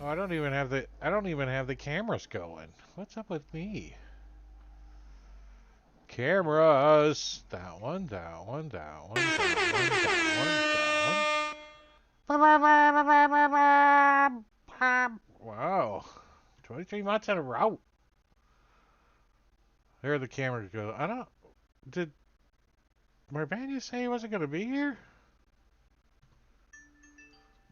Oh, I don't even have the cameras going. What's up with me? Cameras. That one, that one, that one, that one, that one. Wow. 23 months in a row. There the cameras go. I don't. Did Marbania say he wasn't going to be here?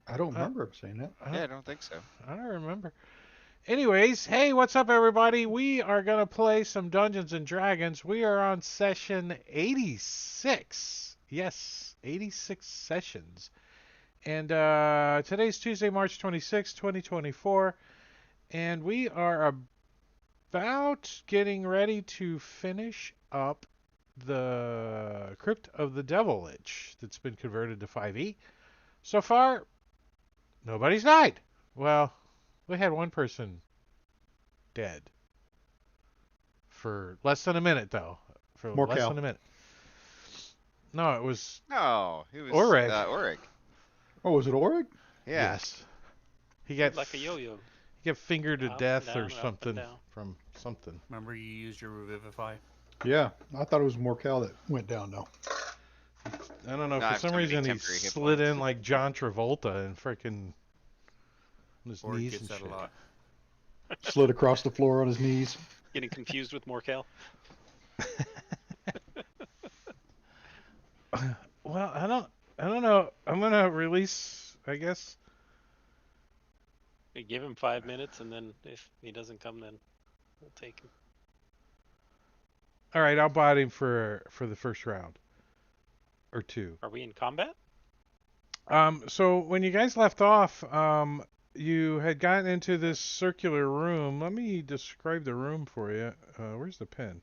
I don't I, remember him saying that. I, Yeah, don't, I don't think so. I don't remember. Anyways, hey, what's up, everybody? We are going to play some Dungeons and Dragons. We are on session 86. Yes, 86 sessions. And today's Tuesday, March 26, 2024. And we are about getting ready to finish up the Crypt of the Devil Lich that's been converted to 5e. So far, nobody's died. Well, we had one person dead for less than a minute, though. For More less Cal. than a minute. No, it was No, it was Oreg. Oric. Oh, was it Orig? Yeah. Yes. He got Like a yo-yo, he got fingered to up and death or down, up and something down. from something. Remember you used your Revivify? Yeah, I thought it was more Cal that went down though. I don't know. No, I For have some so many reason, he temporary hit slid points. in like John Travolta and freaking on his Or knees gets and that shit. a lot. Slid across the floor on his knees. Getting confused with Morkel. Well, I don't know. I'm gonna release, I guess. We give him 5 minutes, and then if he doesn't come, then we'll take him. All right, I'll bot him for the first round or two. Are we in combat? So when you guys left off, you had gotten into this circular room. Let me describe the room for you. Where's the pen?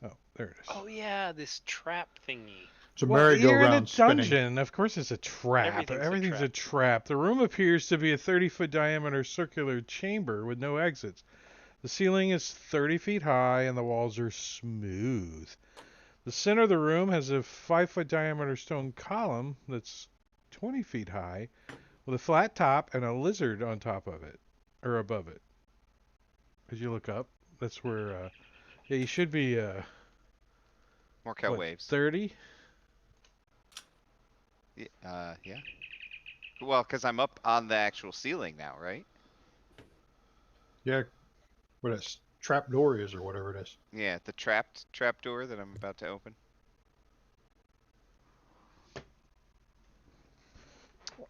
Oh, there it is. Oh yeah, this trap thingy. It's a Well, you're in a merry-go-round spinning. dungeon. Of course, it's a trap. Everything's a a trap. The room appears to be a 30-foot diameter circular chamber with no exits. The ceiling is 30 feet high and the walls are smooth. The center of the room has a 5-foot diameter stone column that's 20 feet high with a flat top and a lizard on top of it, or above it. As you look up, that's where, yeah, you should be, More cow what, waves. 30? Yeah. Well, because I'm up on the actual ceiling now, right? Yeah, what a trap door is or whatever it is. Yeah, the trap door that I'm about to open.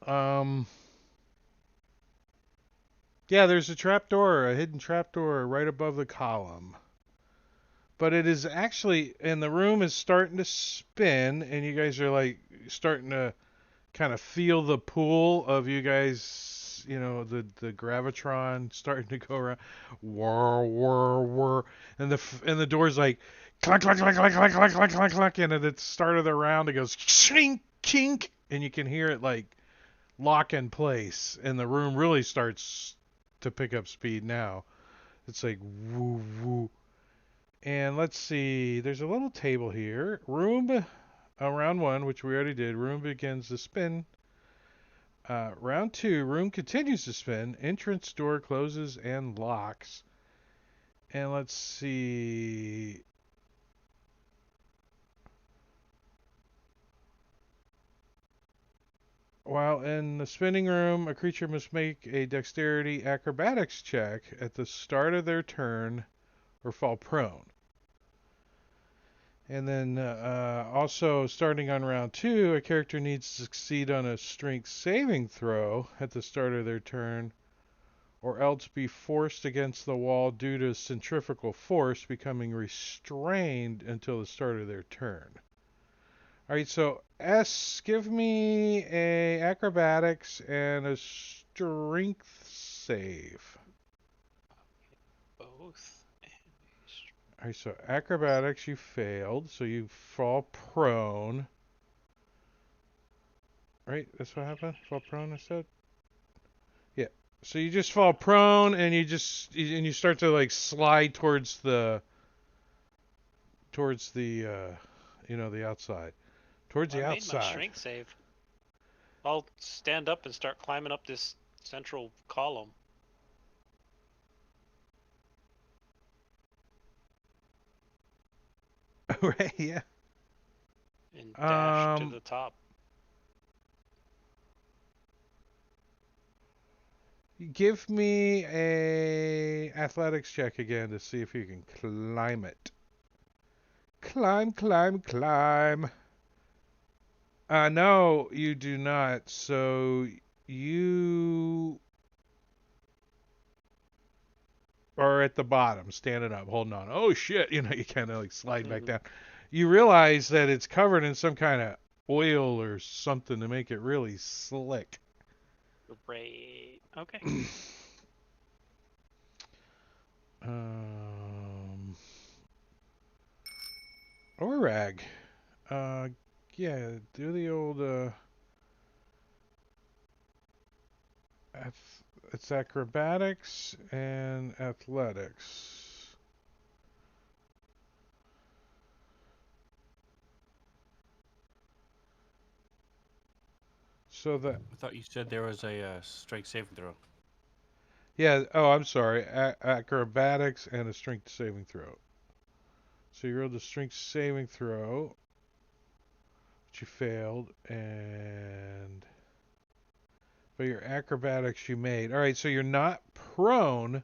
Um, yeah, there's a trapdoor, a hidden trapdoor right above the column. But it is actually, and the room is starting to spin, and you guys are like starting to kind of feel the pull of you guys, you know, the gravitron starting to go around, whir whir whir, and the door's like clack clack clack clack clack clack clack clack clack, and at the start of the round it goes chink chink, and you can hear it like lock in place, and the room really starts to pick up speed now. It's like woo woo. And let's see, there's a little table here. Round one, which we already did. Room begins to spin. Round two, room continues to spin. Entrance door closes and locks. And let's see. While in the spinning room, a creature must make a dexterity acrobatics check at the start of their turn or fall prone. And then also starting on round two, a character needs to succeed on a strength saving throw at the start of their turn, or else be forced against the wall due to centrifugal force, becoming restrained until the start of their turn. All right, so S, give me a acrobatics and a strength save. Both. All right, so acrobatics, you failed, so you fall prone. Right? That's what happened? Fall prone, I said? Yeah. So you just fall prone and you start to like slide towards the the outside. Towards Well, the I made my outside. strength save. I'll stand up and start climbing up this central column. Right? Yeah. and dash to Um, the top. Give me a athletics check again to see if you can climb it. Climb, climb, climb. No, you do not. So you are at the bottom, standing up, holding on. Oh shit! You kind of like slide back Hmm. down. You realize that it's covered in some kind of oil or something to make it really slick. Great. Okay. um, Orag. Uh, yeah, do the old it's acrobatics and athletics. So that I thought you said there was a strength saving throw. yeah. Oh, I'm sorry. Acrobatics and a strength saving throw. So you rolled a strength saving throw, which you failed, and but your acrobatics you made. All right, so you're not prone,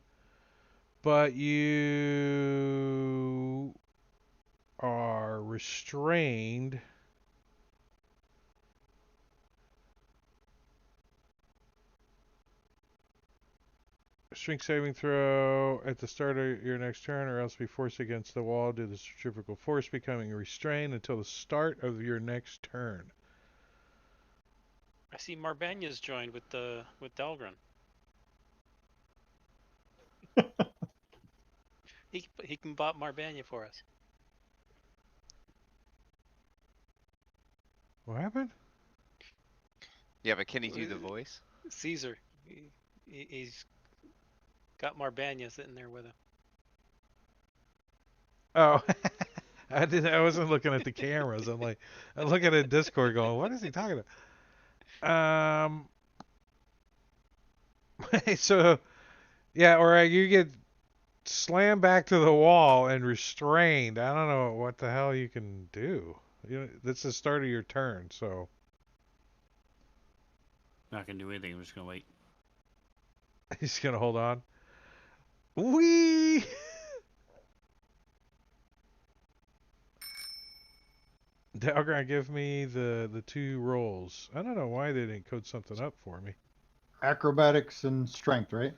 but you are restrained. Strength saving throw at the start of your next turn, or else be forced against the wall due to the centrifugal force, becoming restrained until the start of your next turn. I see Marbania's joined with Delgrin. He can bot Marbania for us. What happened? Yeah, but can he do the voice? Caesar. He's got Marbania sitting there with him. Oh, I wasn't looking at the cameras. I'm looking at Discord, going, "What is he talking about?" So yeah, or you get slammed back to the wall and restrained. I don't know what the hell you can do. That's the start of your turn, so Not gonna do anything. I'm just gonna wait. he's gonna hold on. Wee. Dalgron, give me the two rolls. I don't know why they didn't code something up for me. Acrobatics and strength, right?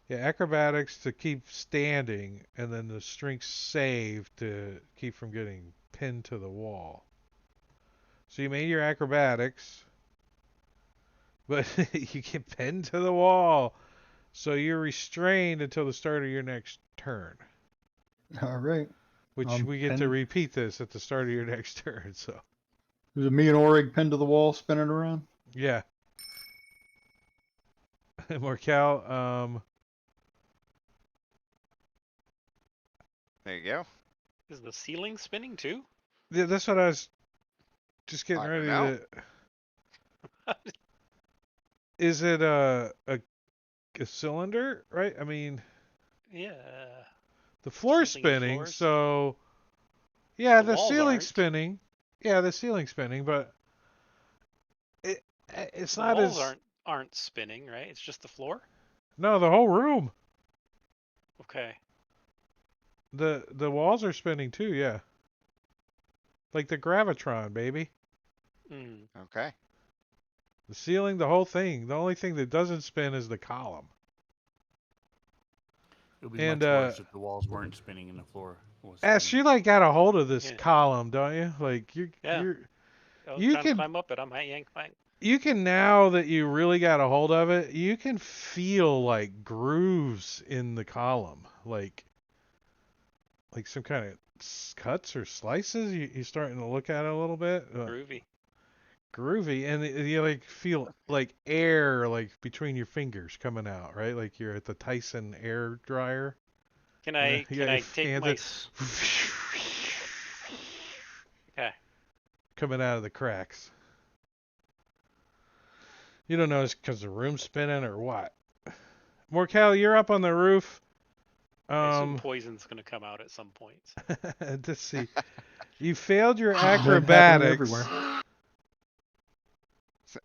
Yeah, acrobatics to keep standing, and then the strength save to keep from getting pinned to the wall. So you made your acrobatics, but you get pinned to the wall. So you're restrained until the start of your next turn. All right. Which we get to Pinned. repeat this at the start of your next turn. So Is it me and Orig pinned to the wall, spinning around? yeah, Morcal. There you go. Is the ceiling spinning too? Yeah, that's what I was just getting I ready don't to. Is it a cylinder, right? I mean, Yeah. the floor's Something in spinning, floors. so yeah, The the walls ceiling's aren't. spinning. Yeah, the ceiling's spinning, but it it's The not walls as aren't spinning, right? It's just the floor. no, the whole room. Okay. The walls are spinning too, yeah. Like the gravitron, baby. Mm. Okay. The ceiling, the whole thing. The only thing that doesn't spin is the column. It would be And much worse if the walls weren't spinning and the floor was Ash, spinning. you like got a hold of this Yeah. column, don't you? Like Yeah. I was you trying to can climb up it. I'm yank mine. you can now that you really got a hold of it, you can feel like grooves in the column, like some kind of cuts or slices. You're starting to look at it a little bit. Groovy. Groovy, and you like feel like air like between your fingers coming out, right? Like you're at the Tyson air dryer. Can You know, I you can got your I take hands my in- okay. coming out of the cracks. You don't know it's because the room's spinning or what. Morcal, you're up on the roof. I assume poison's gonna come out at some point. Let's see. You failed your Been happening acrobatics. everywhere.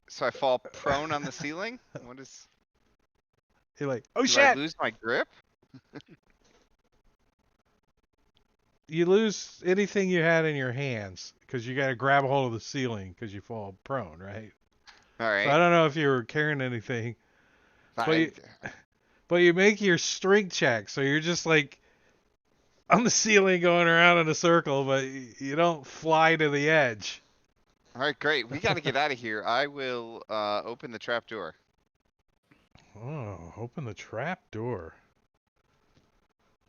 So I fall prone on the ceiling? What is... You're like, oh Do I shit! lose my grip? You lose anything you had in your hands because you got to grab a hold of the ceiling because you fall prone, right? All So right. I don't know if you were carrying anything, but I, you make your strength check, so you're just like on the ceiling going around in a circle, but you don't fly to the edge. all right, great. We got to get out of here. I will open the trap door. Oh, open the trap door.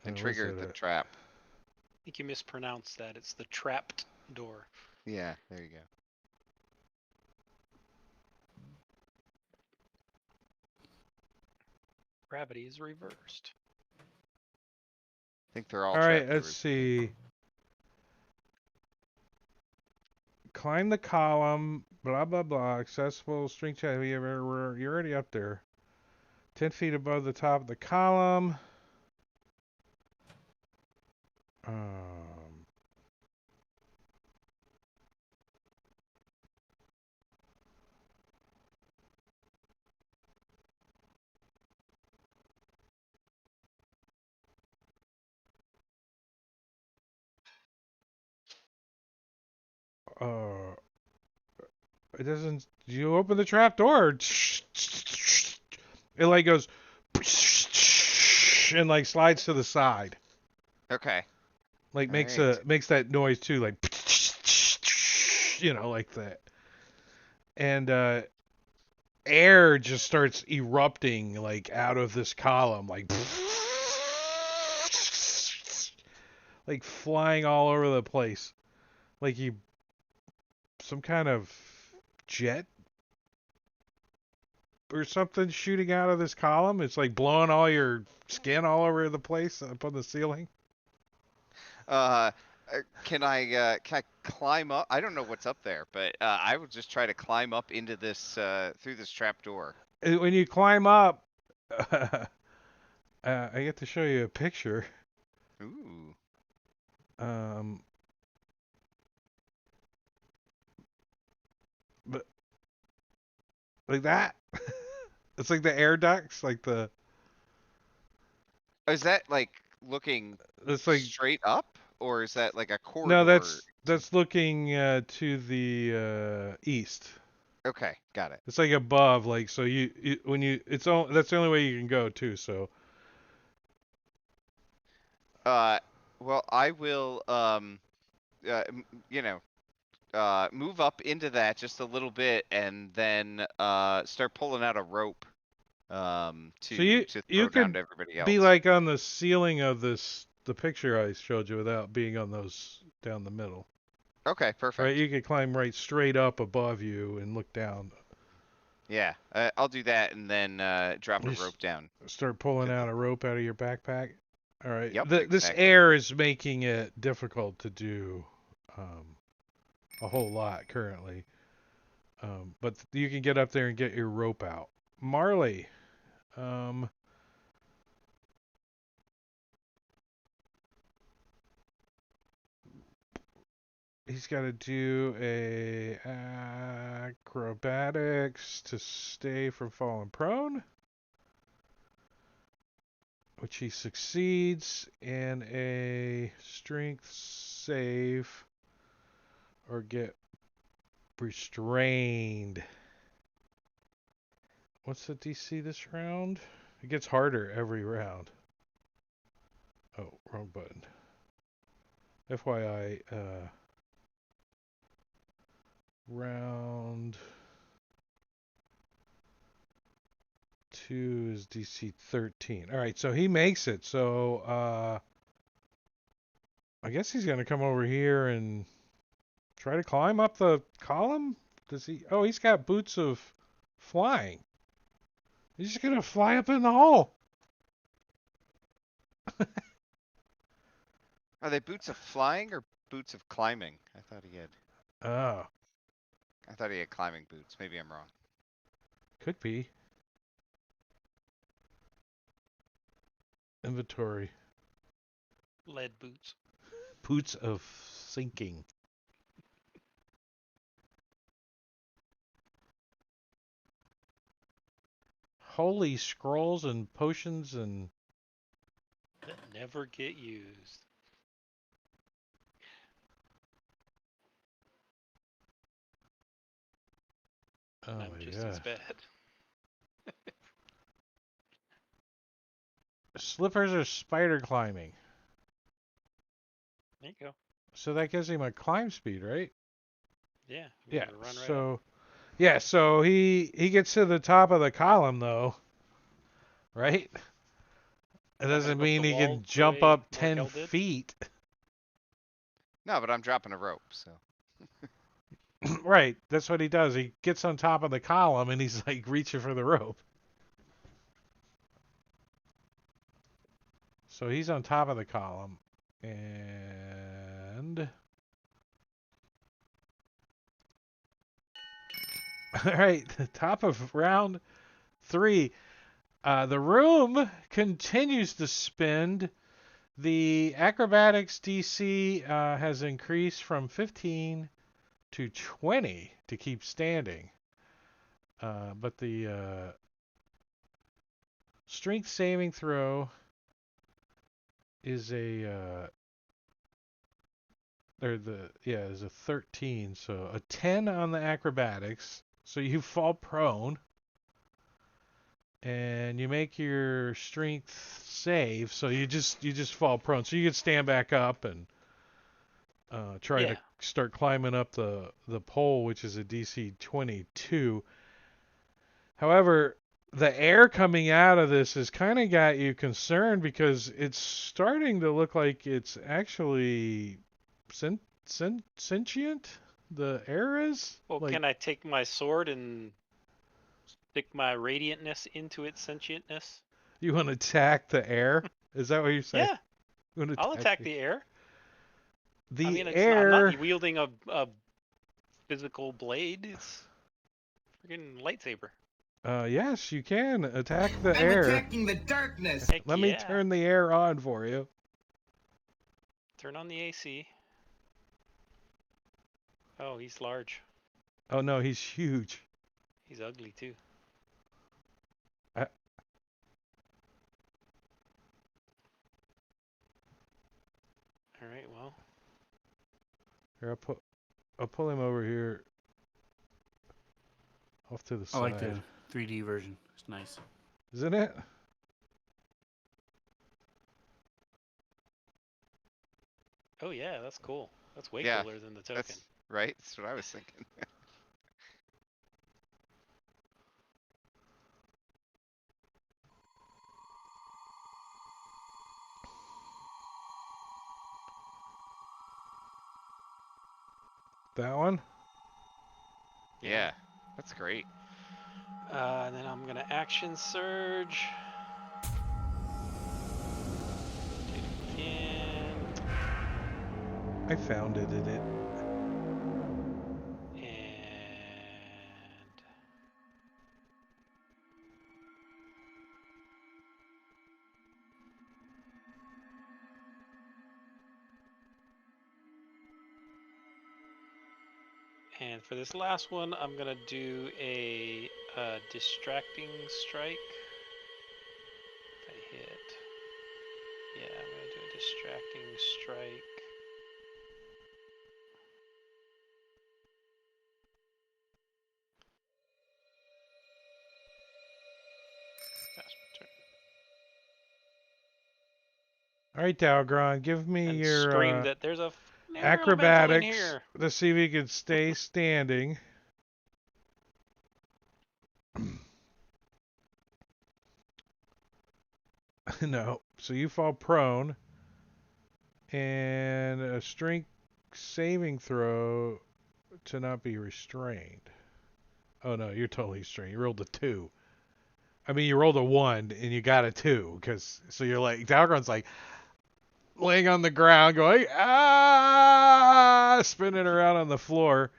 And Where's trigger it the at? trap. I think you mispronounced that. It's the trapped door. Yeah, there you go. Gravity is reversed. I think they're all All right, trap let's doors. see. Climb the column. Blah blah blah. Accessible strength check. You're already up there. 10 feet above the top of the column. Um, uh, it doesn't. You open the trap door. It like goes and like slides to the side. Okay. Like All makes right. that noise too, like like that. And air just starts erupting like out of this column, like flying all over the place, like you some kind of jet or something shooting out of this column. It's like blowing all your skin all over the place up on the ceiling. Can I climb up? I don't know what's up there, but I would just try to climb up into this through this trap door. When you climb up, I get to show you a picture. Ooh. Um, but like that, it's like the air ducts, like the. Is that like looking It's like straight up, or is that like a no, corridor? that's looking to the east. Okay, got it. It's like above, like so when you that's the only way you can go too. So Uh, well, I will you know, move up into that just a little bit, and then start pulling out a rope so you to you throw down could to everybody be else. like on the ceiling of the picture I showed you without being on those down the middle. Okay, Right, perfect. you could climb right straight up above you and look down. Yeah, I'll do that and then drop a You rope down start pulling to out the. a rope out of your backpack. All right, Yep, this exactly. air is making it difficult to do a whole lot currently. But you can get up there and get your rope out. Marley, um, he's got to do a acrobatics to stay from falling prone, which he succeeds, and a strength save or get restrained. What's the DC this round? It gets harder every round. Oh, wrong button. FYI, round 2 is DC 13. All right, so he makes it. So I guess he's gonna come over here and try to climb up the column. Does he? Oh, he's got boots of flying. He's just gonna fly up in the hole. Are they boots of flying or boots of climbing? Oh, I thought he had climbing boots. Maybe I'm wrong. could be. Inventory. Lead boots. Boots of sinking. Holy scrolls and potions and That never get used. oh And I'm my just god. as bad. Slippers are spider climbing. There you go. So that gives him a climb speed, right? Yeah. you Yeah. gotta Run right up. So yeah, so he gets to the top of the column though, right? It Am I gonna doesn't go up mean the he wall can the jump way up 10 Markel did? feet. No, but I'm dropping a rope, so. Right, that's what he does. He gets on top of the column and he's like reaching for the rope. So he's on top of the column and all right, the top of round 3. The room continues to spin. The acrobatics DC has increased from 15 to 20 to keep standing. But the strength saving throw is is a 13, so a 10 on the acrobatics. So you fall prone and you make your strength save, so you just fall prone. So you can stand back up and try to Yeah. start climbing up the pole, which is a DC 22. However, the air coming out of this has kind of got you concerned because it's starting to look like it's actually sentient. The air is Well, like can I take my sword and stick my radiantness into its sentientness? you want to attack the air. Is that what you're saying? Yeah, You want to I'll attack the air. the I mean, I'm air. not wielding a physical blade. It's freaking lightsaber. Yes, you can attack the I'm air. attacking the darkness. Heck Let yeah. me turn the air on for you. Turn on the AC. Oh, he's large. Oh no, he's huge. He's ugly too. I- All right, well. Here, I'll pull him over here, off to the I like side. the 3D version. It's nice. Isn't it? Oh yeah, that's cool. That's way Yeah, cooler than the token. That's right. That's what I was thinking. That one? Yeah, that's great. And then I'm gonna action surge. Do it again. I found it in it. And and for this last one, I'm gonna do a distracting strike. If I hit, yeah, I'm gonna do a distracting strike. That's my turn. All right, Dalgron, give me And your scream that there's a elemental in acrobatics here. to see if you can stay standing. No, so you fall prone, and a strength saving throw to not be restrained. Oh no, you're totally restrained. You rolled a 2. I mean, you rolled a 1 and you got a 2, so you're like Dalgron's like laying on the ground, going spinning around on the floor,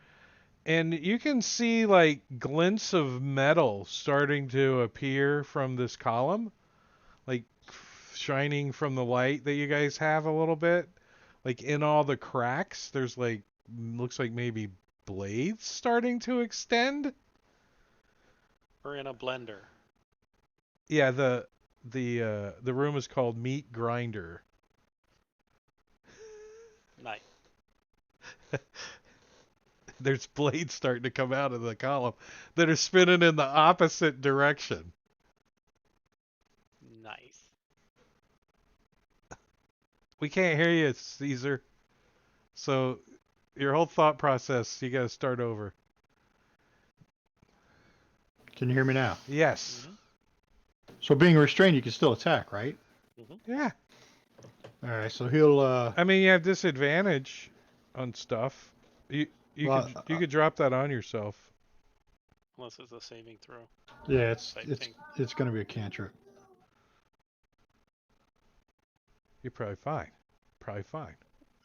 and you can see like glints of metal starting to appear from this column, like shining from the light that you guys have a little bit. Like in all the cracks, there's like looks like maybe blades starting to extend. We're in a blender. Yeah, the room is called Meat Grinder. Nice. There's blades starting to come out of the column that are spinning in the opposite direction. Nice. We can't hear you, Caesar. So your whole thought process, you got to start over. Can you hear me now? Yes. So being restrained, you can still attack, right? Yeah. All right. So he'll. I mean, you have disadvantage on stuff. You Well, could drop that on yourself. Unless it's a saving throw. Yeah, it's Type thing. it's going to be a cantrip. You're probably fine. Probably fine.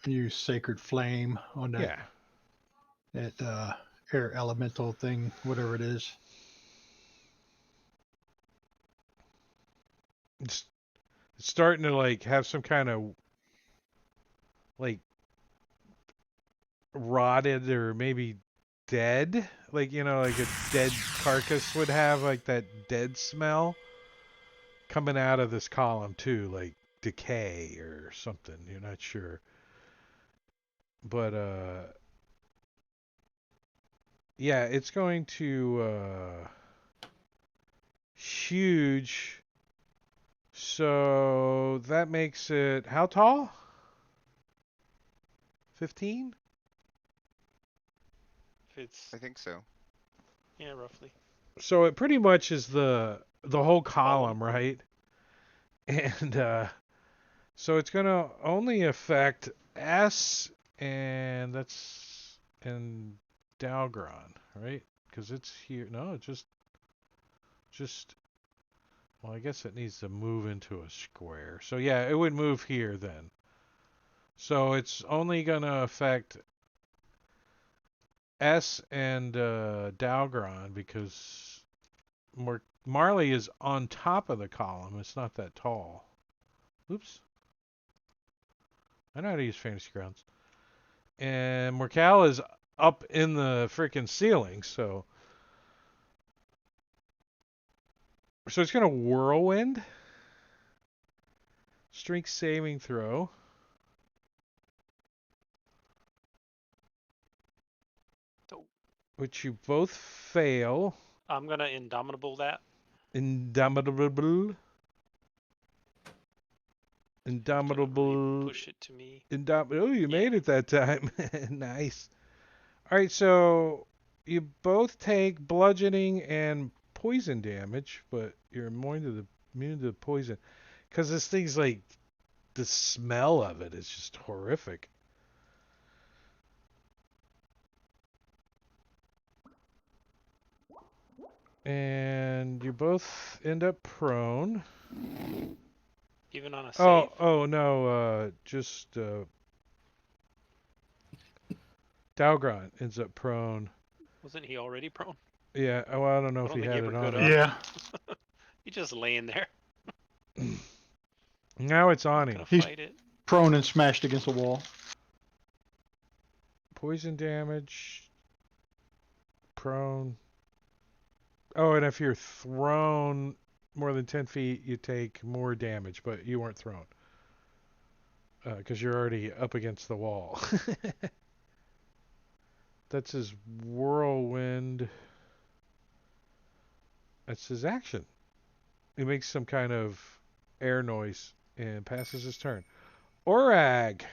Use sacred flame on that Yeah. that air elemental thing, whatever it is. It's starting to like have some kind of like rotted or maybe dead, like like a dead carcass would have, like that dead smell coming out of this column too, like decay or something. You're not sure, but yeah, it's going to huge. So that makes it how tall? 15? If it's I think so. yeah, roughly. So it pretty much is the whole column, right? And so it's gonna only affect S and Dalgron, right? Because it's here. No, it just well, I guess it needs to move into a square. So yeah, it would move here then. So it's only gonna affect S and Dalgron because Marley is on top of the column. It's not that tall. Oops. I know how to use Fantasy Grounds. And Morcal is up in the freaking ceiling, so it's gonna whirlwind. Strength saving throw. So Which you both fail. I'm gonna indomitable that. Indomitable. Indomitable. Push it to me. Oh, you made it that time. Nice. All right, so you both take bludgeoning and poison damage, but you're immune to the poison. Because this thing's like, the smell of it is just horrific. And you both end up prone. Even on a save. Oh no, just Dalgron ends up prone. Wasn't he already prone? Yeah, well, I don't know I if don't he think had he it ever on got him. up. Yeah. He's just laying there. Now it's on him. Gonna He's- fight it. Prone and smashed against the wall. Poison damage. Prone. Oh, and if you're thrown more than 10 feet, you take more damage, but you weren't thrown. Because you're already up against the wall. That's his whirlwind. That's his action. He makes some kind of air noise and passes his turn. Orag.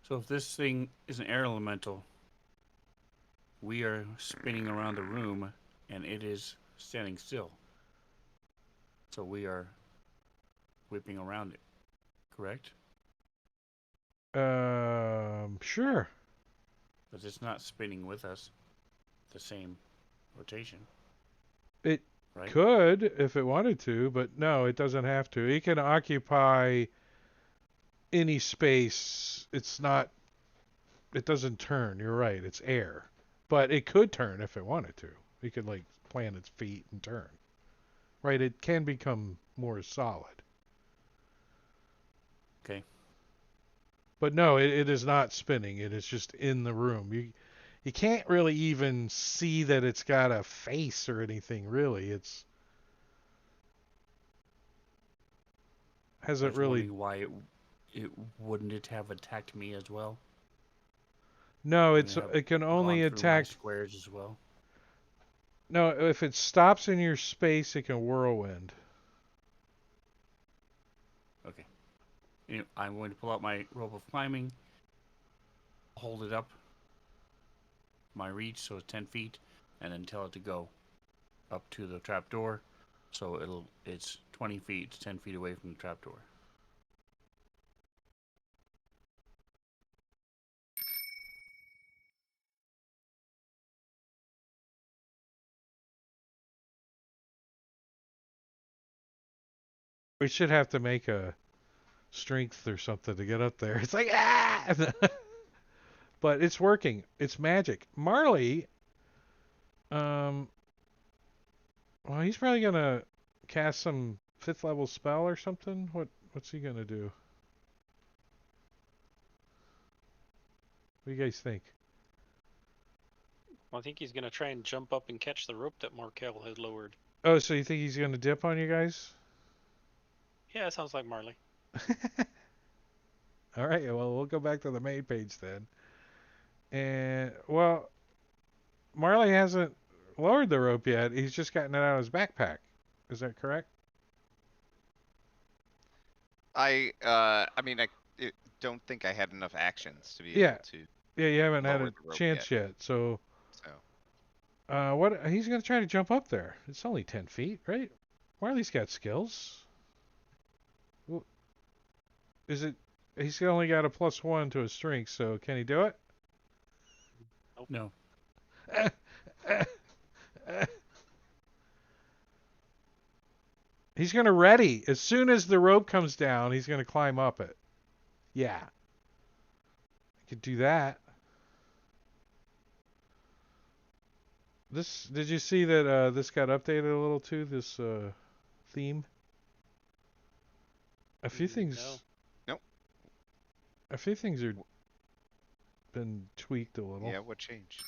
So if this thing is an air elemental, we are spinning around the room and it is standing still. So we are whipping around it, correct? Sure. But it's not spinning with us the same rotation. It right? could if it wanted to, but no, it doesn't have to. It can occupy any space. It doesn't turn. You're right. It's air. But it could turn if it wanted to. It could like plant its feet and turn. right? It can become more solid. Okay. But no, it is not spinning. It is just in the room. You can't really even see that it's got a face or anything. Really, it's I hasn't was really. wondering why it wouldn't it have attacked me as well? No, Wouldn't it can only gone through my attack. squares as well? No, if it stops in your space, it can whirlwind. Okay. Anyway, I'm going to pull out my rope of climbing, hold it up my reach so it's 10 feet, and then tell it to go up to the trapdoor. So it's 20 feet, 10 feet away from the trapdoor. We should have to make a strength or something to get up there. It's like ah, but it's working. It's magic. Marley, well, he's probably gonna cast some 5th level spell or something. What's he gonna do? What do you guys think? Well, I think he's gonna try and jump up and catch the rope that Markel has lowered. Oh, so you think he's gonna dip on you guys? Yeah, it sounds like Marley. All right. Well, we'll go back to the main page then. And well, Marley hasn't lowered the rope yet. He's just gotten it out of his backpack. Is that correct? I mean, don't think I had enough actions to be Yeah. able to Yeah, you haven't had lower a the rope chance yet. So, So what? He's gonna try to jump up there. It's only 10 feet, right? Marley's got skills. Well, is it? He's only got a +1 to his strength. So can he do it? No. He's gonna ready as soon as the rope comes down. He's gonna climb up it. Yeah, I could do that. This did you see that this got updated a little too? This theme. A few things. No. Nope. A few things are been tweaked a little. yeah, what changed?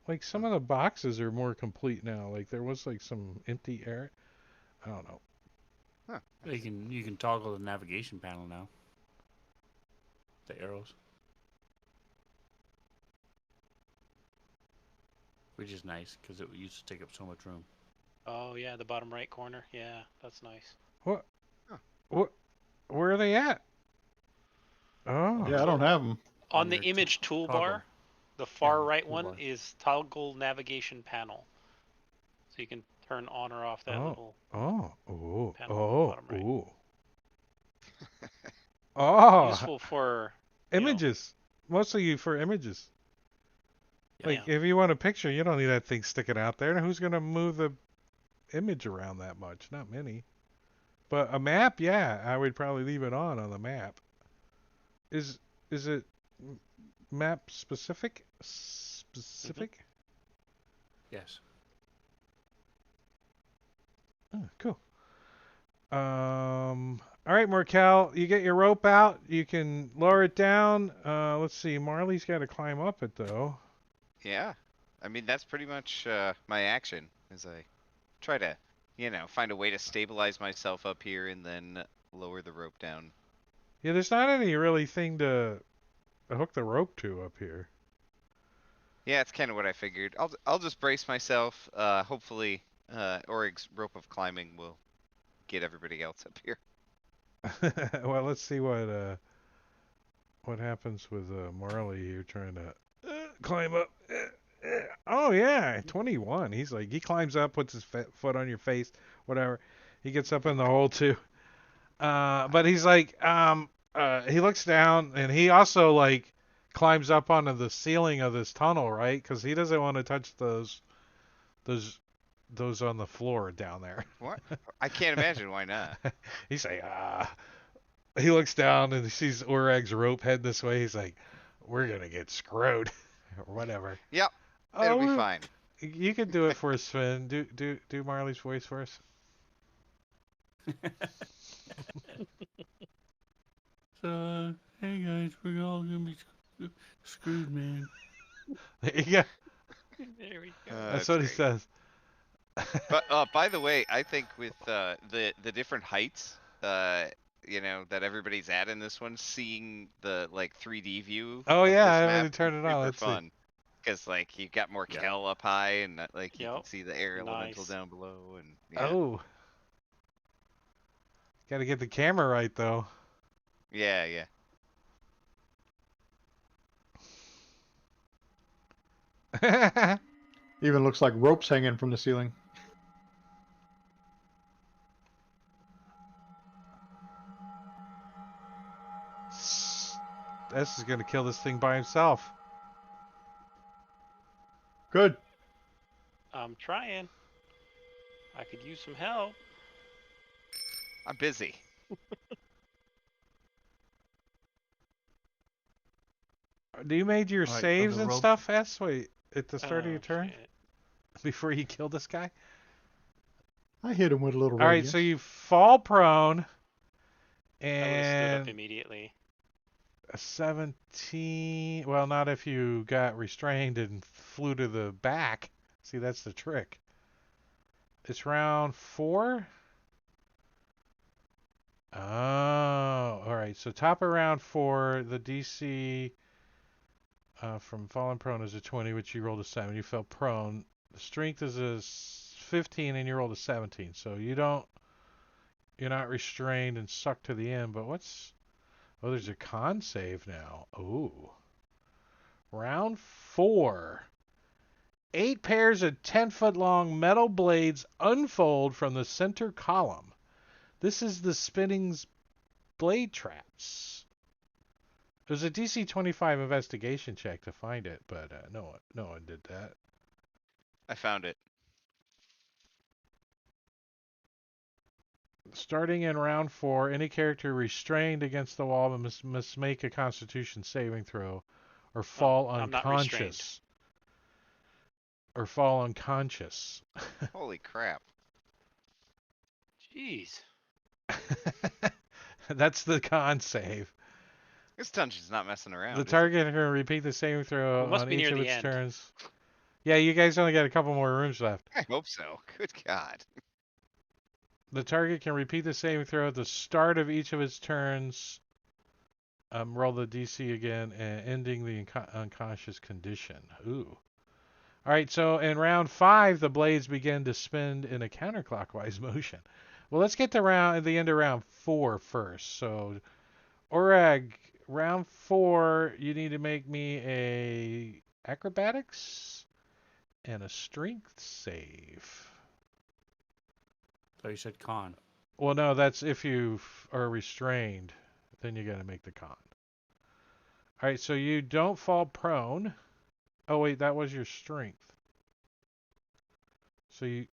Like some of the boxes are more complete now. Like there was like some empty area. I don't know. Huh. You can toggle the navigation panel now. The arrows. Which is nice because it used to take up so much room. Oh yeah, the bottom right corner. Yeah, that's nice. What? Huh. What? Where are they at? Oh. Yeah, I don't have them. On On the your image toolbar, toggle. the far Yeah, right one toolbar. is toggle navigation panel. So you can turn on or off that little. Oh. Oh. panel on the Oh. bottom right. Oh. Oh. Useful for you know, Images. Mostly for images. Like Yeah. if you want a picture, you don't need that thing sticking out there. Who's gonna move the image around that much? Not many. But a map, yeah, I would probably leave it on the map. Is it map specific? Specific? Yes. Oh, cool. All right, Markel, you get your rope out. You can lower it down. Let's see. Marley's got to climb up it though. Yeah, I mean that's pretty much my action as I try to, find a way to stabilize myself up here and then lower the rope down. Yeah, there's not any really thing to hook the rope to up here. Yeah, it's kind of what I figured. I'll just brace myself. Hopefully, Orig's rope of climbing will get everybody else up here. Well, let's see what happens with Marley here trying to climb up. Oh yeah, 21. He climbs up, puts his foot on your face, whatever. He gets up in the hole too. But he's like, he looks down and he also like climbs up onto the ceiling of this tunnel, right? Because he doesn't want to touch those on the floor down there. What? I can't imagine why not. He's like, He looks down and he sees Urag's rope head this way. He's like, we're gonna get screwed, or whatever. Yep, it'll be we- fine. You can do it for us, Sven. Do Marley's voice for us. So, hey guys, we're all gonna be screwed, man. There you go. There we go. That's That's what he great. says. But by the way, I think with the different heights, that everybody's at in this one, seeing the like 3D view Oh of yeah, this I map haven't turned is it on. super Let's see. fun. Because like you got more Yeah. Kel up high, and like you can Yep. see the air elemental Nice. down below, and Oh, got to get the camera right though. yeah. Even looks like ropes hanging from the ceiling. S is gonna kill this thing by himself. Good. I'm trying. I could use some help. I'm busy. Do you made your All right, so saves the and rope- stuff, S? Wait, at the start of your Oh, turn shit. before you kill this guy. I hit him with a little All right, radius. so you fall prone, I would have stood up and immediately. a 17. Well, not if you got restrained and flew to the back. See, that's the trick. It's round 4. Oh, all right. So top of round 4, the DC from fallen prone is a 20, which you rolled a 7. You fell prone. The strength is a 15, and you rolled a 17. So you're not restrained and sucked to the end. But oh, there's a con save now. Ooh. Round 4. 8 pairs of 10-foot long metal blades unfold from the center column. This is the spinning's blade traps. It was a DC 25 investigation check to find it, but no one did that. I found it. Starting in round 4, any character restrained against the wall must make a Constitution saving throw, or fall I'm not restrained. unconscious. Or fall unconscious. Holy crap! Jeez. That's the con save. This dungeon's not messing around. The is it? target can repeat the saving throw We must on be each near of the its end. turns. Yeah, you guys only got a couple more rooms left. I hope so. Good God. The target can repeat the saving throw at the start of each of its turns. Roll the DC again, and ending the unconscious condition. Ooh. All right, so in round 5, the blades begin to spin in a counterclockwise motion. Well, let's get to the end of round 4 first. So, Orag, round 4, you need to make me a acrobatics and a strength save. So you said con. Well, no, that's if you are restrained. Then you got to make the con. All right, so you don't fall prone. Oh wait, that was your strength. So you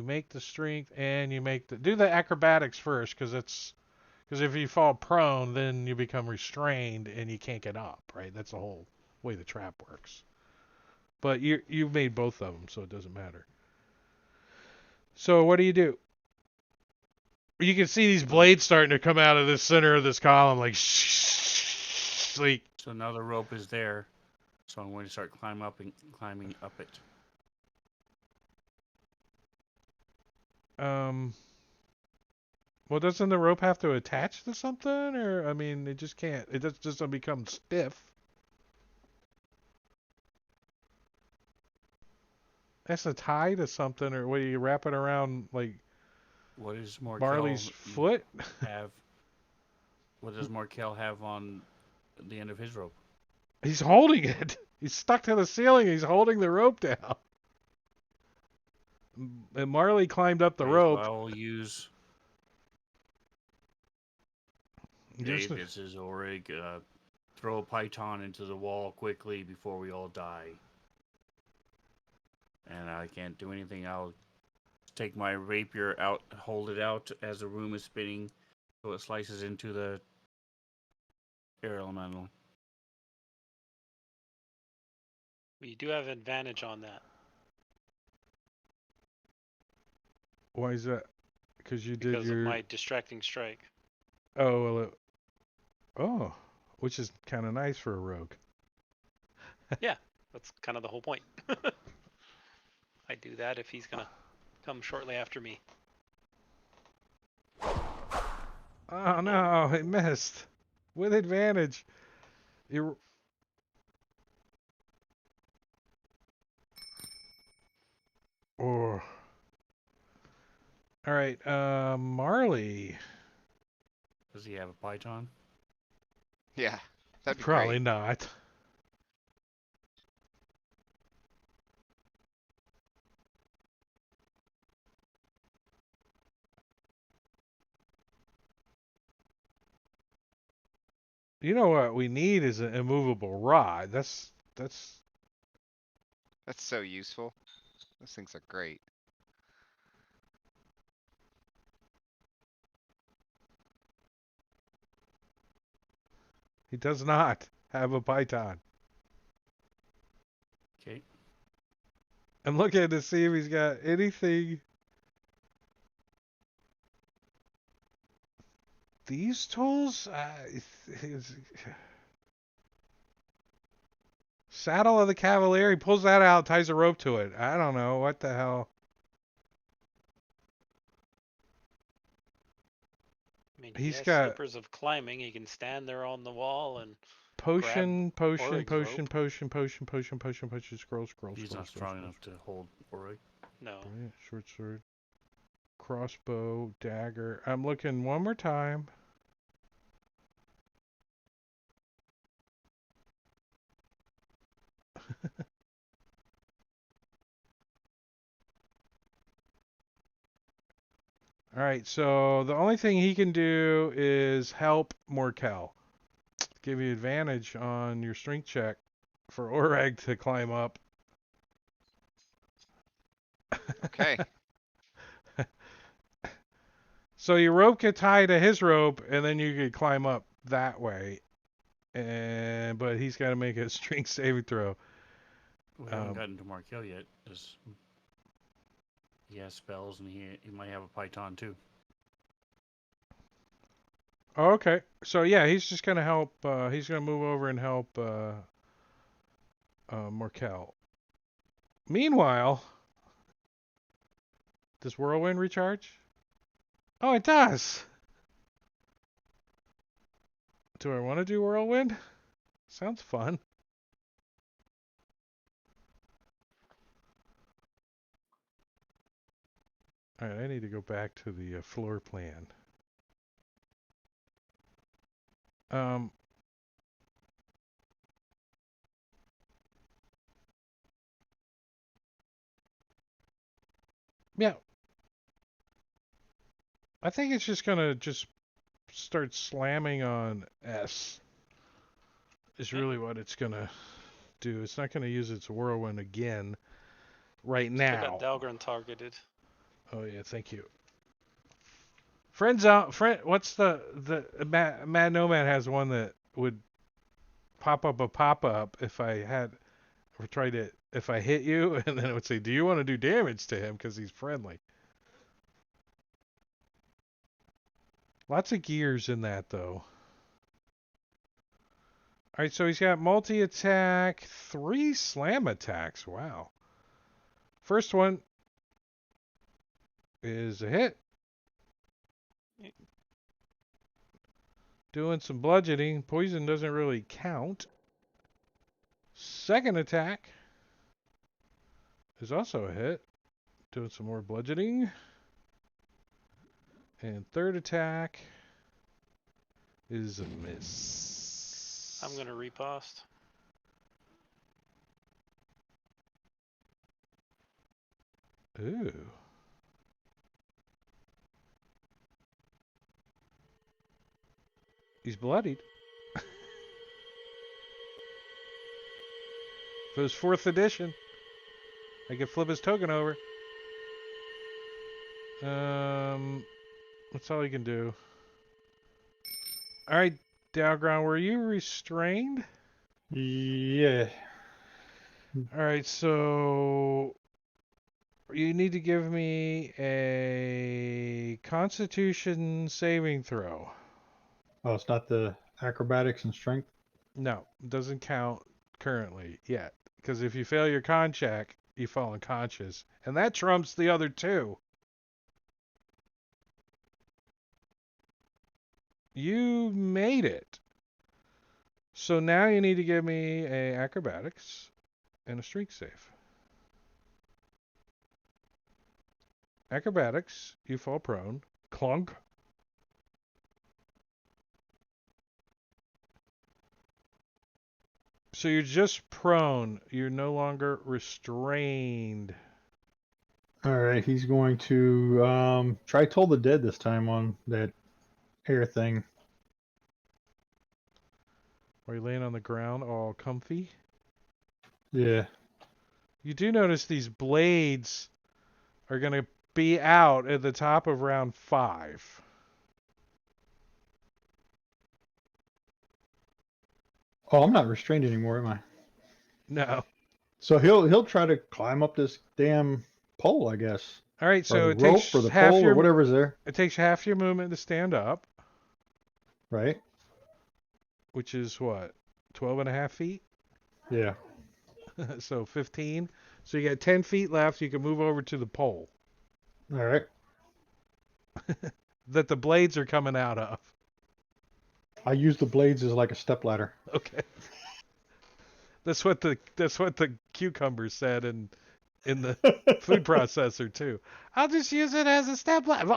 make the strength and you do the acrobatics first, because if you fall prone, then you become restrained and you can't get up. Right? That's the whole way the trap works. But you've made both of them, so it doesn't matter. So what do? You can see these blades starting to come out of the center of this column, like like. So now the rope is there. So I'm going to start climbing up it. Well, doesn't the rope have to attach to something, or I mean, it just can't. It just doesn't become stiff. That's a tie to something, or what do you wrap it around like What does Morkel Marley's foot? have? What does Morkel have on the end of his rope? He's holding it. He's stuck to the ceiling. He's holding the rope down. And Marley climbed up the Okay, rope. So I will use Davis's Orig. Throw a python into the wall quickly before we all die. And I can't do anything. I'll take my rapier out, hold it out as the room is spinning, so it slices into the air elemental. We do have advantage on that. Why is that? Because you did because your. of my distracting strike. Oh well. Oh, which is kind of nice for a rogue. Yeah, that's kind of the whole point. I do that if he's gonna come shortly after me. Oh no, it missed. With advantage. You. Oh. All right, Marley. Does he have a python? Yeah, that'd be Probably great. not. You know what we need is an immovable rod. That's. That's so useful. Those things are great. He does not have a python. Okay. I'm looking to see if he's got anything. These tools? Saddle of the Cavalier. He pulls that out, ties a rope to it. I don't know. What the hell? I mean, he He's has got slippers of climbing. He can stand there on the wall and potion, potion, Orig's potion, rope. potion, potion, potion, potion, potion, scroll, scroll, He's scroll, not scroll, strong scroll. enough to hold Orig. no. Brilliant. Short sword, crossbow, dagger. I'm looking one more time. All right, so the only thing he can do is help Morkel. Give you advantage on your strength check for Orag to climb up. Okay. So your rope could tie to his rope, and then you could climb up that way. But he's got to make a strength saving throw. We haven't gotten to Markel yet. He has spells, and he might have a python too. Oh, okay. So yeah, he's just gonna help. He's gonna move over and help Morkel. Meanwhile, does Whirlwind recharge? Oh, it does. Do I want to do Whirlwind? Sounds fun. All right, I need to go back to the floor plan. Um, yeah, I think it's just gonna start slamming on S. Is really what it's gonna do. It's not gonna use its whirlwind again right Still got now. Dalgren targeted. Oh yeah, thank you. Friends out. What's the Mad Nomad has one that would pop up a pop up if I had or tried it if I hit you, and then it would say, "Do you want to do damage to him?" Because he's friendly. Lots of gears in that though. All right, so he's got multi-attack, 3 slam attacks. Wow. First one is a hit. Doing some bludgeoning. Poison doesn't really count. Second attack is also a hit. Doing some more bludgeoning. And third attack is a miss. I'm gonna riposte. Ooh. He's bloodied. If it was 4th edition, I could flip his token over. That's all he can do. All right, Dalground, were you restrained? Yeah. All right, so You need to give me a Constitution saving throw. Oh, it's not the acrobatics and strength. No, doesn't count currently yet. Because if you fail your con check, you fall unconscious. And that trumps the other two. You made it. So now you need to give me a acrobatics and a strength save. Acrobatics, you fall prone. Clunk. So you're just prone. You're no longer restrained. All right, he's going to try Toll the Dead this time on that air thing. Are you laying on the ground all comfy? Yeah. You do notice these blades are going to be out at the top of round 5. Oh, I'm not restrained anymore, am I? No. So he'll try to climb up this damn pole, I guess, All right, or so the it rope, or takes the half pole, or your whatever's there, movement to stand up, right? which is what? 12 and a half feet? Yeah. So 15. So you got 10 feet left. You can move over to the pole All right. that the blades are coming out of. I use the blades as like a stepladder. Okay. That's what the cucumber said in the food processor too. I'll just use it as a step ladder.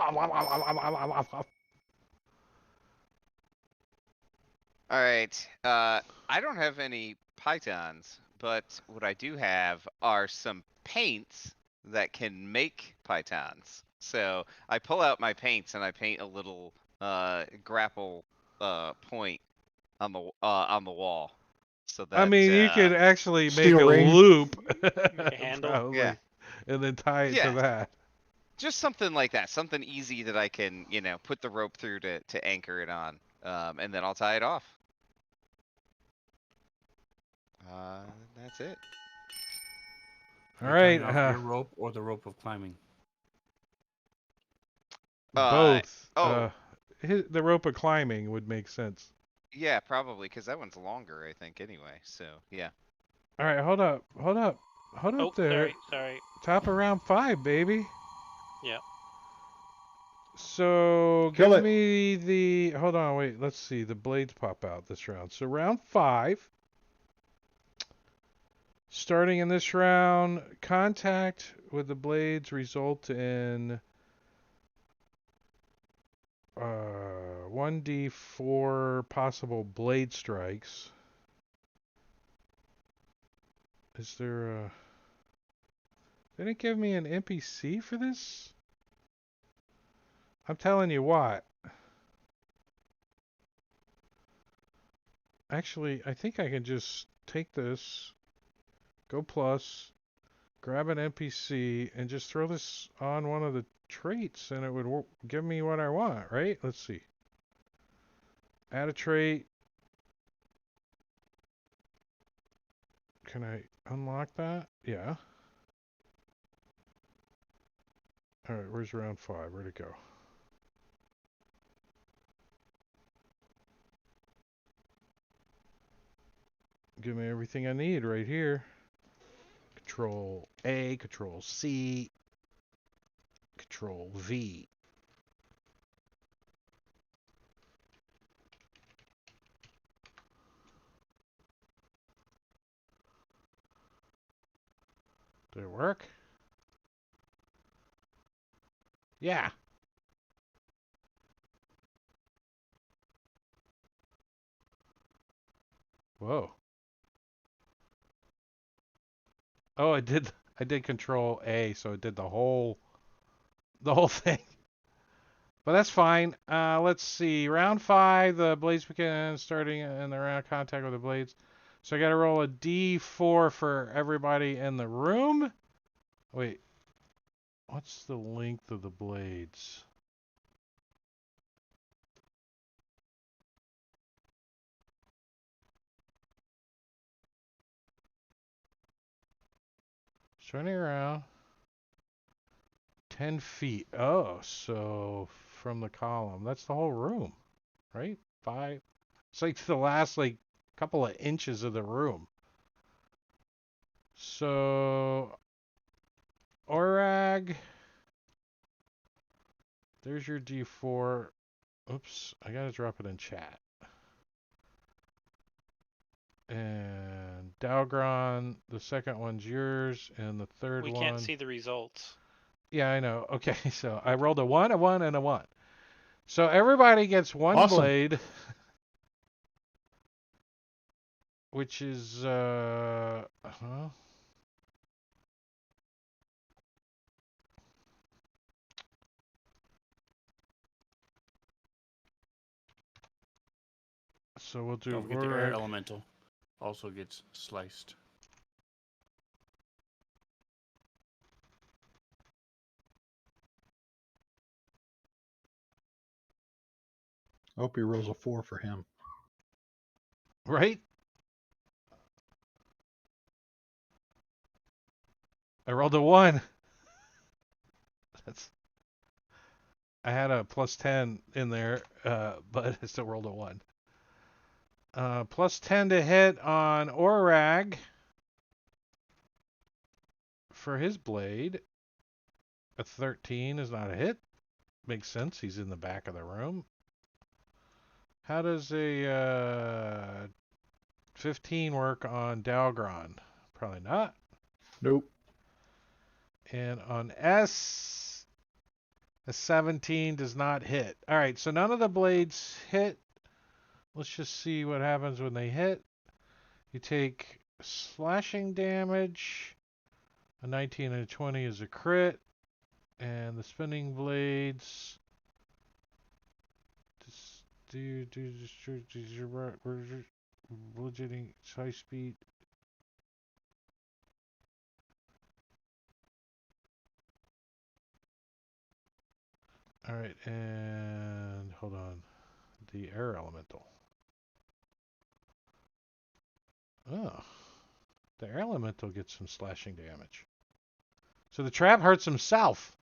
All right. I don't have any pythons, but what I do have are some paints that can make pythons. So I pull out my paints and I paint a little grapple point on the wall, so I that mean, you could actually make Steel a ring. loop, Make a handle? probably, yeah, and then tie it to yeah, that. just something like that, something easy that I can put the rope through to anchor it on, and then I'll tie it off. That's it. All You're tying right, off your rope or the rope of climbing. Uh, both. oh, The rope of climbing would make sense. yeah, probably, because that one's longer, I think, anyway. So, yeah. All right, hold up Oh, there. sorry. Top of round 5, baby. Yeah. So Kill give it. me the. Hold on, wait. Let's see. The blades pop out this round. So round 5. Starting in this round, contact with the blades result in 1d4 possible blade strikes. Is there a... Did it give me an NPC for this? I'm telling you what. Actually, I think I can just take this, go plus, grab an NPC, and just throw this on one of the traits, and it would give me what I want, right? Let's see. Add a trait. Can I unlock that? Yeah. Alright, where's round 5? Where'd it go? Give me everything I need right here. Control A, Control C, Control V. Did it work? Yeah. Whoa. Oh, I did Control A, so it did the whole thing. But that's fine. Let's see. Round 5, the blades begin starting in the round of contact with the blades. So I got to roll a D4 for everybody in the room. Wait. What's the length of the blades? Turning around. 10 feet. Oh, so from the column. That's the whole room, right? 5. It's like the last, like, couple of inches of the room. So, Orag, there's your D4. Oops, I gotta drop it in chat. And Dalgron, the second one's yours, and the third We one. can't see the results. Yeah, I know. Okay, so I rolled a 1, a 1, and a 1. So everybody gets one Awesome. blade, which is so we'll do Don't forget the air Orag. elemental also gets sliced. I hope he rolls a 4 for him. Right? I rolled a 1. That's I had a plus 10 in there, but I still rolled a 1. Plus 10 to hit on Orag for his blade. A 13 is not a hit. Makes sense. He's in the back of the room. How does a 15 work on Dalgron? Probably not. Nope. And on S, a 17 does not hit. All right, so none of the blades hit. Let's just see what happens when they hit. You take slashing damage. A 19 and a 20 is a crit. And the spinning blades do bludgeoning high speed. All right, and hold on. The air elemental. Oh, the air elemental gets some slashing damage. So the trap hurts himself,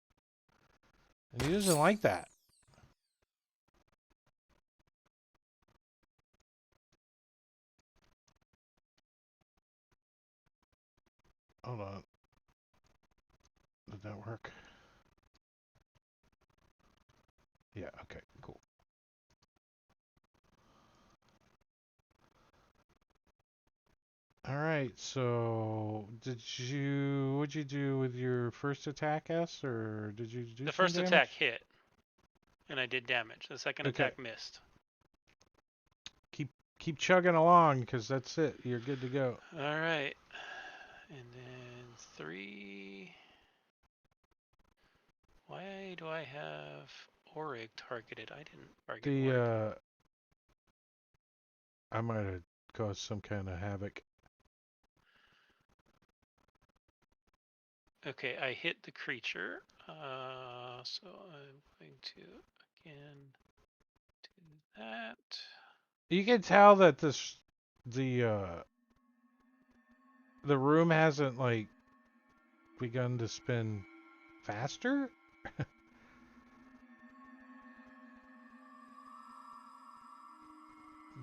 and he doesn't like that. Hold on. Did that work? Yeah, okay, cool. All right, so what'd you do with your first attack, S, or did you do The some first damage? attack hit, and I did damage. The second Okay. attack missed. Keep chugging along, because that's it. You're good to go. All right. And then 3. Why do I have Orig targeted? I didn't target Orig. I might have caused some kind of havoc. Okay, I hit the creature. So I'm going to again do that. You can tell that the room hasn't like begun to spin faster.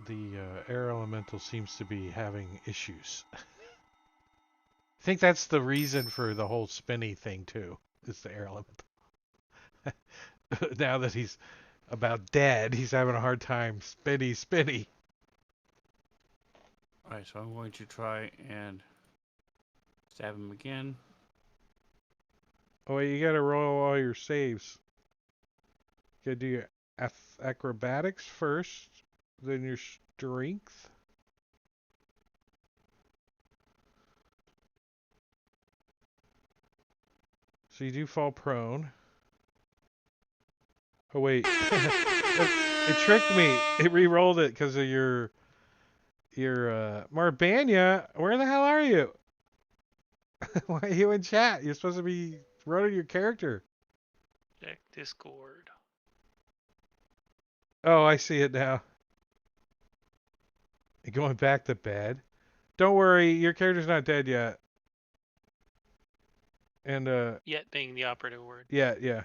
The air elemental seems to be having issues. I think that's the reason for the whole spinny thing too. Is the air elemental. Now that he's about dead, he's having a hard time spinny. Alright, so I'm going to try and stab him again. Oh wait, you gotta roll all your saves. You gotta do your acrobatics first, then your strength. So you do fall prone. Oh wait, it tricked me. It re-rolled it because of your Marbania. Where the hell are you? Why are you in chat? You're supposed to be running your character. Check Discord. Oh, I see it now. You're going back to bed. Don't worry, your character's not dead yet. And Yet being the operative word. yeah, yeah.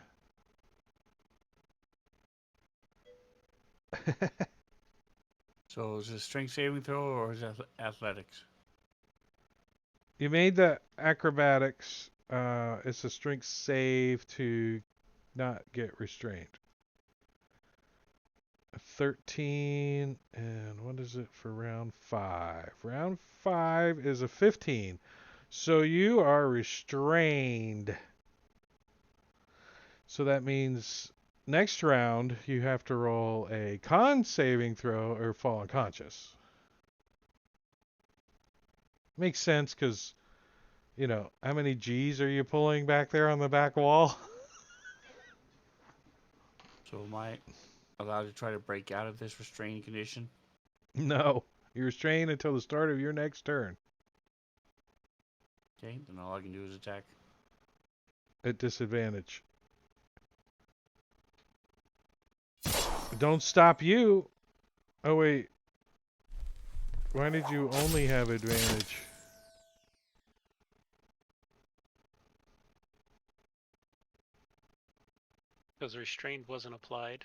So is it strength saving throw or is it athletics? You made the acrobatics. It's a strength save to not get restrained. A 13, and what is it for round 5? Round 5 is a 15. So you are restrained. So that means next round you have to roll a con saving throw or fall unconscious. Makes sense because, you know, how many G's are you pulling back there on the back wall? So am I allowed to try to break out of this restraining condition? No. You're restrained until the start of your next turn Okay, then all I can do is attack. at disadvantage. Don't stop you. Oh, wait. Why did you only have advantage? Because restrained wasn't applied,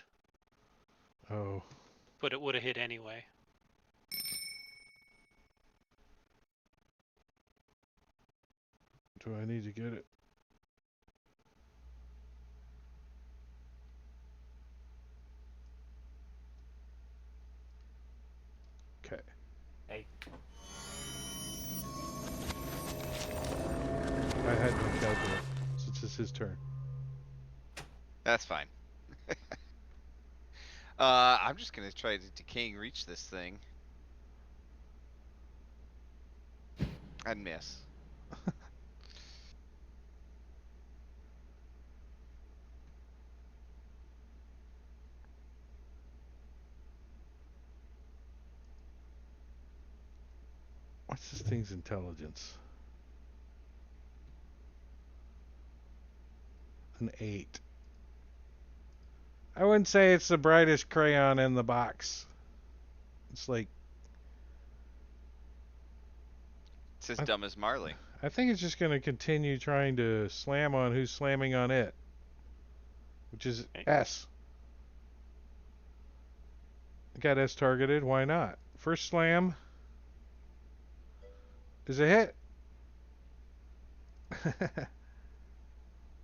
Oh. but it would have hit anyway. Do I need to get it? Okay. Hey, I had to calculate since it's his turn. That's fine. I'm just gonna try to decaying reach this thing. And miss. What's this thing's intelligence? An 8. I wouldn't say it's the brightest crayon in the box. It's like, It's as dumb as Marley. I think it's just going to continue trying to slam on who's slamming on it, which is Okay. S. Got S targeted. Why not? First slam is a hit.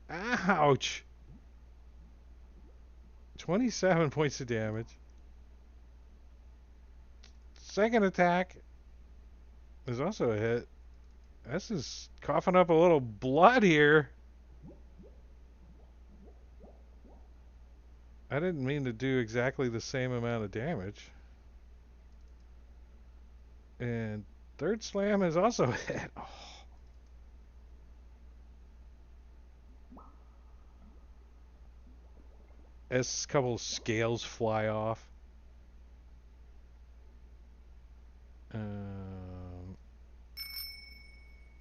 Ouch. 27 points of damage. Second attack is also a hit. This is coughing up a little blood here. I didn't mean to do exactly the same amount of damage. And third slam is also a hit. Oh. As a couple scales fly off.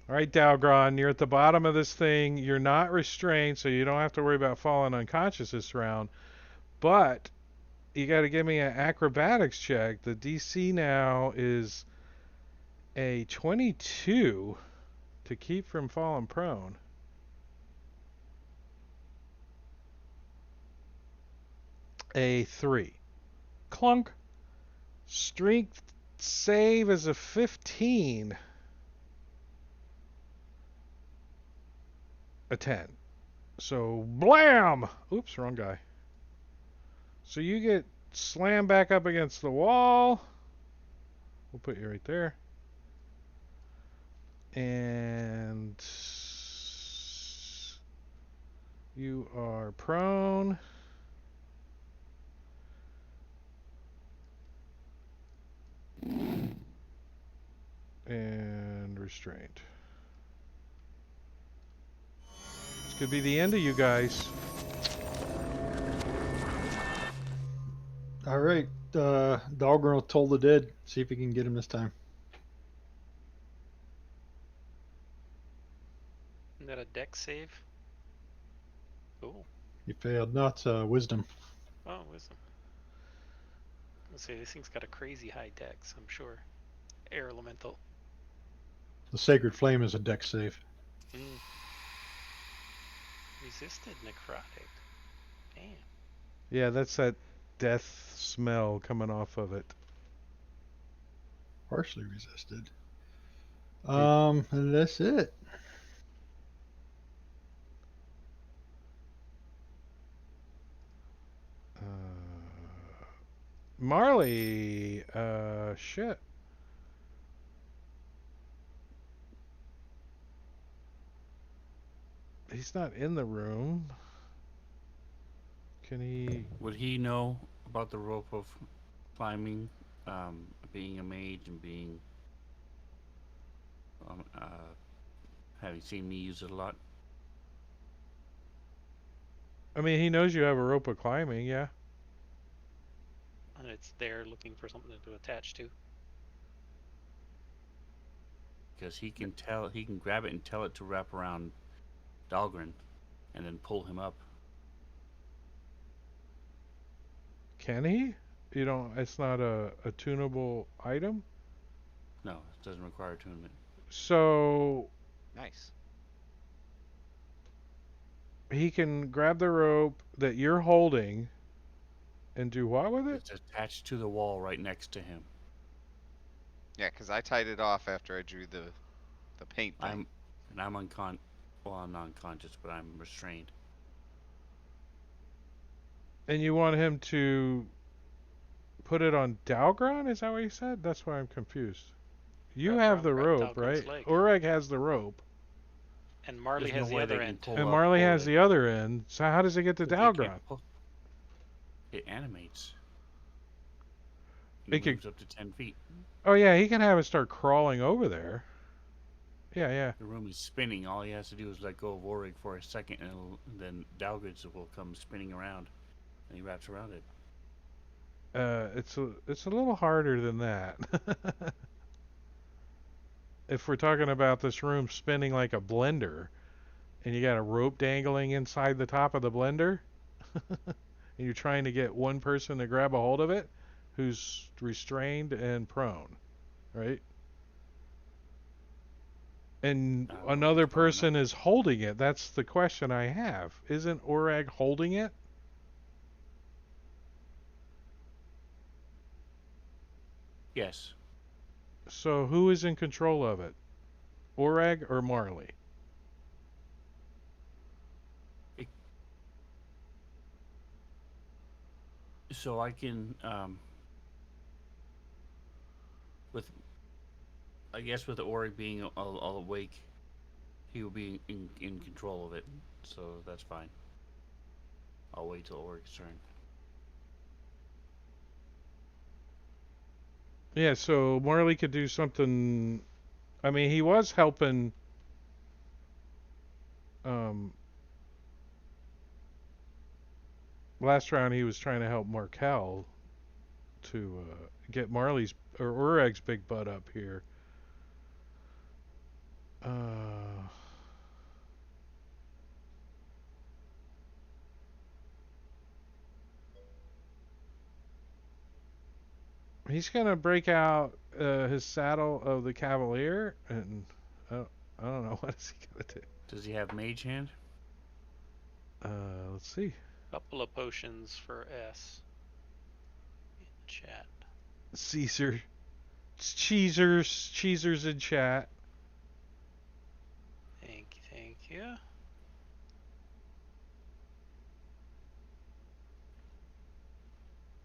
All right, Dalgron, you're at the bottom of this thing. You're not restrained, so you don't have to worry about falling unconscious this round. But you got to give me an acrobatics check. The DC now is a 22 to keep from falling prone. A 3. Clunk. Strength save is a 15. A 10. So, blam! Oops, wrong guy. So you get slammed back up against the wall. We'll put you right there. And you are prone. And restrained. This could be the end of you guys. All right, Doggerel will toll the dead. See if he can get him this time. Isn't that a deck save? Cool. He failed. No, it's wisdom. Oh, wisdom. Let's see, this thing's got a crazy high dex, I'm sure. Air elemental. The sacred flame is a dex save. Mm. resisted necrotic. Damn. Yeah, that's that death smell coming off of it. Partially resisted. And that's it. Marley, shit. He's not in the room. Can he? Would he know about the rope of climbing, being a mage and being, having seen me use it a lot? I mean, he knows you have a rope of climbing, yeah. And it's there looking for something to attach to. Because he can tell, he can grab it and tell it to wrap around Dahlgren, and then pull him up. Can he? You don't. It's not a tunable item. No, it doesn't require attunement. So Nice. he can grab the rope that you're holding and do what with it? It's attached to the wall right next to him. Yeah, because I tied it off after I drew the paint thing. I'm well, I'm not unconscious, but I'm restrained. And you want him to put it on Dalgron? Is that what you said? That's why I'm confused. You Wrap have the around rope, Dalgren's right? leg. Oreg has the rope, And Marley There's has no the way other they can end. pull and up Marley has Oreg. the other end. So how does it get to But they can't Dalgron? pull- It animates. It It could- moves up to 10 feet. Oh yeah, he can have it start crawling over there. Yeah, yeah. The room is spinning. All he has to do is let go of Oreg for a second, and then Dalgren will come spinning around, and he wraps around it. It's a little harder than that. If we're talking about this room spinning like a blender, and you got a rope dangling inside the top of the blender, and you're trying to get one person to grab a hold of it, who's restrained and prone, right? And I don't know if another he's prone or not. person is holding it. That's the question I have. Isn't Orag holding it? Yes. So who is in control of it? Orag or Marley? So I can, with, I guess with Oreg being awake, he will be in control of it. So that's fine. I'll wait till Orig's turn. Yeah, so Marley could do something. I mean, he was helping. Last round, he was trying to help Markel to get Marley's or Urag's big butt up here. He's gonna break out his saddle of the Cavalier, and I don't know what is he gonna do. Does he have Mage Hand? Let's see. Couple of potions for S. In the chat. Caesar, Cheezers in chat. Thank you, thank you.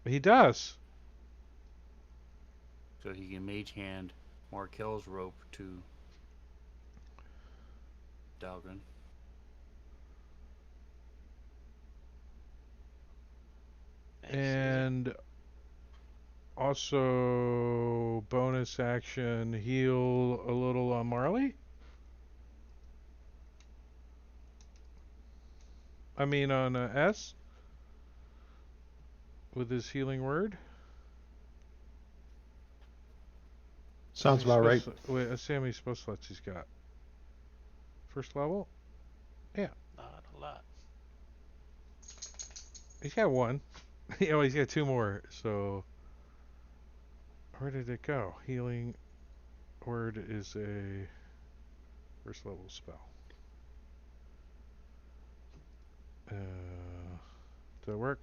He does. So he can Mage Hand Markel's rope to Dalgren. Thanks, And also bonus action heal a little on Marley. I mean on S with his healing word. Sounds about right. Wait, let's see how many spell slots he's got. First level? Not a lot. He's got one. He's got two more. So where did it go? Healing word is a first level spell. Does it work?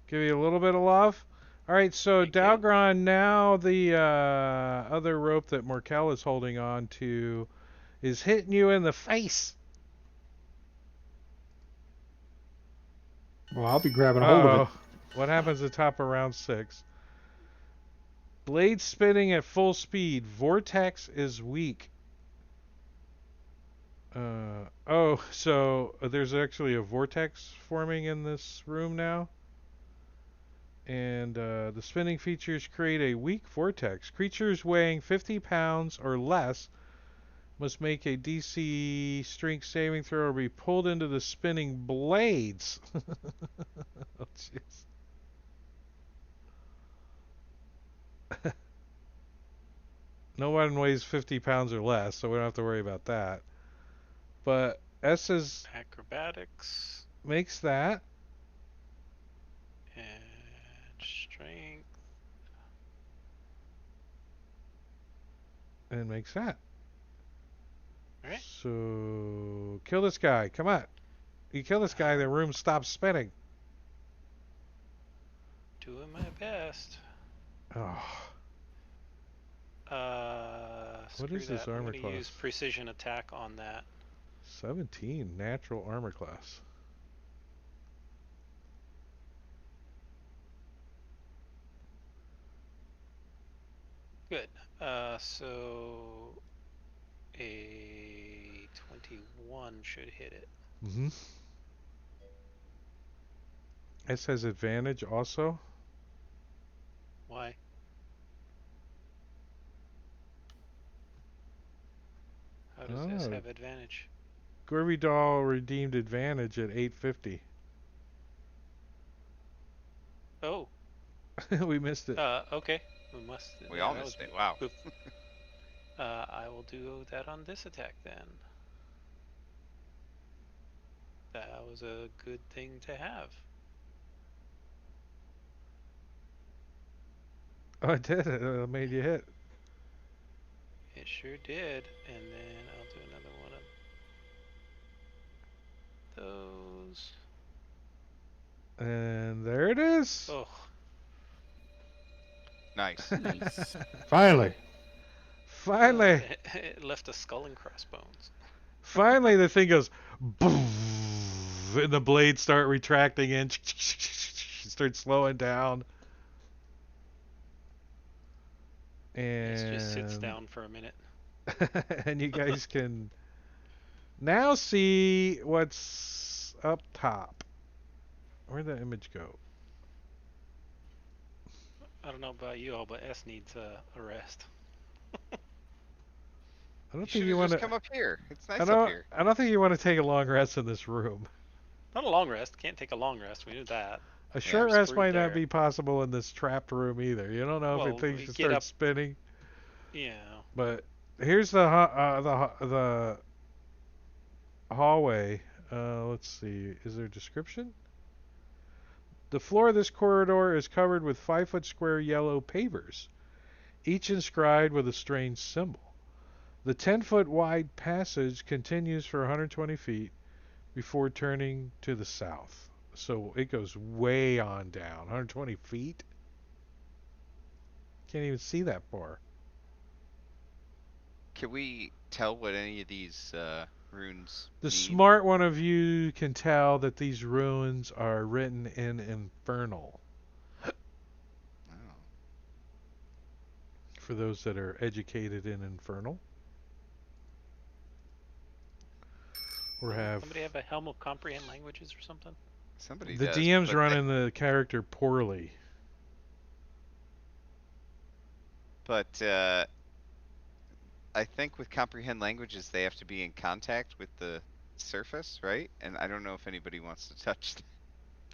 Give you a little bit of love. All right, so Thank you. Dalgron, now the other rope that Morkel is holding on to is hitting you in the face. Well, I'll be grabbing a hold of it. Uh-oh. What happens at top of round 6? Blade spinning at full speed. Vortex is weak. So there's actually a vortex forming in this room now. And the spinning features create a weak vortex. Creatures weighing 50 pounds or less must make a DC strength saving throw or be pulled into the spinning blades. Oh, jeez. No one weighs 50 pounds or less, so we don't have to worry about that. But S is Acrobatics makes that. and strength. And makes that. Alright. So kill this guy. Come on. You kill this guy, the room stops spinning. Doing my best. Oh. What Screw is this that. I'm armor gonna class? use precision attack on that. 17 natural armor class. Good. So a 21 should hit it. Mm-hmm. S has advantage also. Why? How does this Oh. have advantage? Gorby Doll redeemed advantage at 850. Oh, We missed it. okay. We must. We yeah, all that missed was it. Wow. oof. I will do that on this attack then. That was a good thing to have. Oh, I did it. It made you hit. It sure did. And then I'll do another one of those. And there it is. Oh, Nice. Nice. Finally. Finally. It left a skull and crossbones. Finally, the thing goes boom, and the blades start retracting in. Start slowing down. And It just sits down for a minute. and you guys can now see what's up top. Where'd the image go? I don't know about you all, but S needs a rest. I You don't should think you have want just to. come up here. It's nice I up don't. here. I don't think you want to take a long rest in this room. Not a long rest. Can't take a long rest. We knew that. A short we're rest screwed might not there. be possible in this trapped room either. You don't know Well, if things we just get start up- spinning. Yeah. But here's the hallway. Let's see. Is there a description? The floor of this corridor is covered with 5-foot square yellow pavers, each inscribed with a strange symbol. The 10-foot wide passage continues for 120 feet before turning to the south. So it goes way on down, 120 feet. Can't even see that far. Can we tell what any of these runes The mean? smart one of you can tell that these runes are written in Infernal. Oh. For those that are educated in Infernal. Or have Somebody have a helm of comprehend languages or something? Somebody the does, DM's but running the character poorly. But I think with comprehend languages, they have to be in contact with the surface, right? And I don't know if anybody wants to touch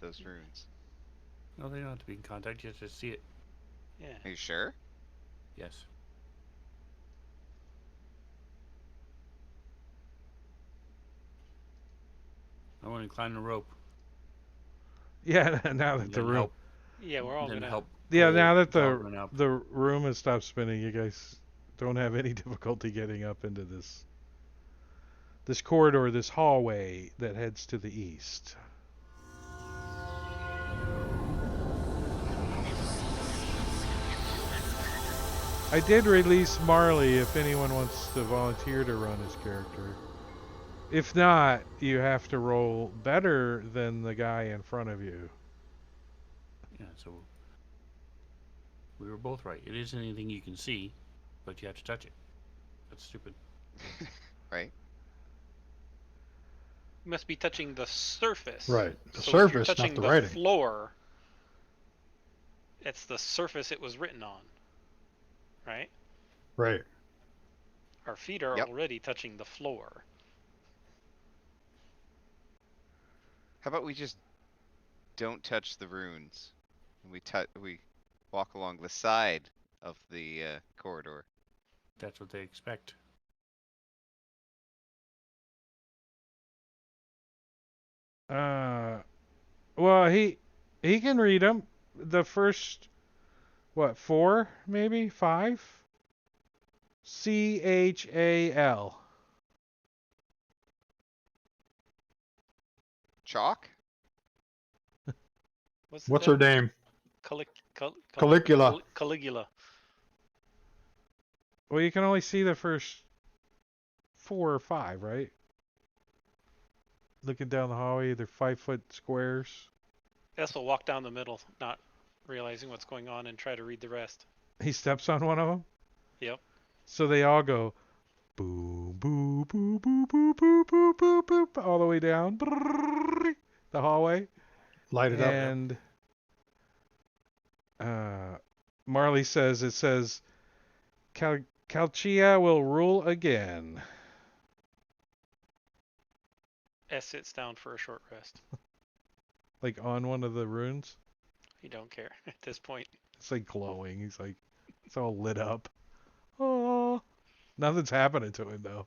those runes. No, they don't have to be in contact. You have to see it. Yeah. Are you sure? Yes. I want to climb the rope. Yeah, now that and the then room. help. Yeah, we're all then gonna. help. Yeah, pull now that Dalgren up. the room has stopped spinning, you guys don't have any difficulty getting up into this this corridor, this hallway that heads to the east. I did release Marley if anyone wants to volunteer to run his character. If not, you have to roll better than the guy in front of you. Yeah, so we were both right. It isn't anything you can see, but you have to touch it. That's stupid. Right? You must be touching the surface. Right. The So if you're surface, not touching the the writing. floor, it's the surface it was written on. Right? Right. Our feet are Yep. already touching the floor. How about we just don't touch the runes? We walk along the side of the corridor. That's what they expect. Well, he can read them. The first, what, 4, maybe 5? CHAL. Chalk? What's her name? Caligula. Caligula. Well, you can only see the first 4 or 5, right? Looking down the hallway, they're 5-foot squares. Ess will walk down the middle, not realizing what's going on, and try to read the rest. He steps on one of them. Yep. So they all go boom, boom, boom, boom, boom, boom, boom, boom, boom, all the way down the hallway. Light it up. And Marley says, it says, Calchia will rule again. S sits down for a short rest. Like on one of the runes. He don't care at this point. It's like glowing. He's like, it's all lit up. Oh, nothing's happening to him though.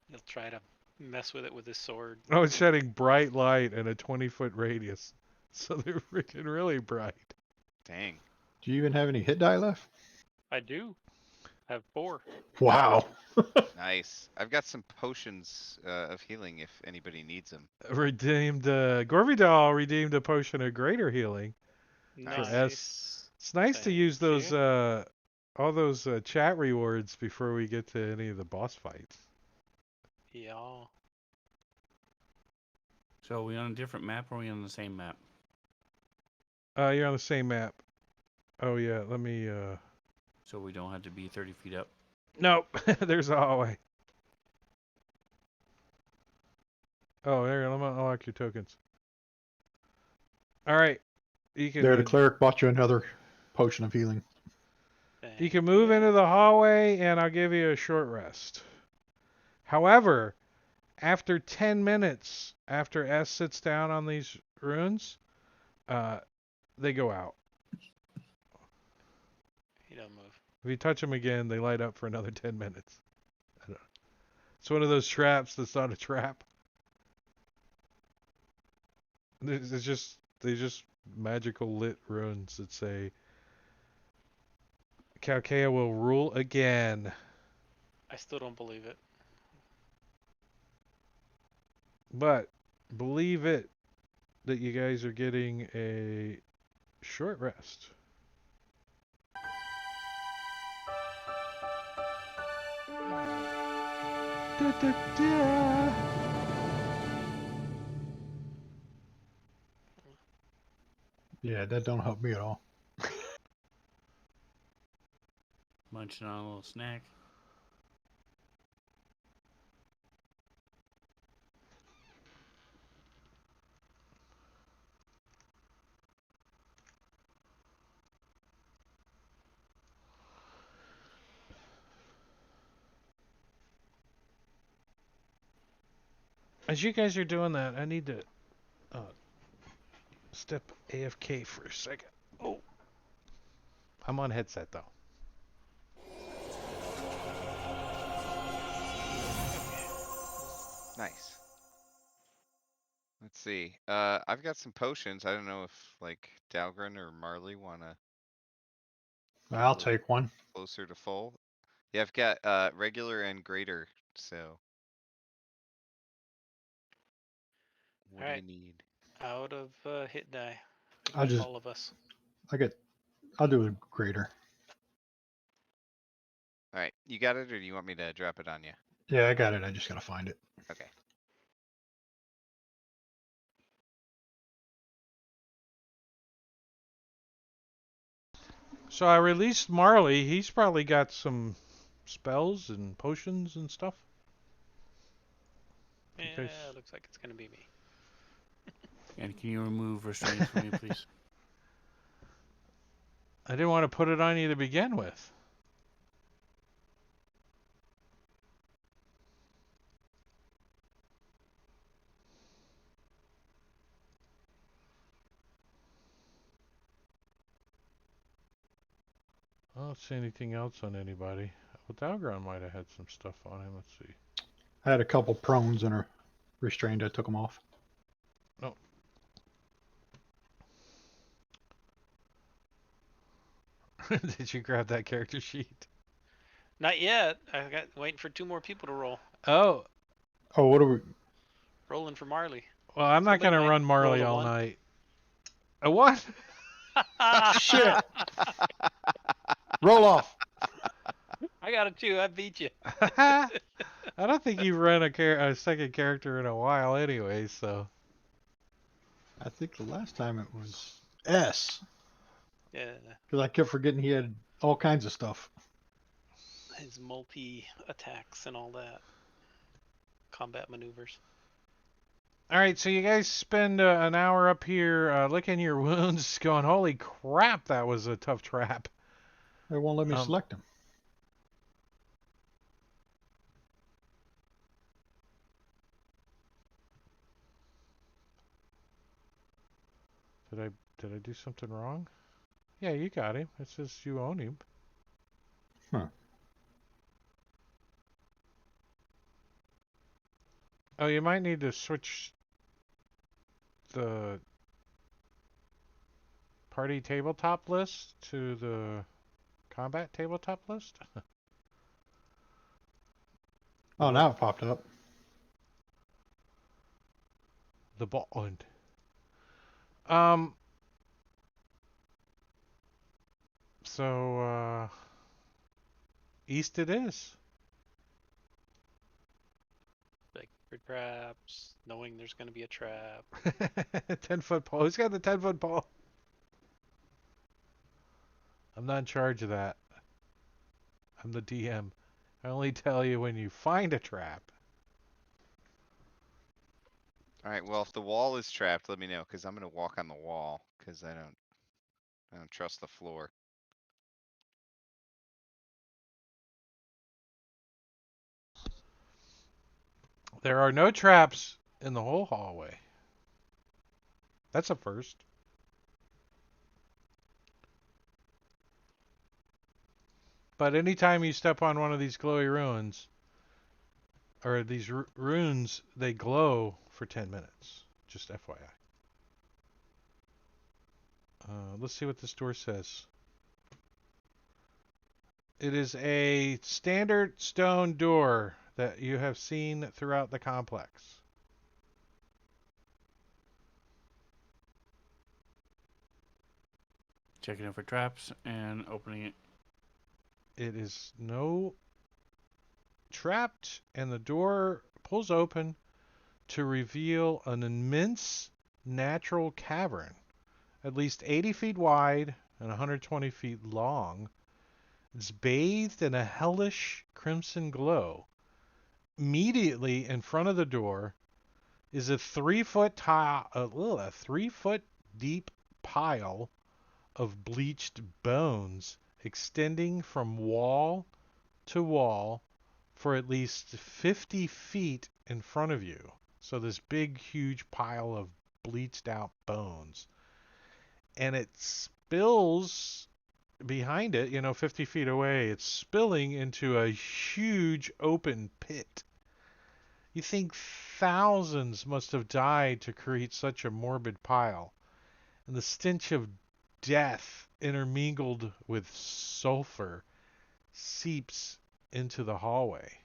He'll try to mess with it with his sword. Oh, it's shedding bright light in a 20-foot radius. So they're freaking really bright. Dang. Do you even have any hit die left? I do. I have 4. Wow. Nice. I've got some potions of healing if anybody needs them. Redeemed, Gorvidal redeemed a potion of greater healing. Nice. S. It's nice to Thank use those, you. all those chat rewards before we get to any of the boss fights. Yeah. So are we on a different map or are we on the same map? You're on the same map. Oh yeah, let me, So we don't have to be 30 feet up. Nope, there's a hallway. Oh, there, let me unlock your tokens. Alright, you can... There, the cleric bought you another potion of healing. You can move into the hallway, and I'll give you a short rest. However, after 10 minutes, after S sits down on these runes, they go out. He doesn't move. If you touch them again, they light up for another 10 minutes. It's one of those traps that's not a trap. It's just, they just magical lit runes that say, Calcea will rule again. I still don't believe it. But believe it that you guys are getting a short rest. Da, da, da. Yeah, that don't help me at all. Munching on a little snack. As you guys are doing that, I need to step AFK for a second. Oh, I'm on headset though. Nice. Let's see. I've got some potions. I don't know if like Dalgren or Marley wanna I'll take one. closer to full. Yeah, I've got regular and greater. So what do you Alright. need? Out of hit die. I I'll got just all of us. I'll do a greater. All right, you got it, or do you want me to drop it on you? Yeah, I got it. I just gotta find it. Okay. So I released Marley. He's probably got some spells and potions and stuff. Yeah, Because looks like it's gonna be me. And can you remove restraints for me, please? I didn't want to put it on you to begin with. I don't see anything else on anybody. Well, Dalgron might have had some stuff on him. Let's see. I had a couple prones and a restrained. I took them off. No. Did you grab that character sheet? Not yet. I got waiting for 2 more people to roll. Oh, Oh, what are we? Rolling for Marley. well, I'm not Somebody going to might run Marley roll a all 1. night. A what? Shit! Roll off. I got it too. I beat you. I don't think you've run a second character in a while anyway, so. I think the last time it was S, Yeah, because I kept forgetting he had all kinds of stuff. his multi attacks and all that. Combat maneuvers. All right, so you guys spend an hour up here licking your wounds, going, "Holy crap, that was a tough trap." They won't let me select him. Did I do something wrong? Yeah, you got him. It says you own him. Huh. Oh, you might need to switch the party tabletop list to the combat tabletop list. Oh, now it popped up. The bond. Um. So, east it is. Like for traps, knowing there's going to be a trap. 10-foot pole. Who's got the 10-foot pole? I'm not in charge of that. I'm the DM. I only tell you when you find a trap. All right. Well, if the wall is trapped, let me know, because I'm gonna walk on the wall, because I don't trust the floor. There are no traps in the whole hallway. That's a first. But anytime you step on one of these glowy ruins, or these runes, they glow for 10 minutes. Just FYI. Let's see what this door says. It is a standard stone door that you have seen throughout the complex. Checking it for traps and opening it. It is no trapped, and the door pulls open to reveal an immense natural cavern, at least 80 feet wide and 120 feet long. It's bathed in a hellish crimson glow. Immediately in front of the door is a 3-foot a 3-foot deep pile of bleached bones extending from wall to wall for at least 50 feet in front of you. So this big, huge pile of bleached out bones. And it spills behind it, 50 feet away. It's spilling into a huge open pit. You think thousands must have died to create such a morbid pile. And the stench of death intermingled with sulfur seeps into the hallway.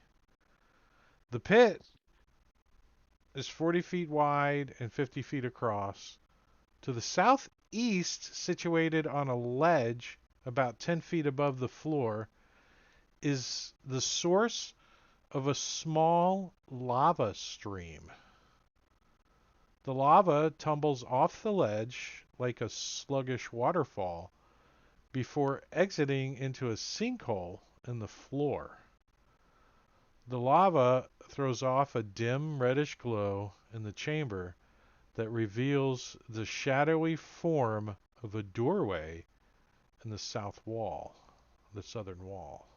The pit is 40 feet wide and 50 feet across. To the southeast, situated on a ledge about 10 feet above the floor, is the source of a small lava stream. The lava tumbles off the ledge like a sluggish waterfall before exiting into a sinkhole in the floor. The lava throws off a dim reddish glow in the chamber that reveals the shadowy form of a doorway in the south wall, the southern wall.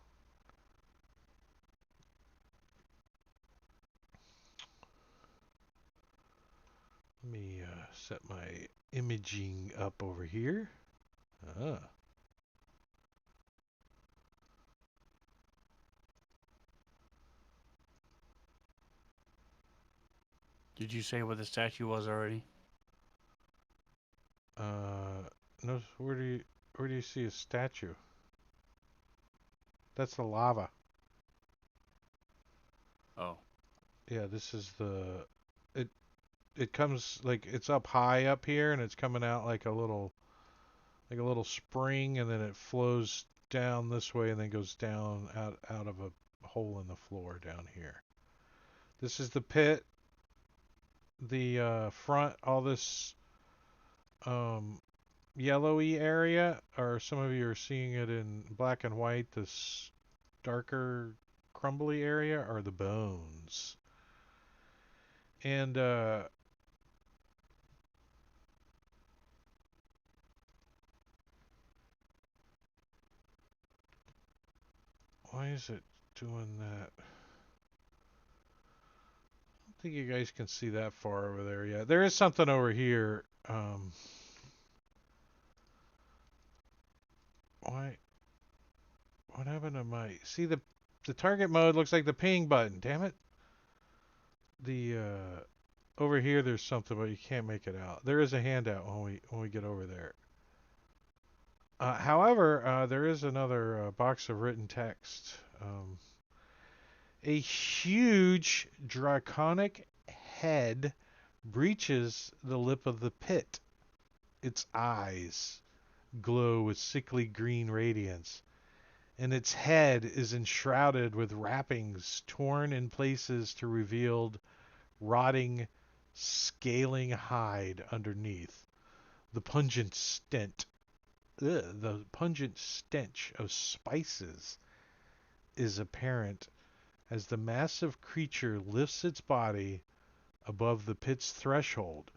Let me set my imaging up over here. Ah. Did you say where the statue was already? No, where do you see a statue? That's the lava. Oh. Yeah, this is the it comes like it's up high up here and it's coming out like a little spring, and then it flows down this way and then goes down out of a hole in the floor down here. This is the pit. The front, all this yellowy area, or some of you are seeing it in black and white, this darker crumbly area are the bones. And why is it doing that? I don't think you guys can see that far over there yet. There is something over here. Why? What happened to my... See, the target mode looks like the ping button. Damn it. The over here there's something, but you can't make it out. There is a handout when we get over there. However, there is another box of written text. A huge draconic head breaches the lip of the pit. Its eyes glow with sickly green radiance, and its head is enshrouded with wrappings torn in places to reveal rotting, scaling hide underneath. The pungent stench of spices is apparent as the massive creature lifts its body above the pit's threshold,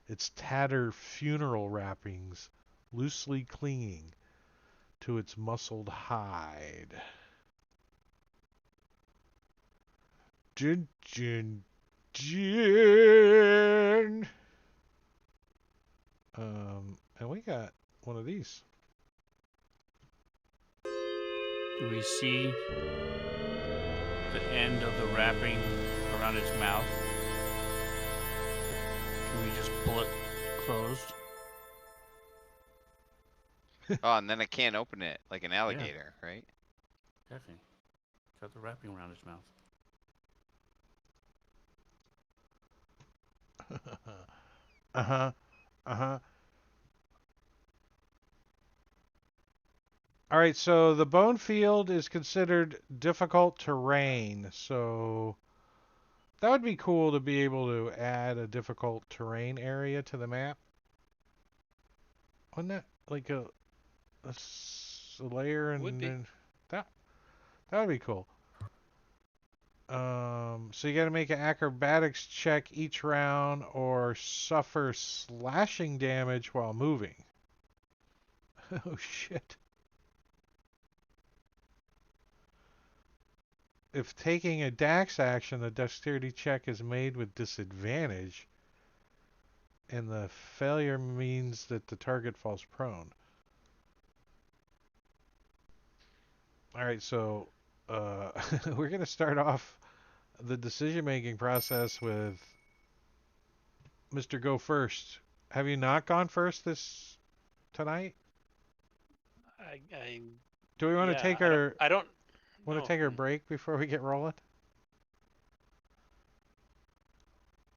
its tattered funeral wrappings loosely clinging to its muscled hide. Dun, dun, dun. And we got one of these. Do we see the end of the wrapping around its mouth? Can we just pull it closed? Oh, and then I can't open it like an alligator, right? Definitely. Got the wrapping around its mouth. Uh-huh. Uh-huh. All right, so the bone field is considered difficult terrain, so that would be cool to be able to add a difficult terrain area to the map. Wouldn't that like a layer and Would be. then that would be cool. So you got to make an acrobatics check each round or suffer slashing damage while moving. Oh shit. If taking a dax action, the dexterity check is made with disadvantage, and the failure means that the target falls prone. Alright, so we're going to start off the decision-making process with Mr. Go First. Have you not gone first tonight? I Do we want to yeah, take I don't, our... I don't. Want No, to take a break before we get rolling?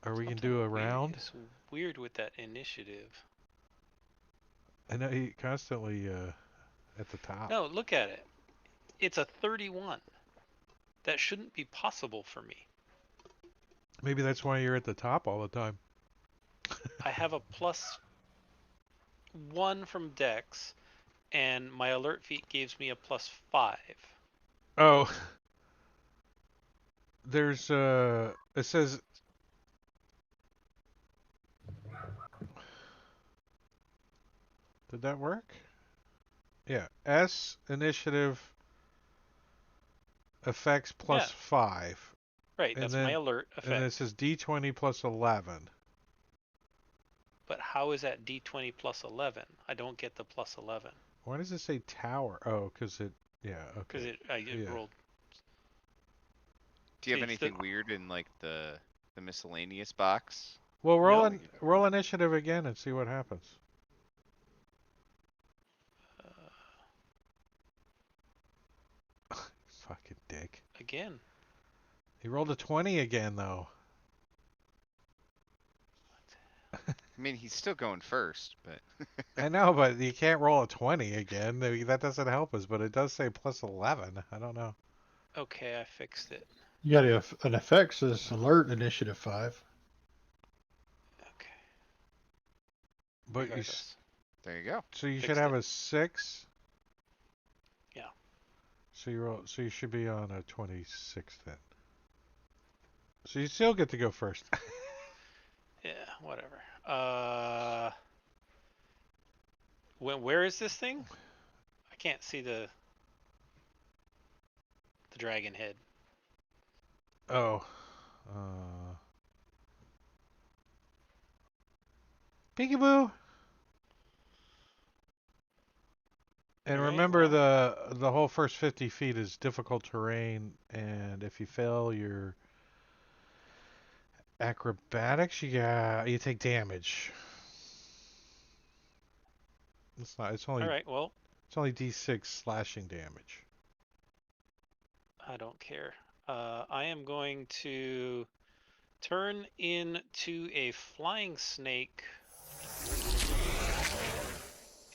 Or we can something do a weird round? is weird with that initiative. I know he constantly at the top. No, look at it. It's a 31. That shouldn't be possible for me. Maybe that's why you're at the top all the time. I have a +1 from Dex, and my alert feat gives me a +5. Oh, there's it says did that work? Yeah, S initiative effects Yeah, +5. right. And That's my then alert and then it effect. says D20 +11. But how is that D20 +11? I don't get the +11 Why does it say tower? Oh, because it yeah, because okay. I Yeah. rolled. Do you have It's the anything weird in like the miscellaneous box? Well, no. roll initiative again and see what happens. Fucking dick. Again. He rolled a 20 again though. I mean, he's still going first, but I know, but you can't roll a 20 again. That doesn't help us, but it does say +11. I don't know. Okay, I fixed it. You got an effect says alert initiative 5. Okay. But Regardless. there you go. so you should Fixed have it. a 6. Yeah. So you should be on a 26 then. So you still get to go first. Yeah, whatever. Where is this thing? I can't see the dragon head. Oh. Peekaboo. And All right, remember well, the whole first 50 feet is difficult terrain, and if you fail your acrobatics, you take damage. It's all only right, well, D6 slashing damage. I don't care. I am going to turn into a flying snake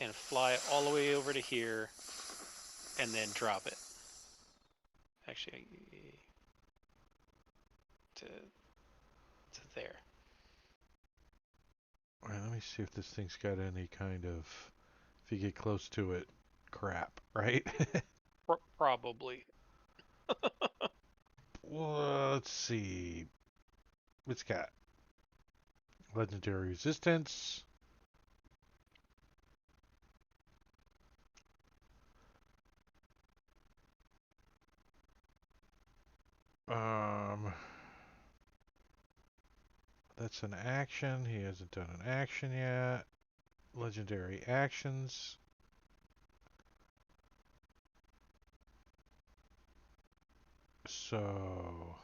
and fly all the way over to here and then drop it. Actually, to there. Alright, let me see if this thing's got any kind of, if you get close to it, crap, right? Probably. Well, let's see. It's got legendary resistance. Um, that's an action. He hasn't done an action yet. Legendary actions. So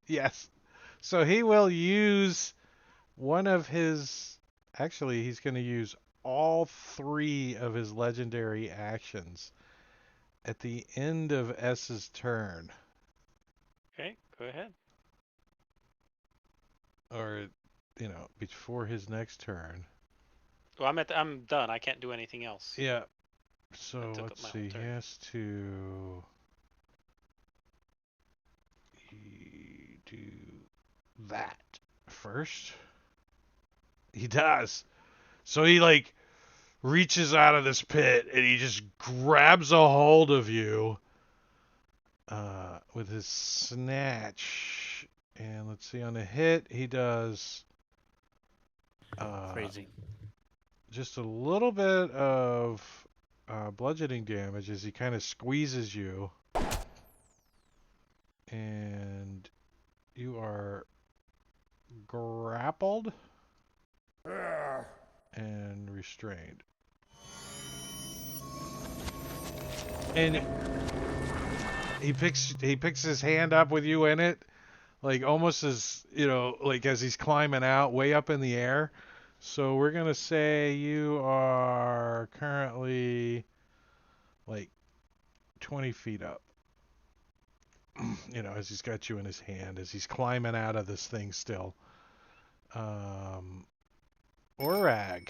yes. So he will use one of his. Actually, he's going to use all 3 of his legendary actions at the end of S's turn. Okay, go ahead. Or, before his next turn. Well, I'm done. I can't do anything else. Yeah. So That took up let's my see. whole He turn. has to do that first. He does. So he reaches out of this pit and he just grabs a hold of you with his snatch. And let's see, on a hit, he does Phrasing. just a little bit of bludgeoning damage as he kind of squeezes you. And you are grappled and restrained. And he picks his hand up with you in it, like almost as like as he's climbing out, way up in the air. So we're gonna say you are currently like 20 feet up. As he's got you in his hand, as he's climbing out of this thing still. Orag.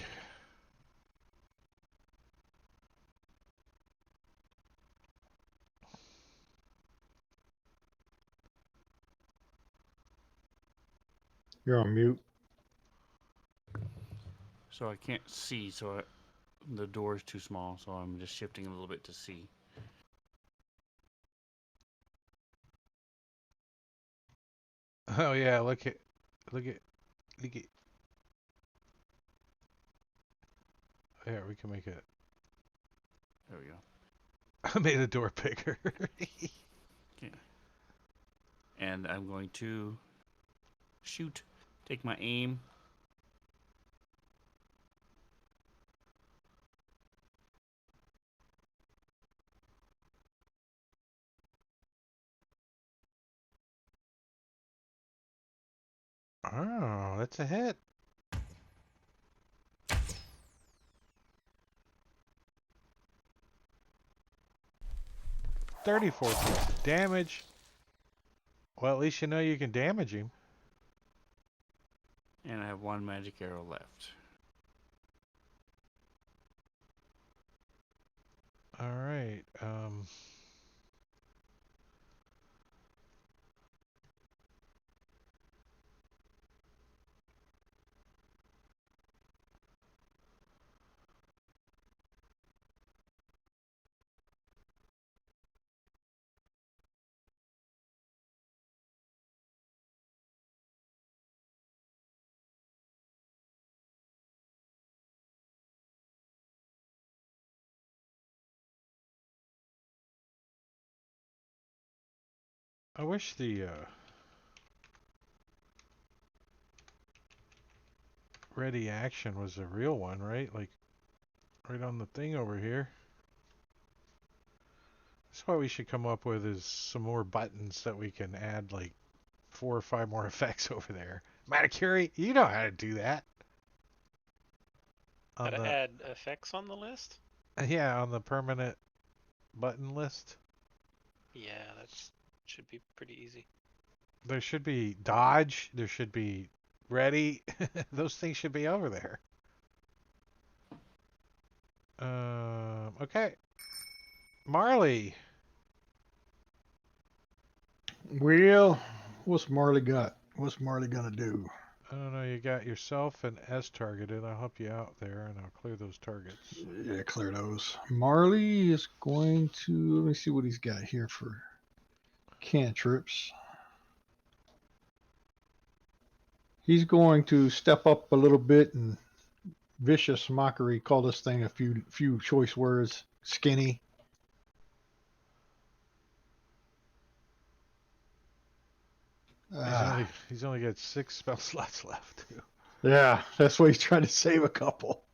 You're on mute. So I can't see, the door is too small, so I'm just shifting a little bit to see. Oh yeah, look at. There, we can make it. There we go. I made the door bigger. Okay. And I'm going to shoot. Take my aim. Oh, that's a hit. 34 points of damage. Well, at least you know you can damage him. And I have one magic arrow left. All right. I wish the ready action was a real one, right? Like right on the thing over here. That's what we should come up with is some more buttons that we can add like 4 or 5 more effects over there. Matakuri, you know how to do that. How On to the add effects on the list? yeah, on the permanent button list. Yeah, that should be pretty easy. There should be dodge, there should be ready. Those things should be over there. Okay. Marley. Well, what's Marley got? What's Marley gonna do? I don't know, you got yourself and S targeted. I'll help you out there and I'll clear those targets. Yeah, clear those. Marley is going to, let me see what he's got here for cantrips. He's going to step up a little bit and vicious mockery. Call this thing a few choice words. Skinny. He's only got 6 spell slots left. Yeah, that's why he's trying to save a couple.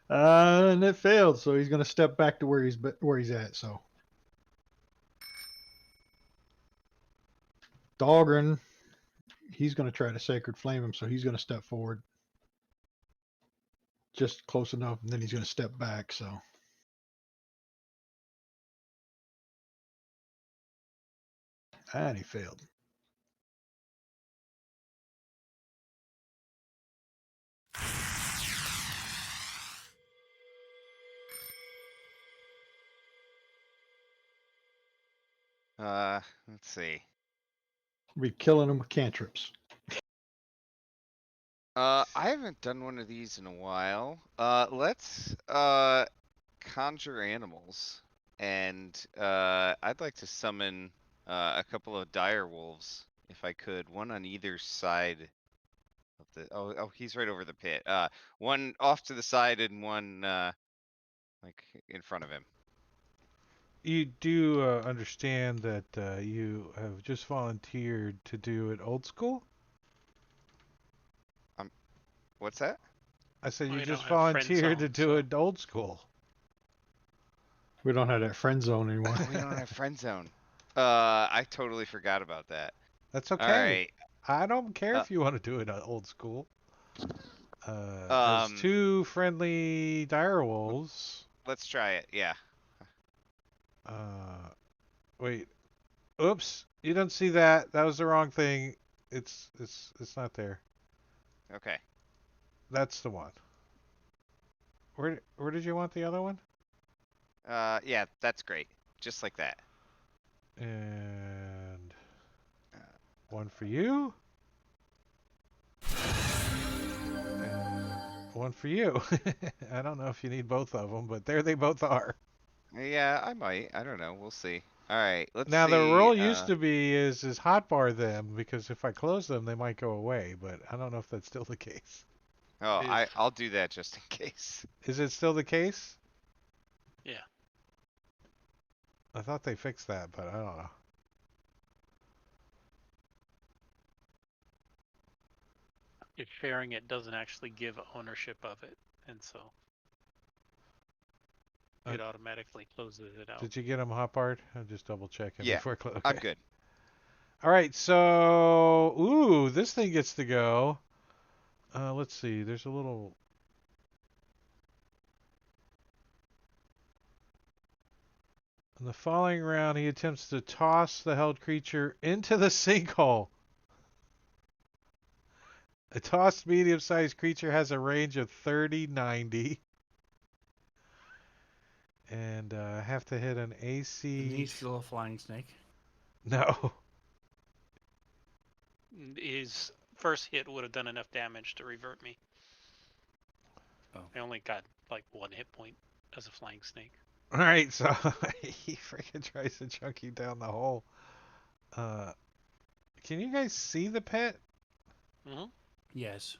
And it failed, so he's going to step back to where he's at. So Dahlgren, he's going to try to sacred flame him, so he's going to step forward just close enough, and then he's going to step back. So and he failed. Let's see. We're killing him with cantrips. I haven't done one of these in a while. Let's conjure animals, and I'd like to summon a couple of dire wolves if I could, one on either side of the. Oh, he's right over the pit. One off to the side and one like in front of him. You do understand that you have just volunteered to do it old school? What's that? I said Well, you we don't just have friend volunteered to zone, do so- it old school. We don't have that friend zone anymore. We don't have friend zone. I totally forgot about that. That's All okay. right. I don't care Uh, if you want to do it old school. As Um, two friendly dire wolves. let's try it. Yeah. Wait. Oops. You don't see that. That was the wrong thing. It's not there. Okay. That's the one. Where did you want the other one? Yeah, that's great. Just like that. And one for you. And one for you. I don't know if you need both of them, but there they both are. Yeah, I might. I don't know. We'll see. All right. Let's Now the see. rule used to be is hotbar them because if I close them they might go away, but I don't know if that's still the case. Oh, If I'll do that just in case. Is it still the case? yeah, I thought they fixed that, but I don't know. if sharing it doesn't actually give ownership of it, and so it automatically closes it out. Did you get them hotbarred? I'm just double checking Yeah, before I close. I'm good. All right, so ooh, this thing gets to go. Let's see. There's a little. In the following round, he attempts to toss the held creature into the sinkhole. A tossed medium-sized creature has a range of 30, 90. And I have to hit an AC. Isn't he still a flying snake? No. His first hit would have done enough damage to revert me. Oh. I only got like 1 hit point as a flying snake. All right, so he freaking tries to chunk you down the hole. Can you guys see the pit? Mm-hmm. Yes.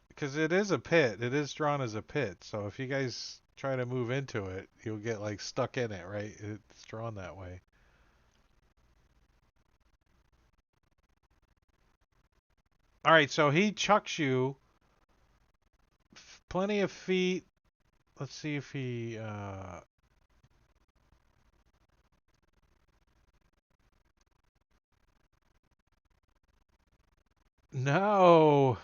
Because it is a pit. It is drawn as a pit. So if you guys try to move into it, you'll get like stuck in it, right? It's drawn that way. All right, so he chucks you plenty of feet. Let's see if he no.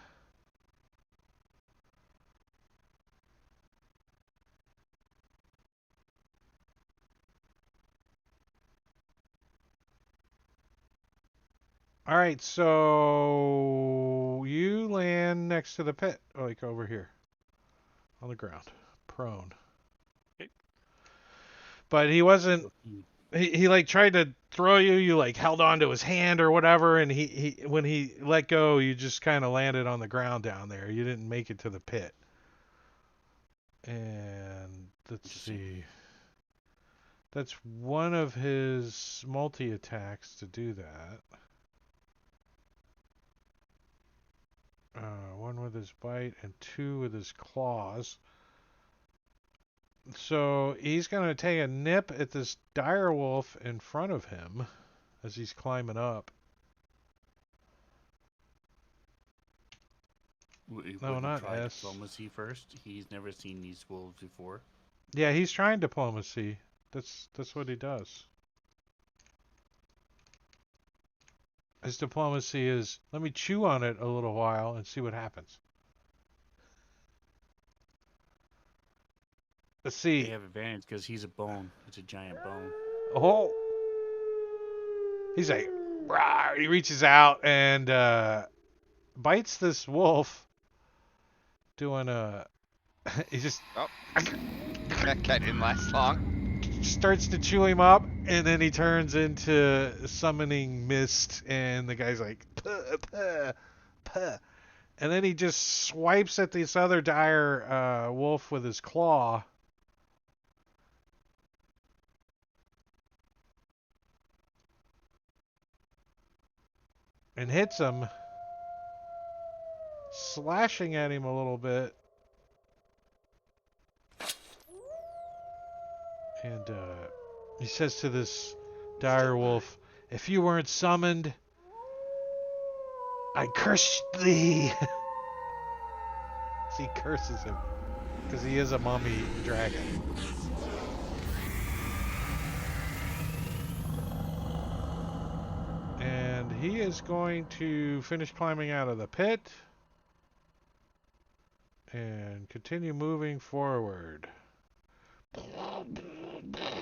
All right, so you land next to the pit, like over here on the ground, prone. Okay. But he wasn't. He like tried to throw you. You like held on to his hand or whatever, and he when he let go, you just kind of landed on the ground down there. You didn't make it to the pit. And let's see. That's one of his multi attacks to do that. One with his bite and two with his claws. So he's going to take a nip at this dire wolf in front of him as he's climbing up. No, not try S. diplomacy first. He's never seen these wolves before. Yeah, he's trying diplomacy. That's what he does. His diplomacy is, let me chew on it a little while and see what happens. Let's They see. have advantage because he's a bone. It's a giant bone. Oh. He's like, "Rawr." He reaches out and bites this wolf. Doing a, he just Oh, that guy didn't last long. starts to chew him up, and then he turns into summoning mist, and the guy's like, puh, puh, puh. And then he just swipes at this other dire wolf with his claw. And hits him, slashing at him a little bit. And he says to this dire wolf, if you weren't summoned, I curse thee. So he curses him because he is a mummy dragon. he is going to finish climbing out of the pit and continue moving forward.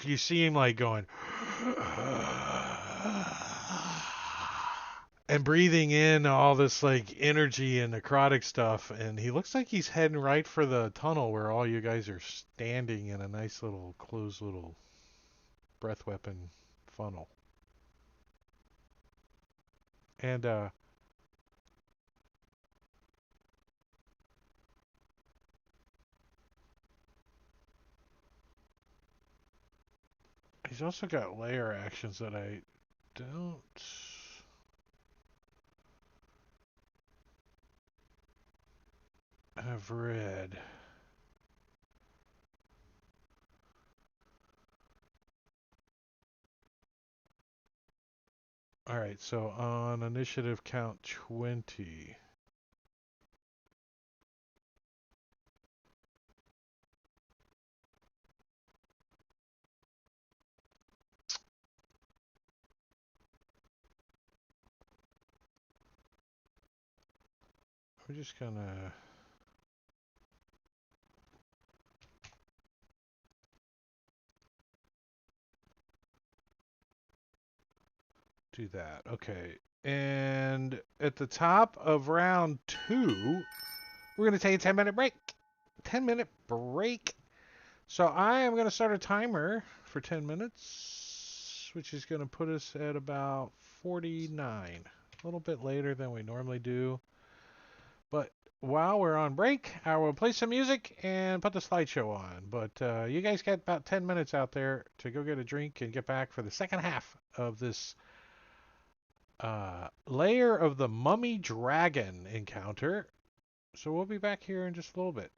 You see him like going and breathing in all this like energy and necrotic stuff, and he looks like he's heading right for the tunnel where all you guys are standing in a nice little closed little breath weapon funnel. And he's also got layer actions that I don't have read. Alright, so on initiative count 20. We're just gonna do that. Okay. And at the top of round 2, we're going to take a 10-minute break. 10-minute break. So I am going to start a timer for 10 minutes, which is going to put us at about 49. A little bit later than we normally do. But while we're on break, I will play some music and put the slideshow on. But you guys got about 10 minutes out there to go get a drink and get back for the second half of this Lair of the Mummy Dragon encounter. So we'll be back here in just a little bit.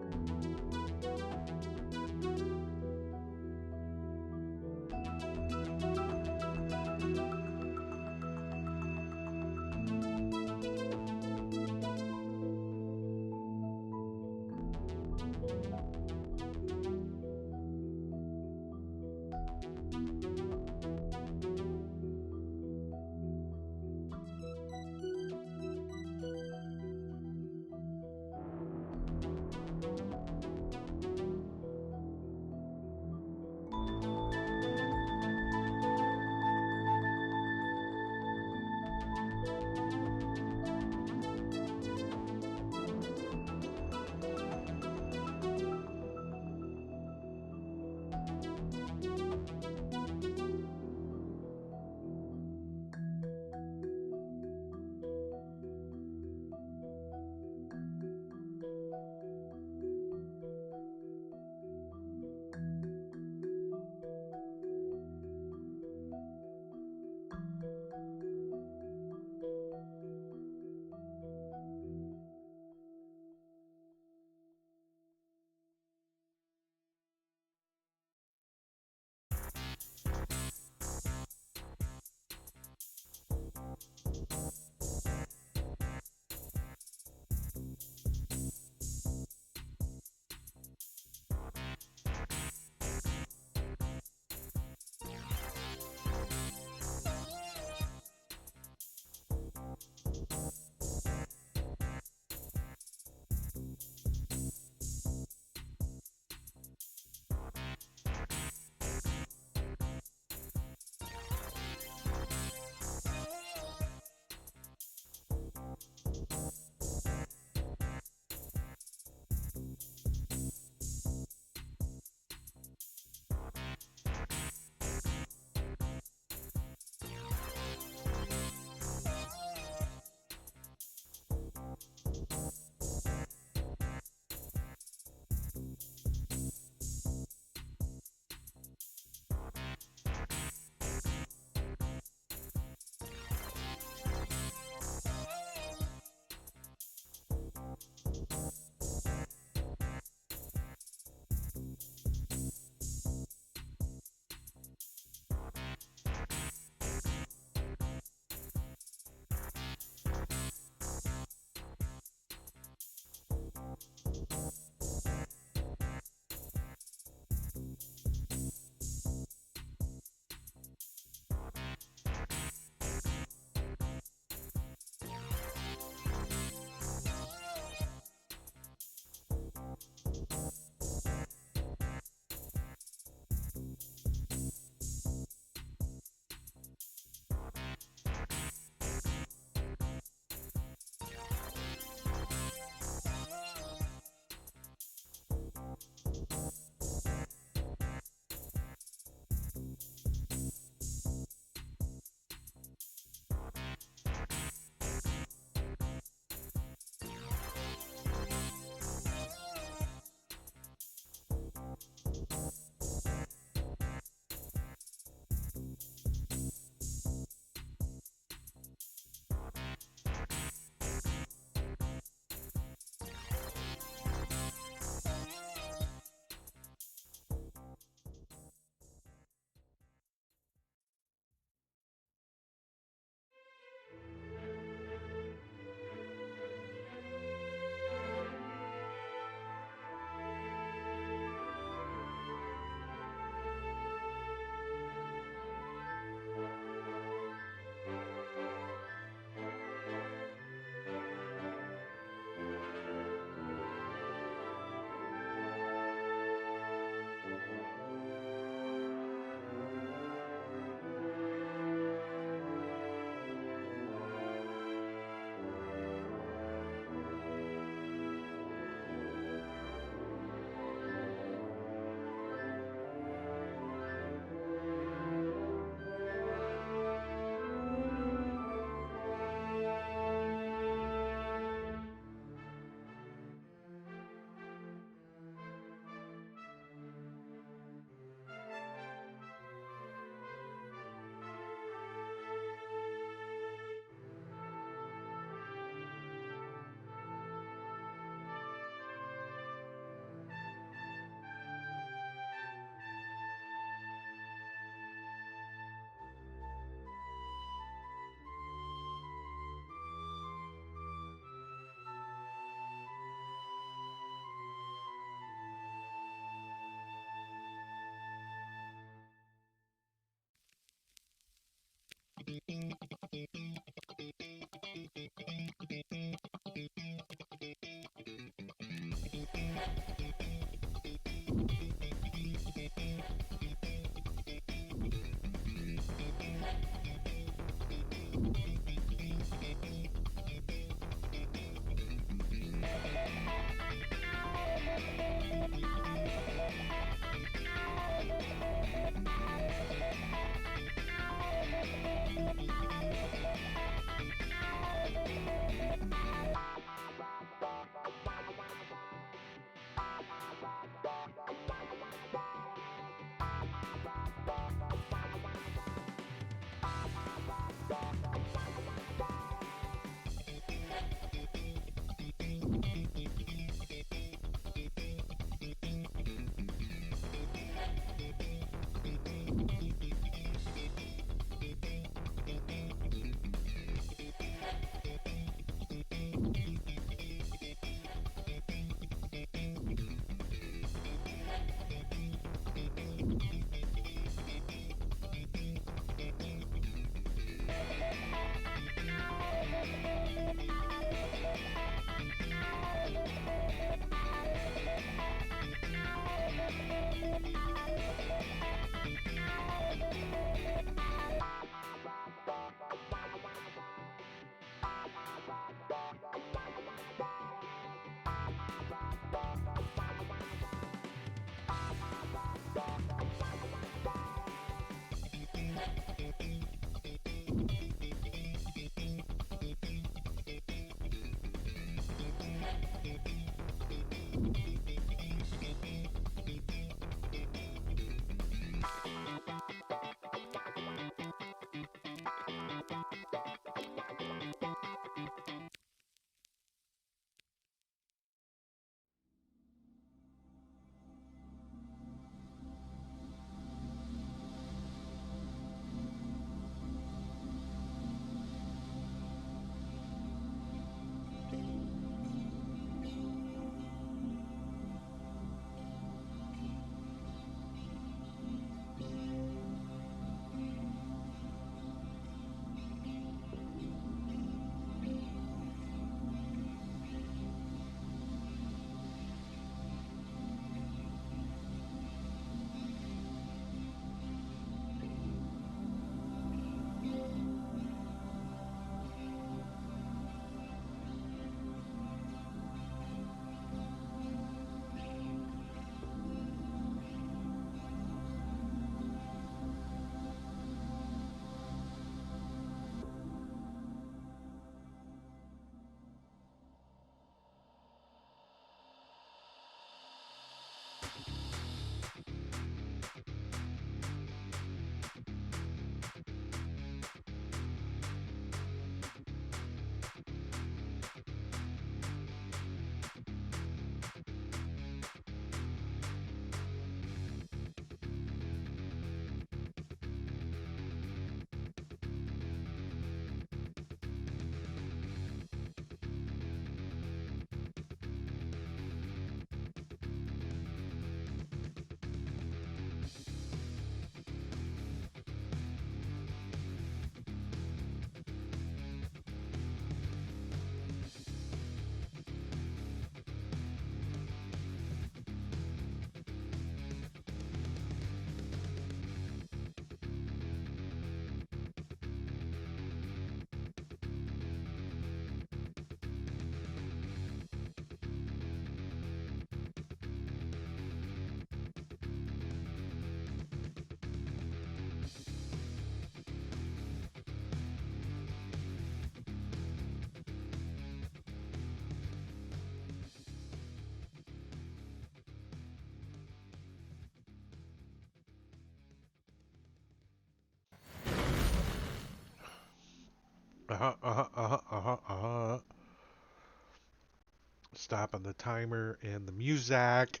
Stopping the timer and the music.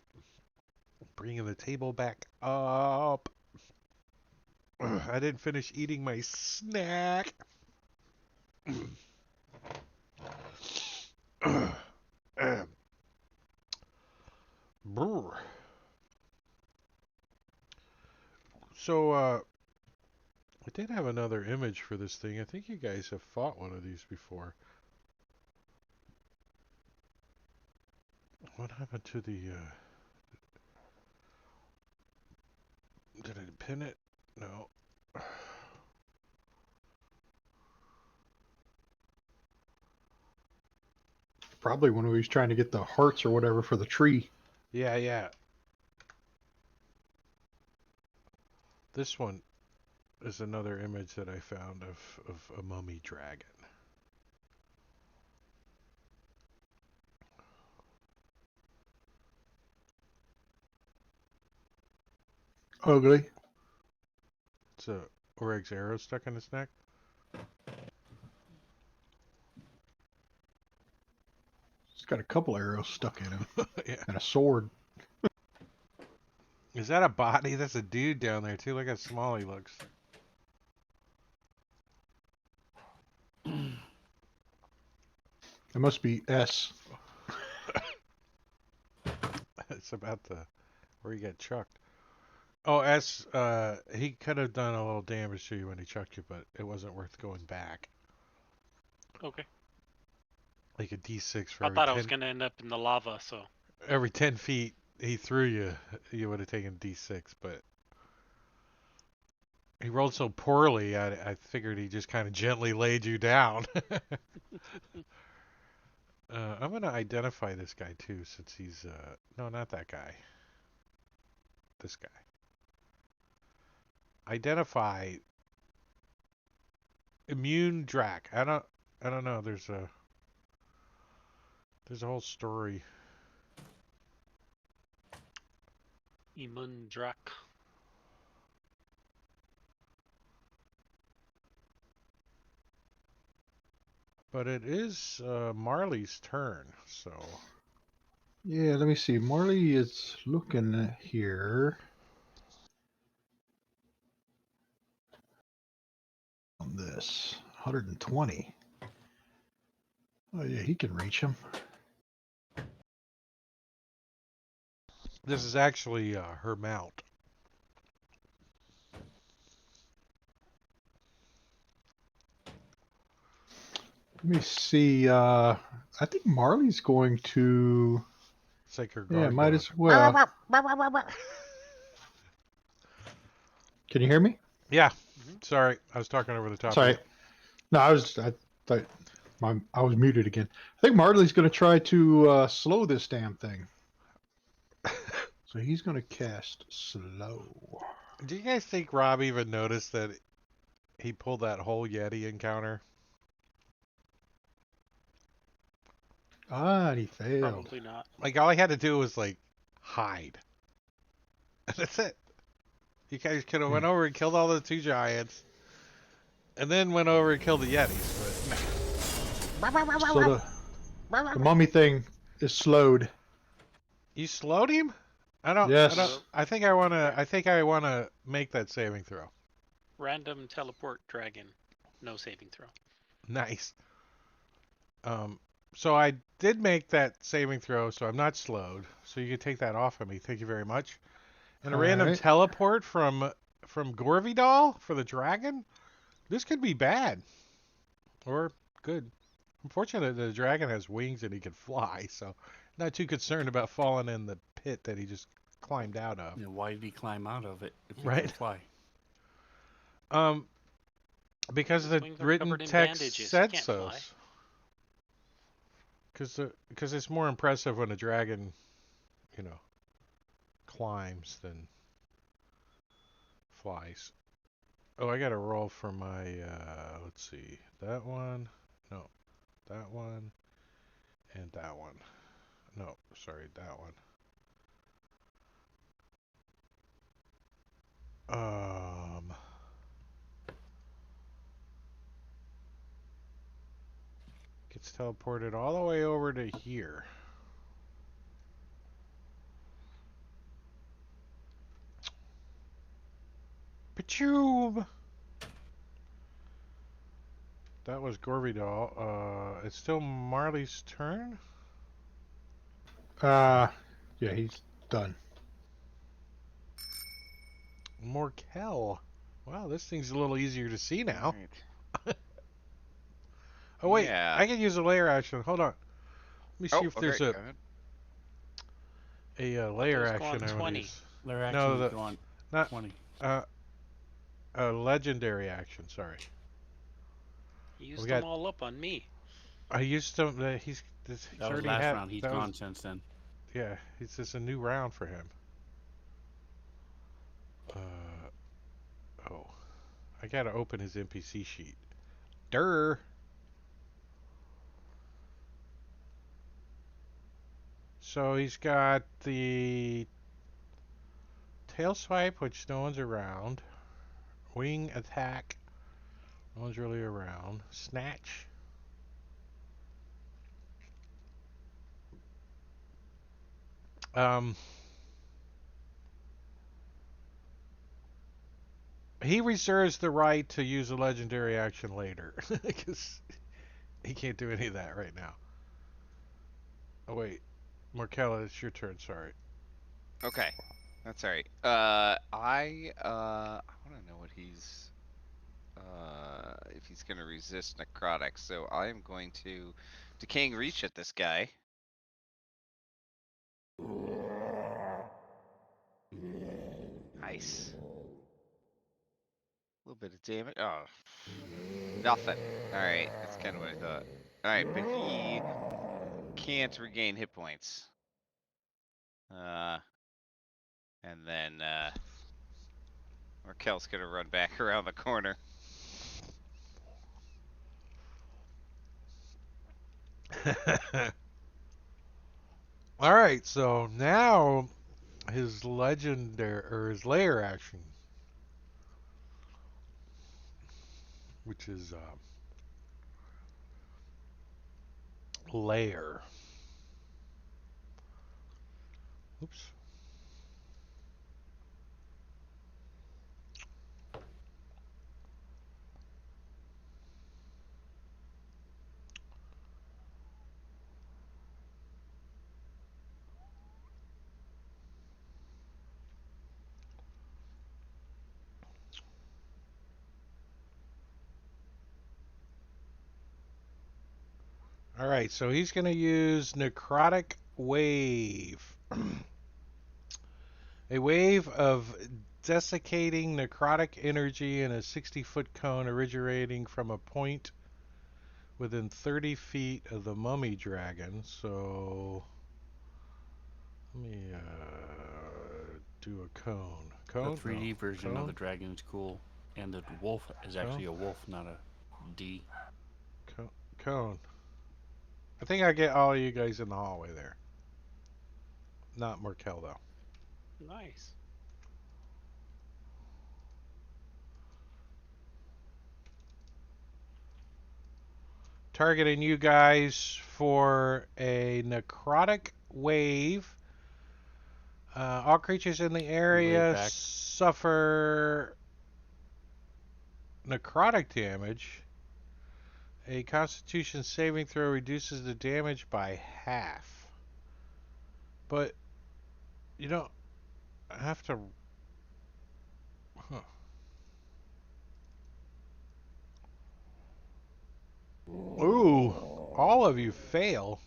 Bringing the table back up. I didn't finish eating my snack. Brr. So, I did have another image for this thing. I think you guys have fought one of these before. What happened to the, did I pin it? No. Probably when we was trying to get the hearts or whatever for the tree. Yeah, yeah. This one is another image that I found of a mummy dragon. Ugly. It's a Oreg's arrow stuck in its neck. It's got a couple arrows stuck in him Yeah. and a sword. Is that a body? That's a dude down there too. Look how small he looks. It must be S. It's about the where he got chucked. Oh, S. He could have done a little damage to you when he chucked you, but it wasn't worth going back. Okay. Like a D6 for I every thought 10, I was gonna end up in the lava, so every 10 feet he threw you, you would have taken D6, but he rolled so poorly, I figured he just kind of gently laid you down. I'm going to identify this guy too, since he's, no, not that guy. This guy. Identify immune drac. I don't know. There's a whole story. Imundrak. But it is Marley's turn, so Yeah, let me see. Marley is looking here. On this 120. Oh yeah, he can reach him. this is actually her mount. Let me see. I think Marley's going to. Sacred Yeah, Guard might going. as well. Can you hear me? Yeah. Mm-hmm. Sorry, I was talking over the top of Sorry. you. No, I thought I was muted again. I think Marley's going to try to slow this damn thing. So he's going to cast slow. Do you guys think Rob even noticed that he pulled that whole Yeti encounter? Ah, and he failed. Probably not. Like, all he had to do was, like, hide. That's it. You guys could have went over and killed all the two giants, and then went over and killed the Yetis, but no. So the mummy thing is slowed. You slowed him? I don't. Yes. I think I wanna make that saving throw. Random teleport dragon. No saving throw. Nice. So I did make that saving throw, so I'm not slowed. So you can take that off of me. Thank you very much. And a random Alright. teleport from Gorvidal for the dragon. This could be bad, or good. Unfortunately, the dragon has wings and he can fly, so not too concerned about falling in the pit that he just climbed out of. You know, why did he climb out of it if he Right. can fly? Because His the wings are written covered in text bandages. He said can't so. fly. Because it's more impressive when a dragon, you know, climbs than flies. Oh, I got to roll for my, let's see, that one, no, that one, and that one. No, sorry, that one. Gets teleported all the way over to here. Pachoom! That was Gorvidal. It's still Marley's turn. Yeah, he's done. Morkel. Wow, this thing's a little easier to see now. Alright. Oh wait, Yeah. I can use a layer action. Hold on. Let me see Oh, if okay. there's Go ahead. a I thought it layer was action going I want to 20. use. Their No, actions go on not 20. a legendary action. Sorry, You we used got. them all up on me. I used to. He's That was already last had. round. He's That was gone since then. yeah. It's just a new round for him. Oh, I gotta open his NPC sheet. Durr. So he's got the tail swipe, which no one's around. Wing attack, no one's really around. Snatch. Um, he reserves the right to use a legendary action later because he can't do any of that right now. Oh wait, Markella, it's your turn. Sorry. Okay. That's alright. I want to know what he's if he's gonna resist necrotic. So I am going to decaying reach at this guy. Nice. A little bit of damage. Oh, nothing. All right, that's kind of what I thought. All right, but he can't regain hit points. And then Raquel's gonna run back around the corner. All right, so now his legendary or his layer action, which is layer. Oops. All right, so he's going to use Necrotic Wave. A wave of desiccating necrotic energy in a 60-foot cone originating from a point within 30 feet of the mummy dragon. So let me do a cone. The Cone? 3D No. version of the Cone? dragon is cool, and the wolf is actually a wolf, not a D. Cone. I think I get all of you guys in the hallway there. Not Markel, though. Nice. Targeting you guys for a necrotic wave. All creatures in the Laid area back. suffer necrotic damage. A Constitution saving throw reduces the damage by half. But you don't have to. Huh. Ooh, all of you fail,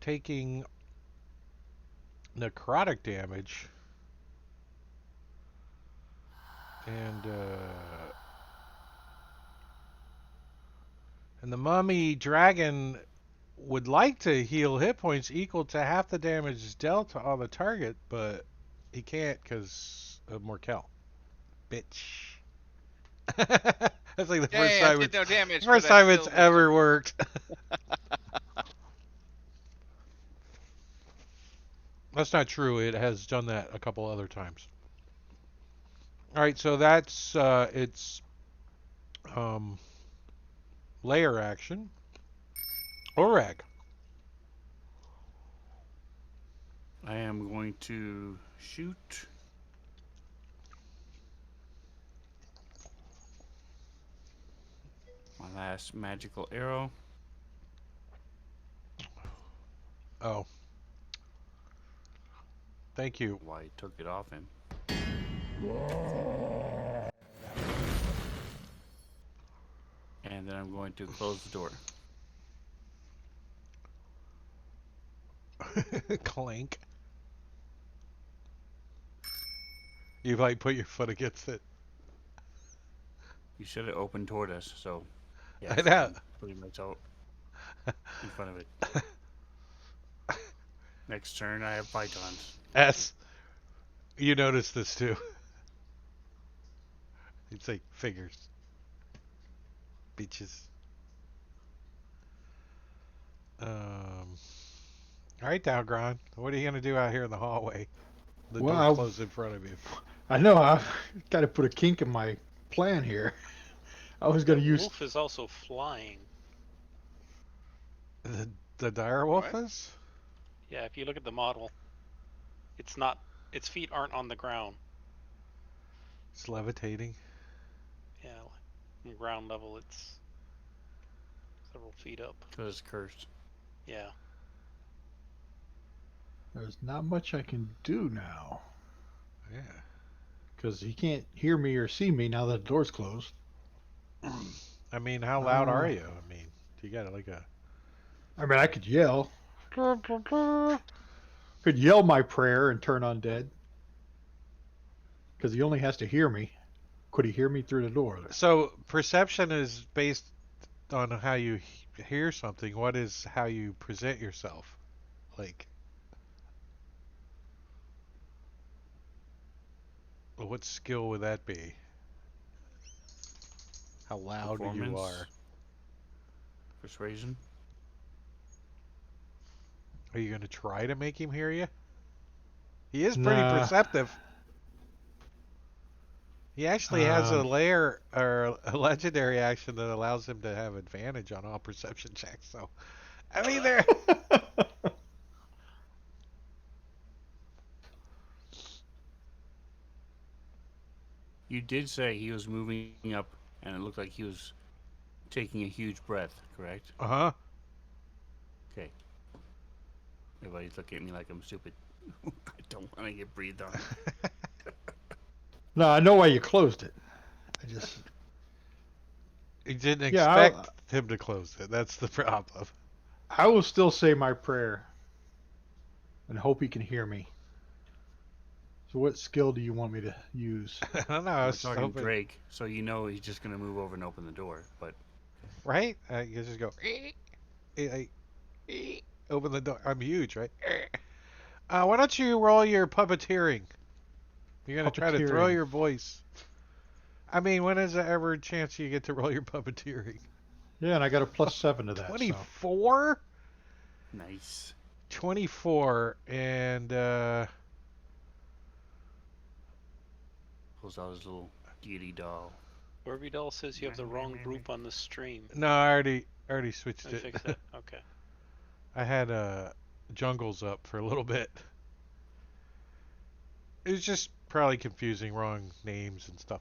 taking necrotic damage. And the mummy dragon would like to heal hit points equal to half the damage dealt on the target, but he can't because of Morkel. Bitch. That's like the Yay! I did no damage, but first that's time it's still ever worked. That's not true. It has done that a couple other times. All right, so that's its um, layer action. Orag. I am going to shoot my last magical arrow. Oh. Thank you. Why I took it off him. And then I'm going to close the door. Clank. You like put your foot against it. You should have opened toward us, so yeah, I know. I'm putting myself in front of it. Next turn, I have pythons. S. You notice this too. It's like figures. Beaches. All right, Dalgron. What are you gonna do out here in the hallway? The door Well, closed in front of you. I know I've got to put a kink in my plan here. I was going to use. Wolf is also flying. The dire wolf What? is? Yeah, if you look at the model, it's not. Its feet aren't on the ground. It's levitating. Yeah, from ground level, it's several feet up. Because it's cursed. Yeah. There's not much I can do now Yeah. because he can't hear me or see me now that the door's closed. I mean, how loud are you? I mean, you got like a. I mean, I could yell. Could yell my prayer and turn undead. Because he only has to hear me. Could he hear me through the door? So perception is based on how you hear something. What is how you present yourself? Like, what skill would that be? How loud you Performance, are. persuasion. Are you gonna try to make him hear you? He is pretty Nah. perceptive. He actually has a Um, layer or a legendary action that allows him to have advantage on all perception checks. So, I mean, there. You did say he was moving up, and it looked like he was taking a huge breath, correct? Uh huh. Okay. Everybody's looking at me like I'm stupid. I don't want to get breathed on. No, I know why you closed it. I just. He didn't Yeah, expect him to close it. That's the problem. I will still say my prayer and hope he can hear me. So, what skill do you want me to use? I don't know. I We're was talking hoping, Drake, so you know he's just gonna move over and open the door. But right? You just go. Open the door. I'm huge, right? Why don't you roll your puppeteering? You're gonna try to throw Puppeteering. your voice. I mean, when is there ever a chance you get to roll your puppeteering? Yeah, and I got a +7 to that. So. 24? nice. 24, and Pulls out his little deity doll. Orvidal says you have the wrong group on the stream. no, I already switched Let me it. fix that. Okay. I had jungles up for a little bit. It was just probably confusing, wrong names and stuff.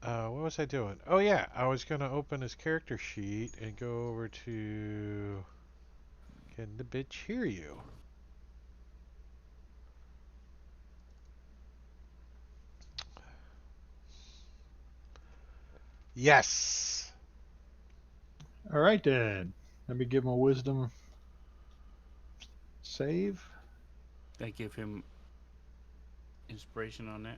What was I doing? Oh yeah, I was gonna open his character sheet and go over to. Can the bitch hear you? Yes. All right, then. Let me give him a wisdom save. I give him inspiration on that.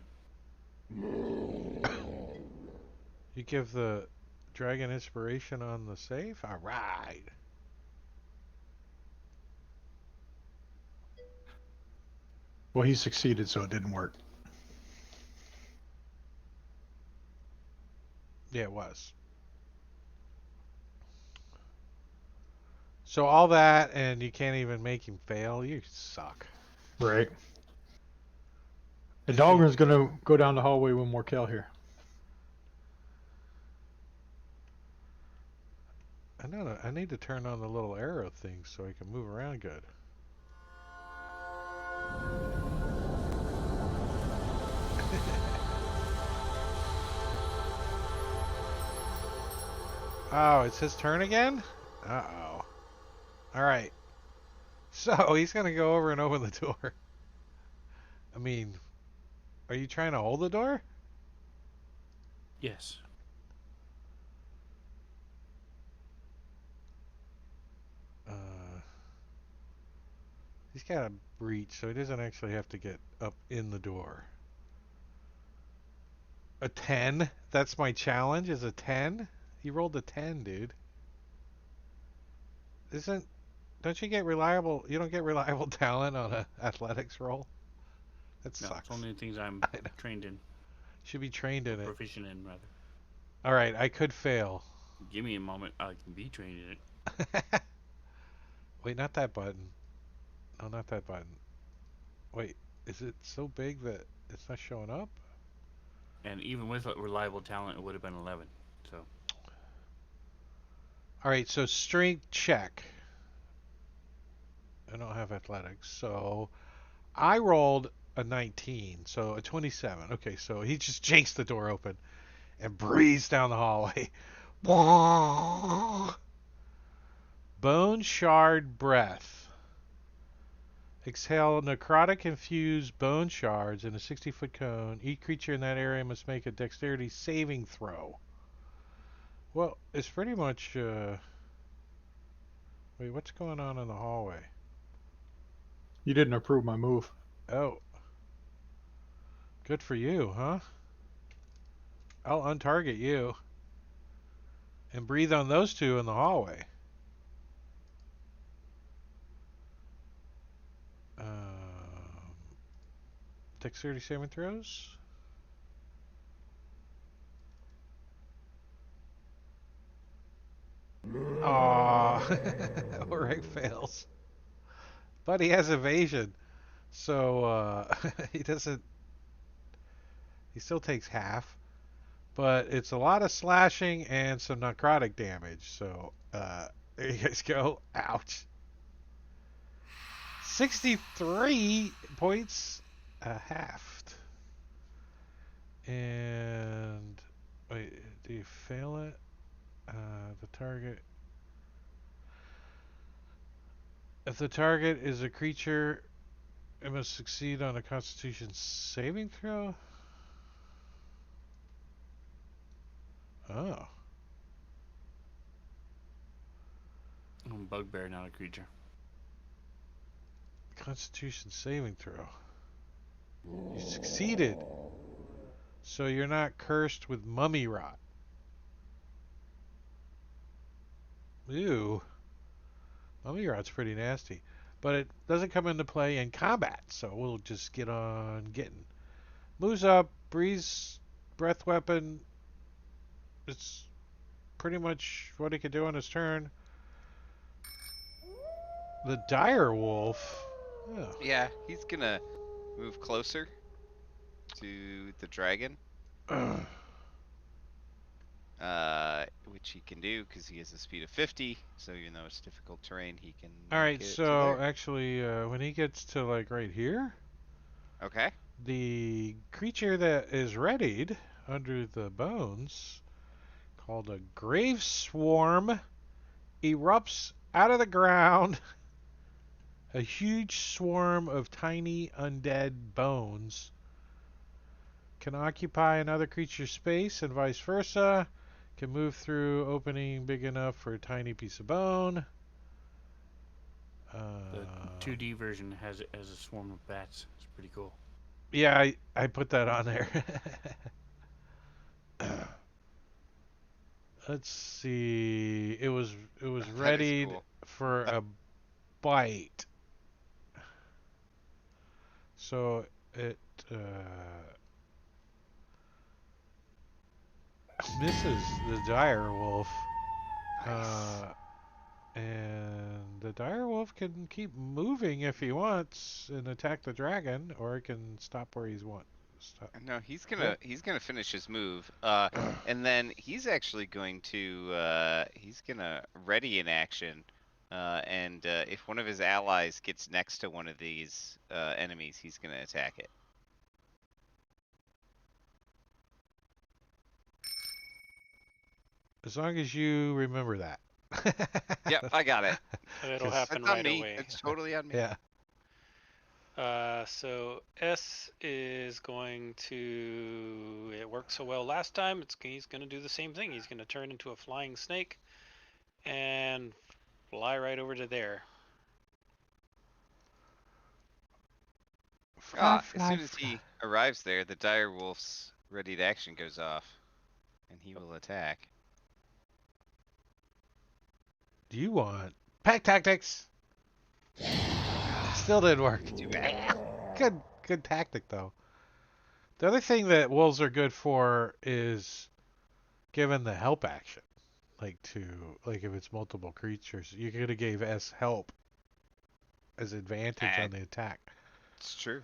You give the dragon inspiration on the save? Alright. Well, he succeeded, so it didn't work. Yeah, it was. So all that, and you can't even make him fail? You suck. Right. And Dahlgren's going to go down the hallway with Morkel here. I need to turn on the little arrow thing so I can move around good. Oh, it's his turn again? Uh-oh. Alright. So, he's gonna go over and open the door. I mean, Are you trying to hold the door? Yes. He's got a breach, so he doesn't actually have to get up in the door. A 10? That's my challenge, is a 10? He rolled a 10, dude. Don't you get reliable, you don't get reliable talent on a athletics roll? That No, sucks. it's only the things I'm I know. trained in, Should be trained in it. proficient in, rather. Alright, I could fail. Give me a moment, I can be trained in it. Wait, not that button. No, not that button. Wait, is it so big that it's not showing up? And even with a reliable talent, it would have been 11. So Alright, so strength check. I don't have athletics, so I rolled a 19, so a 27. Okay, so he just jakes the door open and breathes down the hallway. Bone shard breath. Exhale necrotic infused bone shards in a 60-foot cone. Each creature in that area must make a dexterity saving throw. Well, it's pretty much. Wait, what's going on in the hallway? You didn't approve my move. Oh. Good for you, huh? I'll untarget you. And breathe on those two in the hallway. Dexterity saving throws? Aww. Oric fails. But he has evasion. So, he doesn't. He still takes half. But it's a lot of slashing and some necrotic damage. So, there you guys go. Ouch. 63 points halved. And wait, do you fail it? The target. If the target is a creature, it must succeed on a Constitution saving throw. Oh, I'm a bugbear, not a creature. Constitution saving throw. You succeeded. So you're not cursed with mummy rot. Ew. Mummy rot's pretty nasty. But it doesn't come into play in combat, so we'll just get on getting. Moves up, breeze, breath weapon. It's pretty much what he could do on his turn. The dire wolf. Oh. Yeah, he's gonna move closer to the dragon. Which he can do because he has a speed of 50. So even though it's difficult terrain, he can. All right, make it to so there. actually, when he gets to like right here, Okay. the creature that is readied under the bones, called a grave swarm, erupts out of the ground. A huge swarm of tiny undead bones can occupy another creature's space and vice versa. Can move through opening big enough for a tiny piece of bone. The 2D version has it as a swarm of bats. It's pretty cool. Yeah, I put that on there. Let's see. It was That is readied cool. for a bite. So it misses the dire wolf. Nice. And the dire wolf can keep moving if he wants and attack the dragon, or it can stop where he's want. Stop. No, he's gonna finish his move. And then he's actually going to he's gonna ready in action. And if one of his allies gets next to one of these enemies, he's gonna attack it. As long as you remember that. Yep, I got it. And it'll 'Cause- happen That's on right me. away. It's totally on me. Yeah. So S is going to. It worked so well last time. He's going to do the same thing. He's going to turn into a flying snake and fly right over to there. Fly, As fly, soon as fly. he arrives there, the dire wolf's ready to action goes off, and he will attack. Do you want pack tactics? Still didn't work. Too bad. Good tactic though. The other thing that wolves are good for is given the help action. Like if it's multiple creatures, you could have gave S help as advantage on the attack. It's true.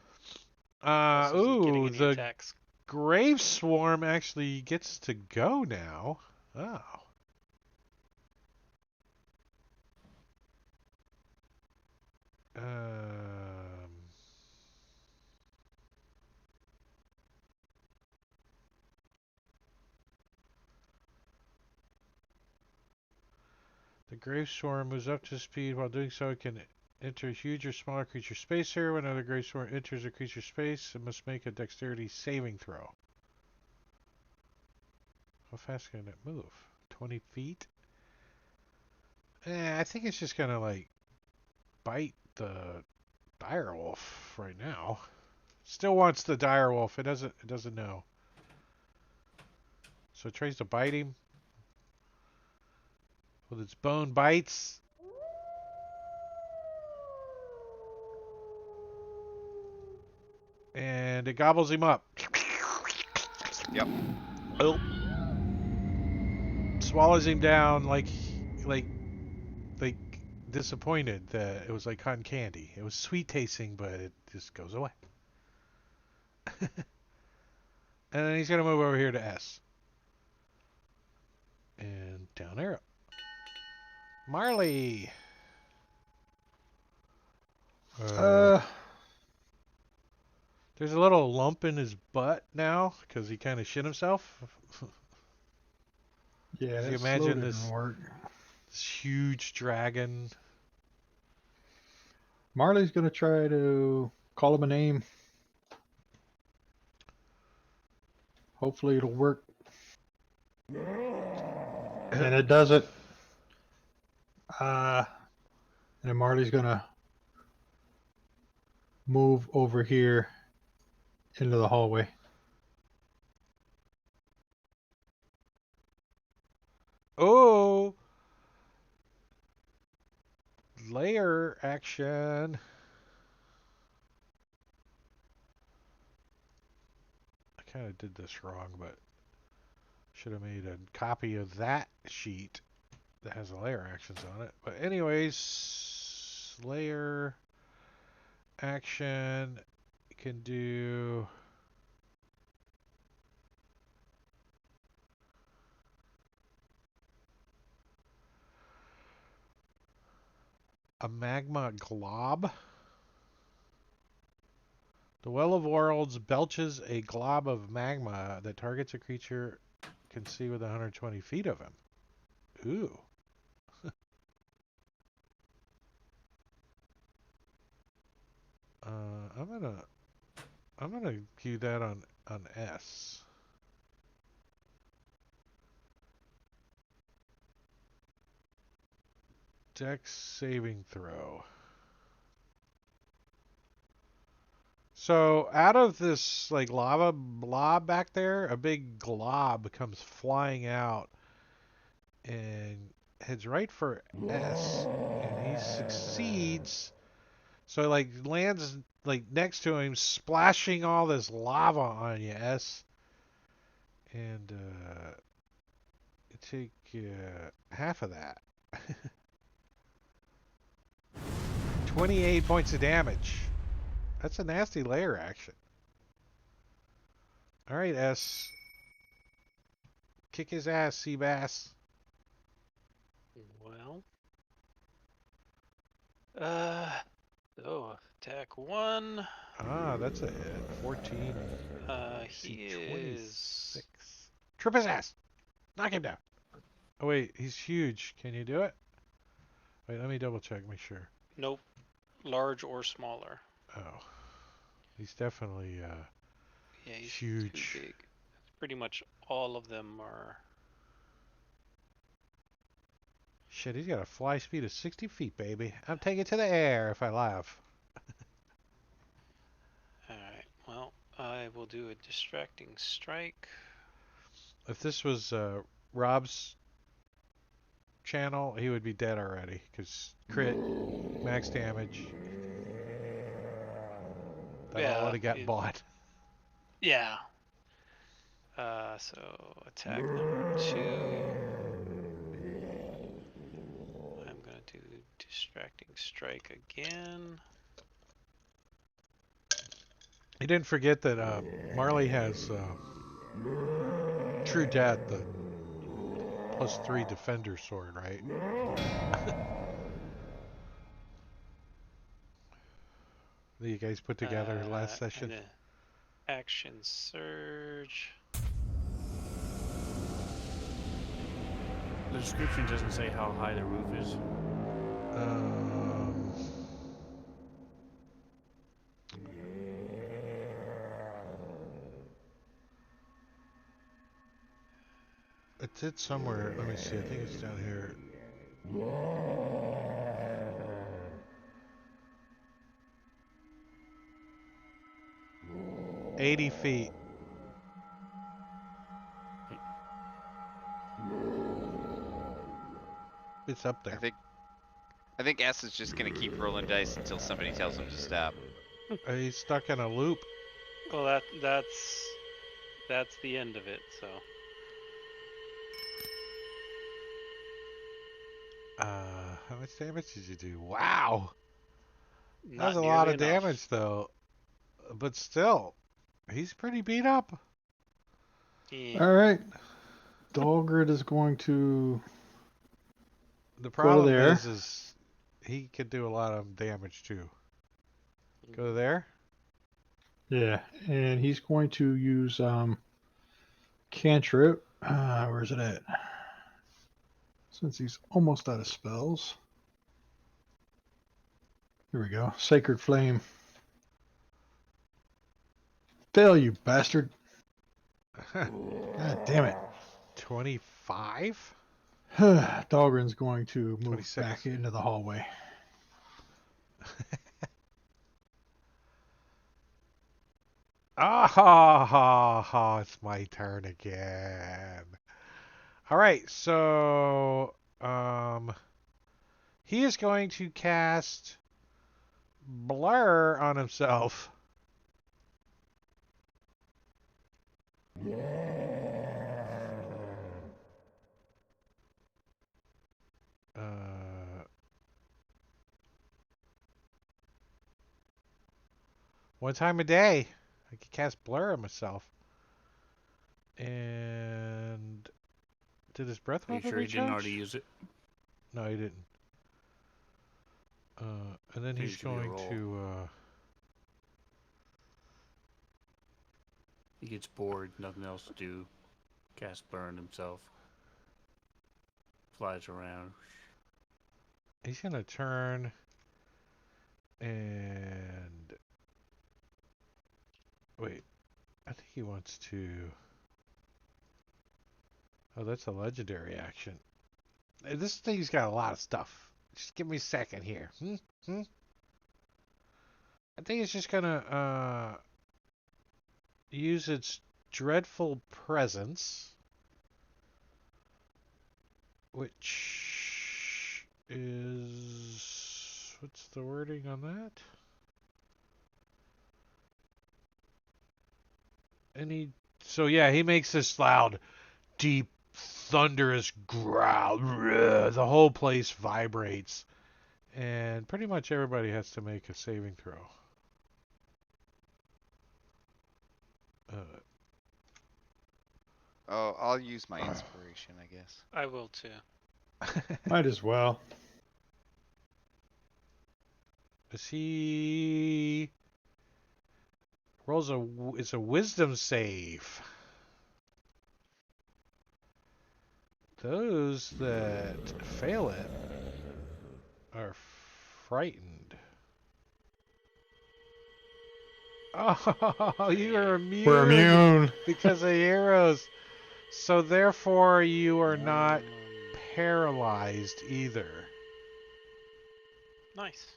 S isn't getting any The attacks. Grave Swarm actually gets to go now. Oh. The Grave Swarm moves up to speed. While doing so, it can enter a huge or smaller creature space area. When another Grave Swarm enters a creature space, it must make a dexterity saving throw. How fast can it move? 20 feet? I think it's just gonna like bite the direwolf right now. Still wants the direwolf. It doesn't know. So it tries to bite him with its bone bites. And it gobbles him up. Yep. Oh. Swallows him down like disappointed that it was like cotton candy. It was sweet tasting, but it just goes away. And then he's gonna move over here to S. And down arrow. Marley. There's a little lump in his butt now because he kind of shit himself. Yeah, Could you that slow imagine didn't work. this huge dragon? Marley's gonna try to call him a name. Hopefully it'll work. And it does it. And then Marley's gonna move over here into the hallway. Oh! Layer action. I kind of did this wrong, but should have made a copy of that sheet that has the layer actions on it. But anyways, layer action can do a magma glob. The Well of Worlds belches a glob of magma that targets a creature can see within 120 feet of him. Ooh. I'm gonna cue that on S. Dex saving throw. So out of this like lava blob back there, a big glob comes flying out and heads right for S, and he succeeds. So it like lands like next to him, splashing all this lava on you, S, and you take half of that. 28 points of damage. That's a nasty layer action. All right, S. Kick his ass, Seabass. Well. Attack 1. Ah, that's a hit. 14. He See, is 26. Trip his ass. Knock him down. Oh, wait. He's huge. Can you do it? Wait, let me double check. Make sure. nope, large or smaller. Oh. He's definitely Yeah, he's huge. too big. Pretty much all of them are. Shit, he's got a fly speed of 60 feet, baby. I'm taking it to the air if I laugh. Alright, well, I will do a distracting strike. If this was Rob's channel, he would be dead already. Because crit, max damage. That all would have got bought. Yeah. So attack number 2. I'm gonna do distracting strike again. He didn't forget that Marley has True Death, the +3 defender sword, right? That you guys put together last session. And action surge. The description doesn't say how high the roof is. It's it somewhere. Let me see. I think it's down here. $80 feet. It's up there. I think S is just gonna keep rolling dice until somebody tells him to stop. He's stuck in a loop. Well, that's the end of it. So. How much damage did you do? Wow! That was Not a lot of nearly enough. damage, though. But still, he's pretty beat up. Yeah. All right. Dahlgren is going to The go to problem there. is he could do a lot of damage, too. Go there? Yeah, and he's going to use cantrip. Where's it at? Since he's almost out of spells. Here we go. Sacred Flame. Fail, you bastard. God damn it. 25? Dahlgren's going to move 26. back into the hallway. Ah, it's my turn again. All right, so he is going to cast Blur on himself. One time a day, I can cast Blur on myself. And did his breath Are you weapon sure he didn't recharge? already use it? No, he didn't. And then Think he's it should be a going roll. to. He gets bored, nothing else to do. Cast burn himself. Flies around. He's gonna turn and wait. I think he wants to. Oh, that's a legendary action. This thing's got a lot of stuff. Just give me a second here. I think it's just gonna use its dreadful presence, which is what's the wording on that? So yeah, he makes this loud, deep, thunderous growl. The whole place vibrates, and pretty much everybody has to make a saving throw. Oh, I'll use my inspiration, I guess. I will too. Might as well. Is he rolls it's a wisdom save. Those that fail it are frightened. Oh, you are We're immune immune. because of arrows. So therefore, you are not paralyzed either. Nice.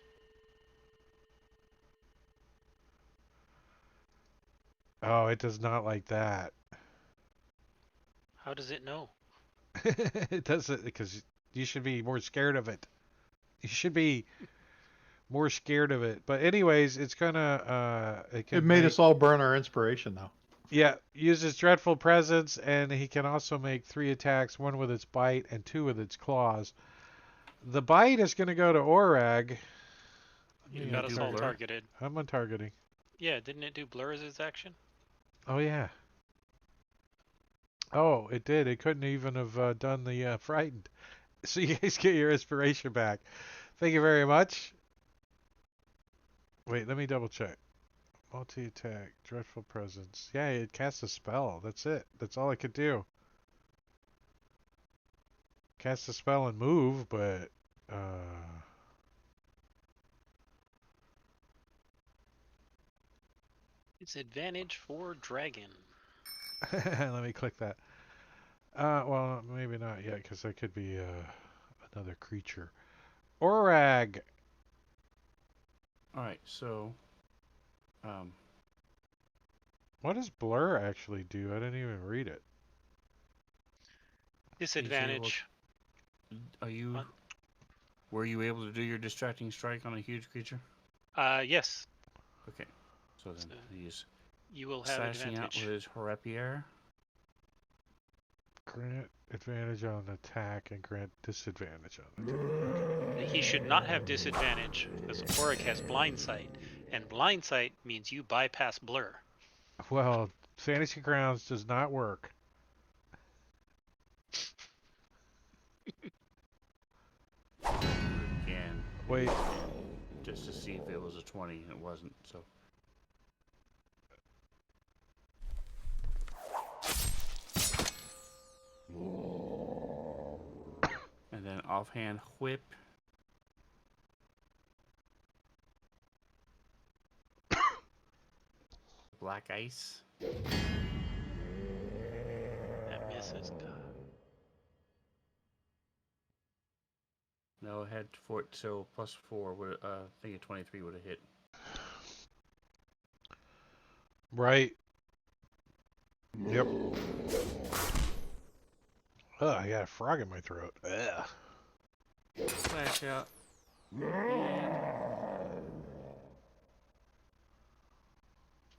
Oh, it does not like that. How does it know? It doesn't because you should be more scared of it. You should be more scared of it. But anyways, it's gonna it It can made make us all burn our inspiration, though. yeah, uses dreadful presence, and he can also make 3 attacks, 1 with its bite and 2 with its claws. The bite is gonna go to Orag. You Didn't got it us do all blur? targeted. I'm untargeting. Yeah, didn't it do blur as its action? Oh yeah. Oh, it did. It couldn't even have done the frightened. So you guys get your inspiration back. Thank you very much. Wait, let me double check. Multi-attack, dreadful presence. Yeah, it casts a spell. That's it. That's all it could do. Cast a spell and move, but It's advantage for dragon. let me click that. Well, maybe not yet, because that could be another creature. Orag. All right, so What does blur actually do? I didn't even read it. Disadvantage. are you On- were you able to do your distracting strike on a huge creature? Yes. Okay, so then So he's you will have slashing out advantage. with his rapier. Grant advantage on attack and grant disadvantage on attack. He should not have disadvantage because Auric has blind sight, and blind sight means you bypass blur. Well, Fantasy Grounds does not work. Again, Wait, just to see if it was a 20, and it wasn't. So and then offhand whip. Black ice. That misses. No, it had so +4 would I think a 23 would have hit. right. Yep. Ugh, I got a frog in my throat. Ugh. Slash out.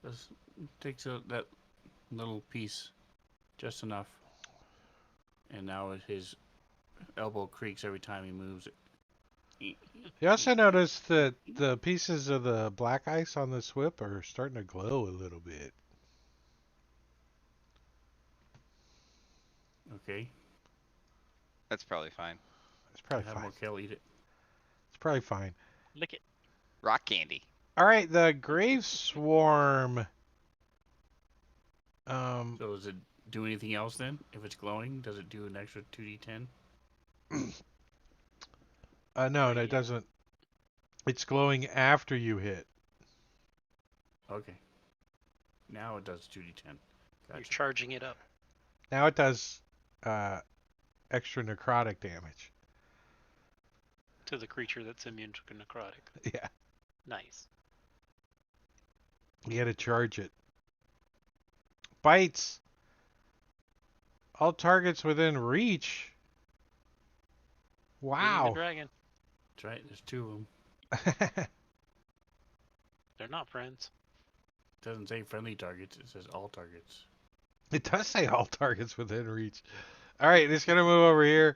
Just takes that little piece, just enough. And now his elbow creaks every time he moves it. You also notice that the pieces of the black ice on this whip are starting to glow a little bit. Okay. That's probably fine. It's probably Have fine. more kale eat it. It's probably fine. Lick it. Rock candy. All right, the grave swarm. So does it do anything else then? If it's glowing, does it do an extra 2d10? No, it doesn't. It's glowing after you hit. Okay. Now it does 2d10. You're Gotcha. charging it up. Now it does extra necrotic damage. To the creature that's immune to necrotic. Yeah, Nice. you got to charge it. Bites. All targets within reach. Including the Wow. dragon. That's right. There's 2 of them. They're not friends. It doesn't say friendly targets. It says all targets. It does say all targets within reach. All right, it's gonna move over here,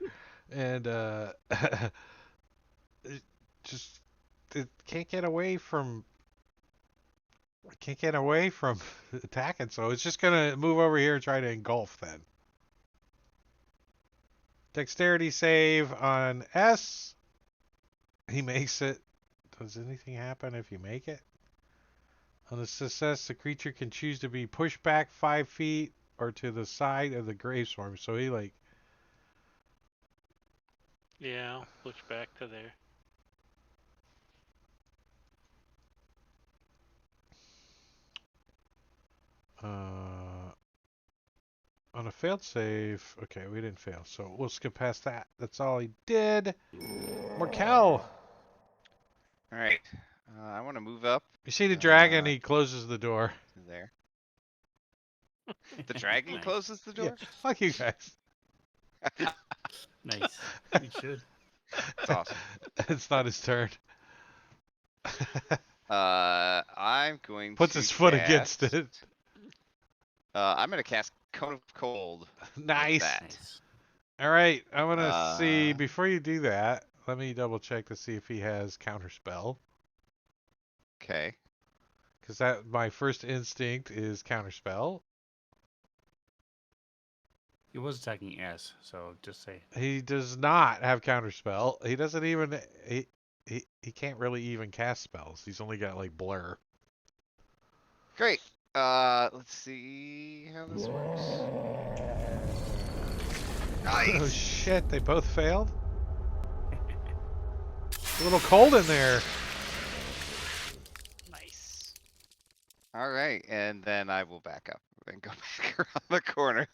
and it can't get away from attacking. So it's just gonna move over here and try to engulf then. Dexterity save on S. He makes it. Does anything happen if you make it? On a success, the creature can choose to be pushed back 5 feet or to the side of the grave swarm. So he like. Yeah, I'll push back to there. On a failed save. Okay, we didn't fail, so we'll skip past that. That's all he did. Markel. All right. I want to move up You see the dragon, Uh, he closes the door. to there. The dragon Nice. closes the Yeah, door? fuck you guys. Nice. You should. It's awesome. It's not his turn. I'm going Puts to his foot against cast- it. I'm going to cast Cone of Cold. with Nice. that. Nice. All right, I'm gonna see. Uh, Before you do that, let me double check to see if he has counterspell. Okay. Because that my first instinct is counterspell. He was attacking S, so just say. He does not have counterspell. He doesn't even he can't really even cast spells. He's only got like blur. Great. Let's see how this works. Oh Nice. shit! They both failed. A little cold in there. Nice. All right, and then I will back up and go back around the corner.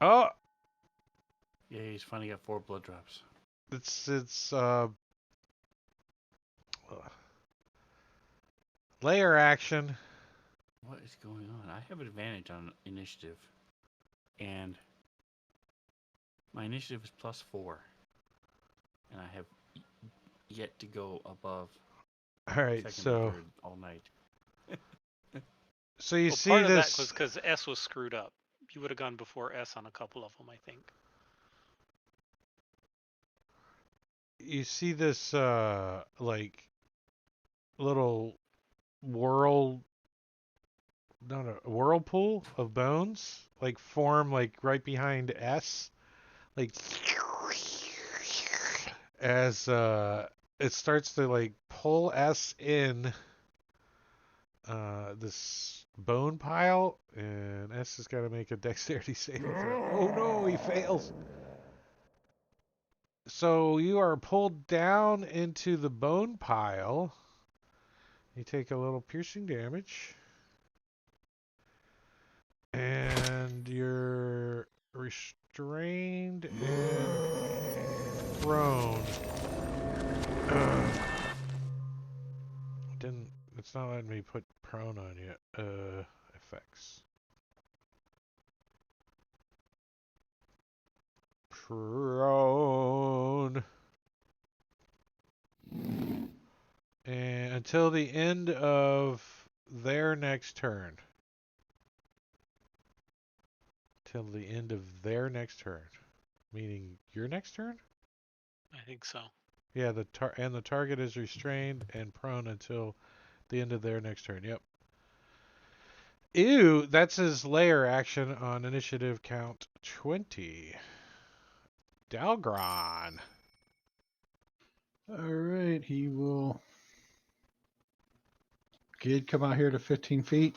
Oh, Yeah, he's finally got 4 blood drops. it's layer action. What is going on? I have advantage on initiative. And my initiative is +4. And I have yet to go above All right, second so or third all night. so you Well, see part of that this. was because S was screwed up. You would have gone before S on a couple of them, I think. You see this like little whirlpool of bones like form like right behind S, like as it starts to like pull S in this bone pile, and S has got to make a dexterity saving throw. Oh no, he fails. So you are pulled down into the bone pile. You take a little piercing damage. And you're restrained and prone. Didn't. It's not letting me put prone on you. Effects. Prone. And until the end of their next turn. Till the end of their next turn. Meaning your next turn? I think so. Yeah, the target is restrained and prone until the end of their next turn. Yep. Ew, that's his layer action on initiative count 20. Dalgron. All right, he will. Kid, come out here to 15 feet.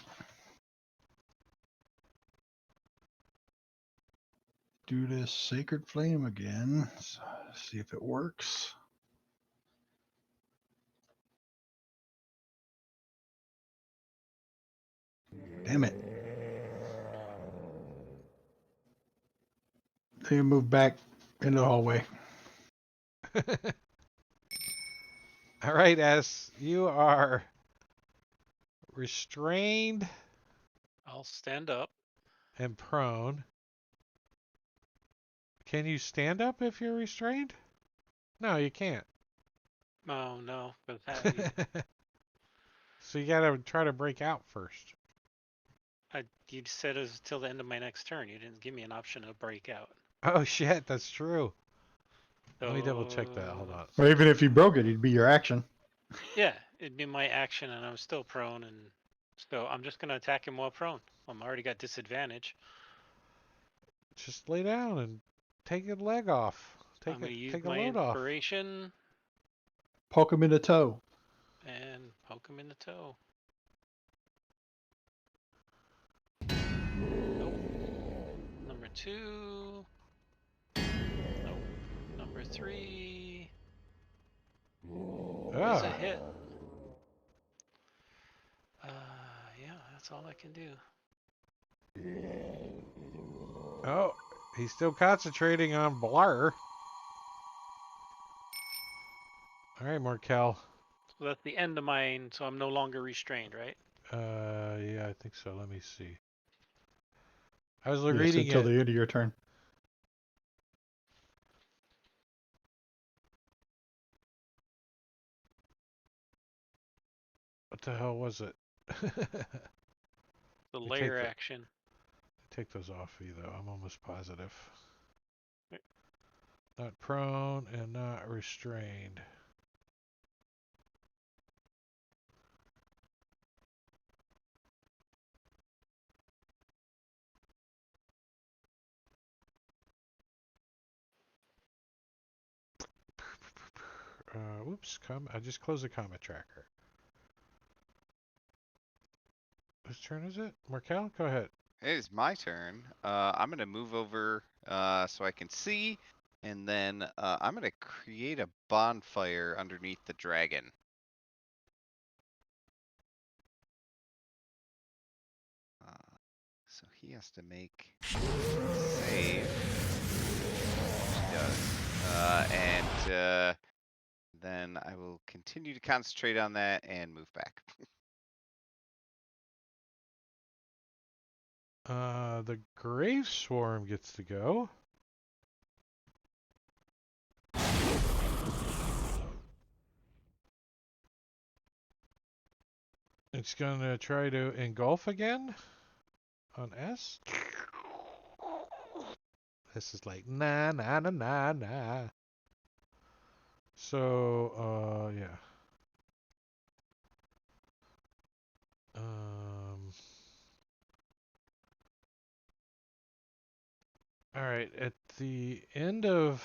Do this sacred flame again. So, see if it works. Damn it. They move back into the hallway. All right, S, you are restrained I'll stand up. and prone. Can you stand up if you're restrained? No, you can't. Oh no, but that, So you gotta try to break out first. you said it was till the end of my next turn. You didn't give me an option to break out. Oh shit, that's true. So, Let me double check that. Hold on. Or even if you broke it, it'd be your action. Yeah, it'd be my action, and I'm still prone, and so I'm just gonna attack him while prone. I'm already got disadvantage. Just lay down and take a leg off. I'm gonna use Take a my load off. inspiration Poke him in the toe. and poke him in the toe. Nope. Number 2. Nope. Number 3. Is a Ah, hit. That's all I can do. Oh, he's still concentrating on Blur. All right, Markel. So that's the end of mine, so I'm no longer restrained, right? Yeah, I think so. Let me see. I was Yes, reading until it. the end of your turn. What the hell was it? The You take layer the- action. Take those off you though. I'm almost positive. Right. Not prone and not restrained. Whoops, I just closed the comment tracker. Whose turn is it? Markel, go ahead. It is my turn. I'm gonna move over so I can see, and then I'm gonna create a bonfire underneath the dragon. So he has to make save. He does. And then I will continue to concentrate on that and move back. The Grave Swarm gets to go. It's gonna try to engulf again on S. This is like nah nah nah nah nah. So yeah. All right. At the end of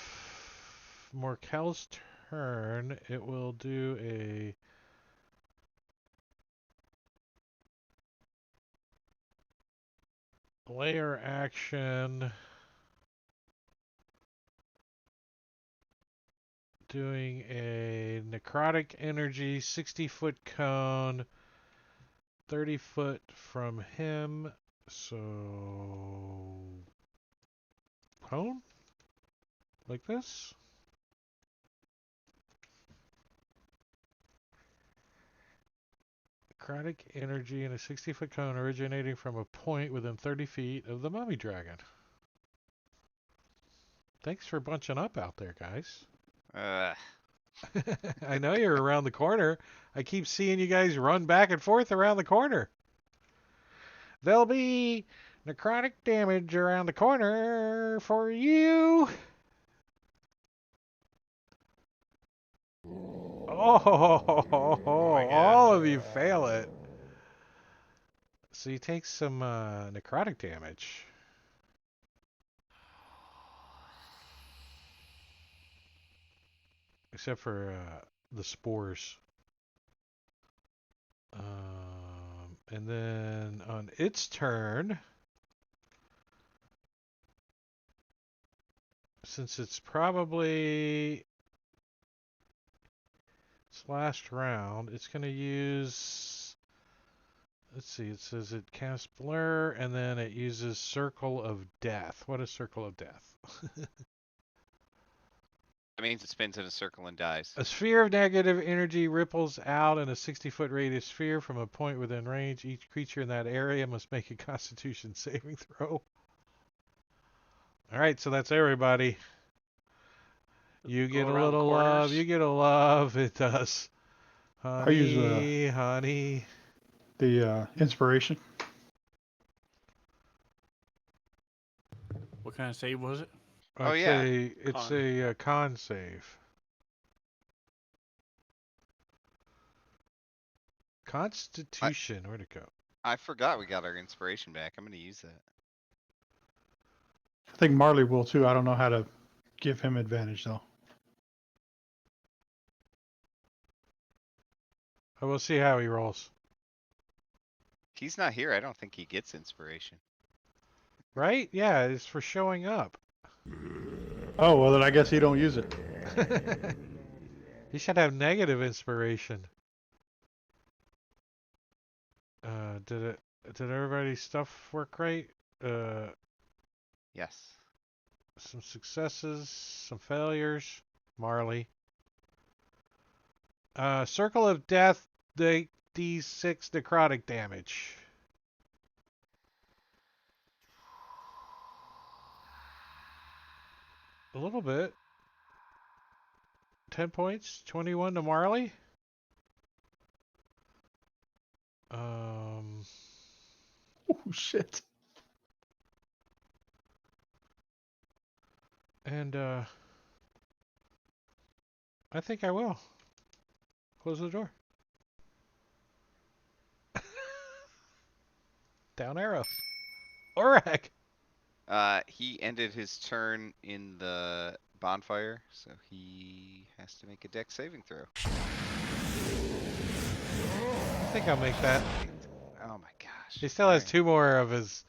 Morkel's turn, it will do a layer action doing a necrotic energy 60-foot cone 30 foot from him. So cone like this. Necrotic energy in a 60-foot cone originating from a point within 30 feet of the mummy dragon. Thanks for bunching up out there, guys. I know you're around the corner. I keep seeing you guys run back and forth around the corner. There'll be necrotic damage around the corner for you. Oh, all of you fail it. So you take some necrotic damage. Except for the spores. And then on its turn, since it's probably its last round, it's going to use, let's see, it says it casts Blur, and then it uses Circle of Death. What is Circle of Death? That means it spins in a circle and dies. A sphere of negative energy ripples out in a 60-foot radius sphere from a point within range. Each creature in that area must make a Constitution saving throw. All right, so that's everybody. You Go get a around little love. corners. You get a love. It does. I use Honey, honey. the inspiration. What kind of save was it? Oh, It's yeah. a con save. Constitution. Where'd it go? I forgot we got our inspiration back. I'm gonna use that. I think Marley will too. I don't know how to give him advantage though. Oh, we'll see how he rolls. He's not here. I don't think he gets inspiration. Right? Yeah, it's for showing up. Oh well, then I guess he don't use it. He should have negative inspiration. Did it? Did everybody's stuff work right? Yes. Some successes, some failures. Marley. Circle of Death, the D6 necrotic damage. A little bit. 10 points. 21 to Marley. Oh shit! And I think I will. Close the door. Down arrow. Orag. He ended his turn in the bonfire, so he has to make a dex saving throw. I think I'll make that. Oh my gosh. He still has Alright. 2 more of his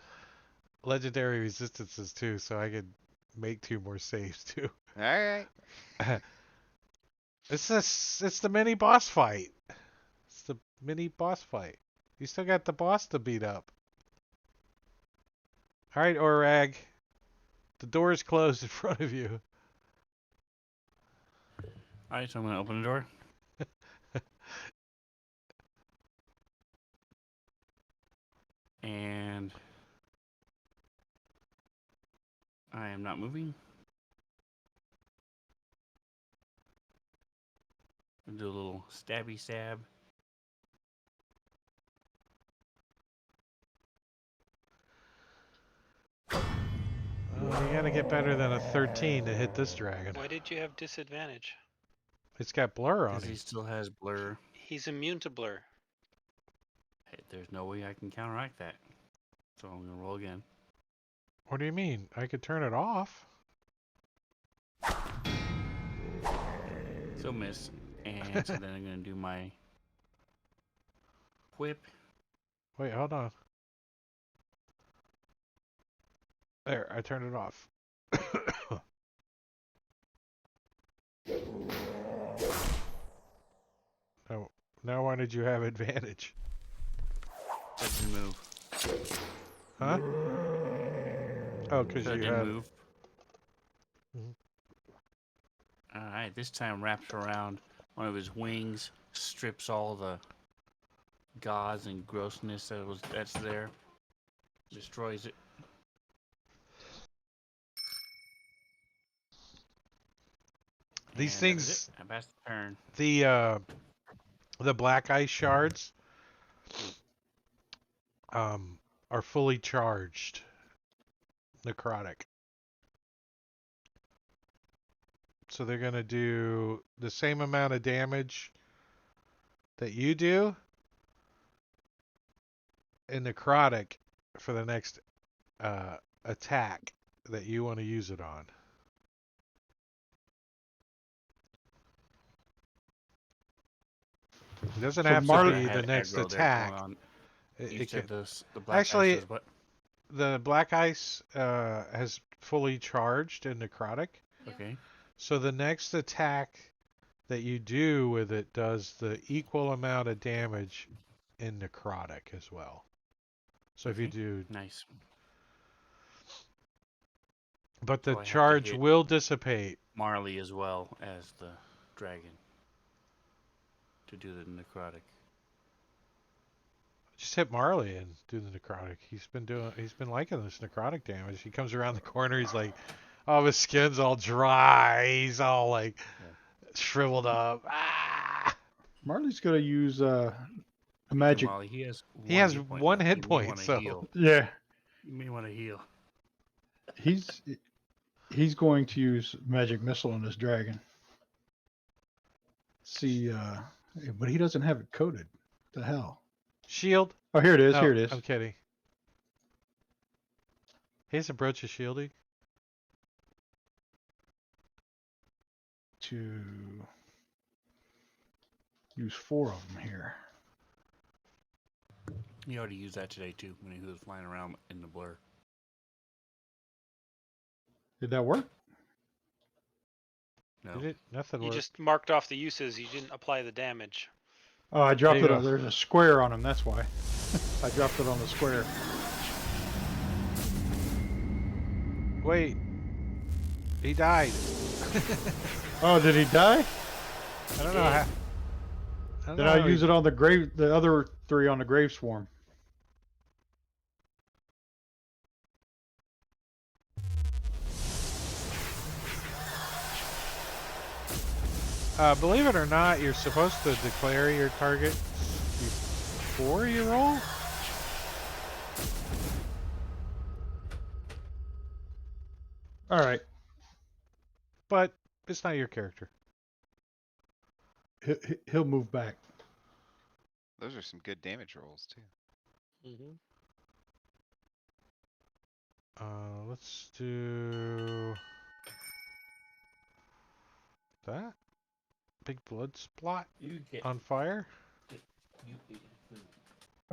legendary resistances too, so I could make 2 more saves too. Alright. It's the mini boss fight. It's the mini boss fight. You still got the boss to beat up. All right, Orag. The door is closed in front of you. All right, so I'm gonna open the door. And I am not moving. I'll do a little stabby stab. Oh, you gotta get better than a 13 to hit this dragon. Why did you have disadvantage? It's got blur on Because he it. still has blur. He's immune to blur. Hey, there's no way I can counteract that. So I'm gonna roll again. What do you mean? I could turn it off. So miss. And so then I'm gonna do my whip. Wait, hold on. There, I turned it off. Oh, now why did you have advantage? I didn't move. Huh? Oh, because So I you didn't have. move. Mhm. Alright, this time wraps around one of his wings, strips all the gauze and grossness that's there, destroys it. These And that is things, it. I passed the turn. the black ice shards, are fully charged. Necrotic. So they're gonna do the same amount of damage that you do in necrotic for the next attack that you want to use it on. It doesn't So have to Marley- be I the had next aggro there attack. going on. It, You it said can, the black actually, ice does what? the black ice has fully charged in necrotic. Okay. So the next attack that you do with it does the equal amount of damage in necrotic as well. So if you Okay. do, Nice. but the So I have to charge hit will dissipate. Marley as well as the dragon to do the necrotic. Just hit Marley and do the necrotic. He's been liking this necrotic damage. He comes around the corner, he's like, oh, his skin's all dry. He's all like shriveled up. Ah! Marley's gonna use a So magic. Marley, he has He has hit point one left. hit You may point, want to so heal. Yeah, You may want to heal. he's going to use magic missile on this dragon. See, but he doesn't have it coded. The hell? shield. Oh, here it is. Oh, Here it is. I'm kidding. He has a brooch of shielding. To use 4 of them here. He already used that today too when he was flying around in the blur. Did that work? No. Did it? Nothing You worked. just marked off the uses. You didn't apply the damage. Oh, I dropped There it. you go. There's a square on him. That's why. I dropped it on the square. Wait. He died. Oh, did he die? I don't know how. I don't Then know I how use it on the other 3 on the grave swarm. Believe it or not, you're supposed to declare your target before you roll. All right. But it's not your character. He'll move back. Those are some good damage rolls too. Mm-hmm. Let's do that. Big blood spot You get. on fire. You get.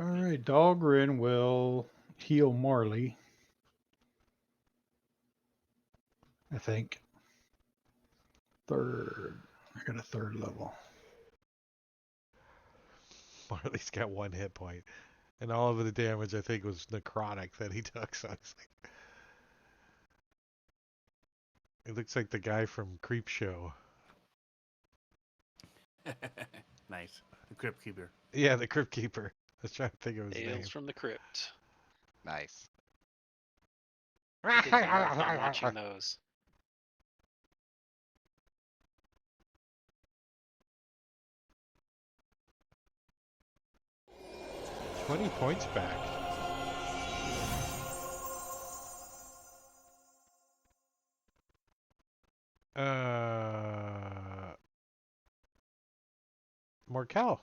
All right. Dahlgren will heal Marley. I think. Third. I got a 3rd level. Marley's got 1 hit point, and all of the damage I think was necrotic that he took. So it's like, it looks like the guy from Creep Show. Nice. The Crypt Keeper. Yeah, the Crypt Keeper. I was trying to think of his name. Tales from the Crypt. Nice. I did a lot of fun watching those. $20 points back. Morkel.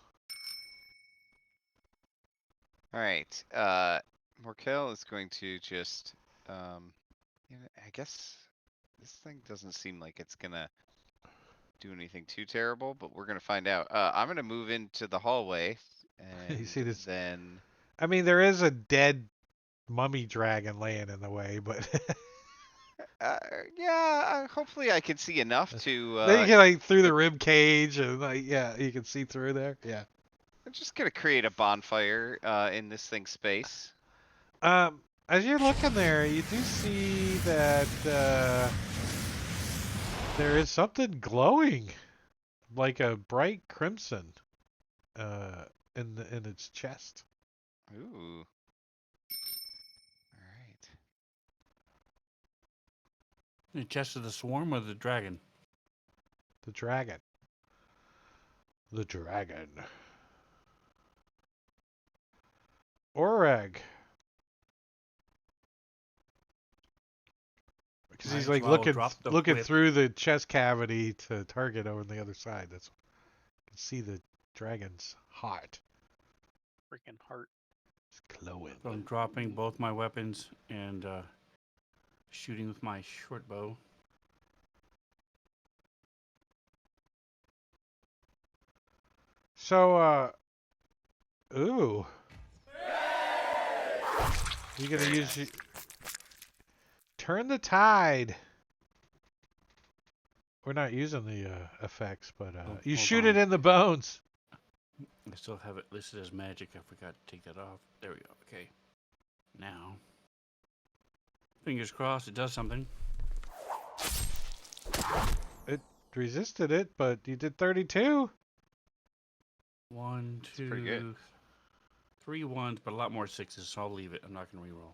All right. Morkel is going to just, I guess this thing doesn't seem like it's gonna do anything too terrible, but we're gonna find out. I'm gonna move into the hallway, and You see this? then I mean, there is a dead mummy dragon laying in the way, but yeah, hopefully I can see enough to. then you get like through the rib cage, and like yeah, you can see through there. Yeah. I'm just gonna create a bonfire in this thing's space. As you're looking there, you do see that there is something glowing, like a bright crimson, in its chest. Ooh. All right. The chest of the swarm or the dragon? The dragon. The dragon. Oreg. Because he's Alright, like so I'll looking drop the looking whip. through the chest cavity to target over on the other side. That's you can see the dragon's heart. Freaking heart. It's glowing. So I'm dropping both my weapons and shooting with my short bow. So ooh. You gonna Very use nice. turn the tide. We're not using the effects, but Oh, you hold shoot on. it in the bones. I still have it listed as magic. I forgot to take that off. There we go. Okay. Now. Fingers crossed it does something. It resisted it, but you did 32. 1, pretty 2, good. 3 ones, but a lot more 6s, so I'll leave it. I'm not going to reroll.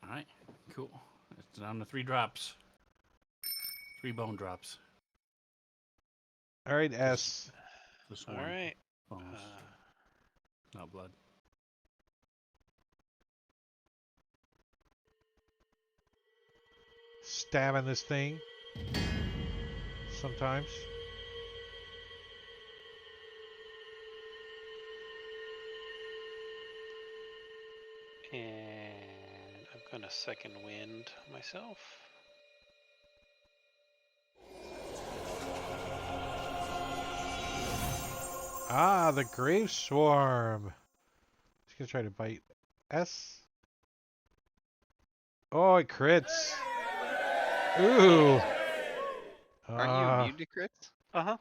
Alright, cool. It's down to 3 drops. 3 bone drops. All right, S. This All one. right. Bones. Not blood. Stabbing this thing. Sometimes. And I'm gonna second wind myself. Ah, the grave swarm. He's gonna try to bite S. Oh, it crits. Ooh. Aren't you immune to crits? Uh-huh.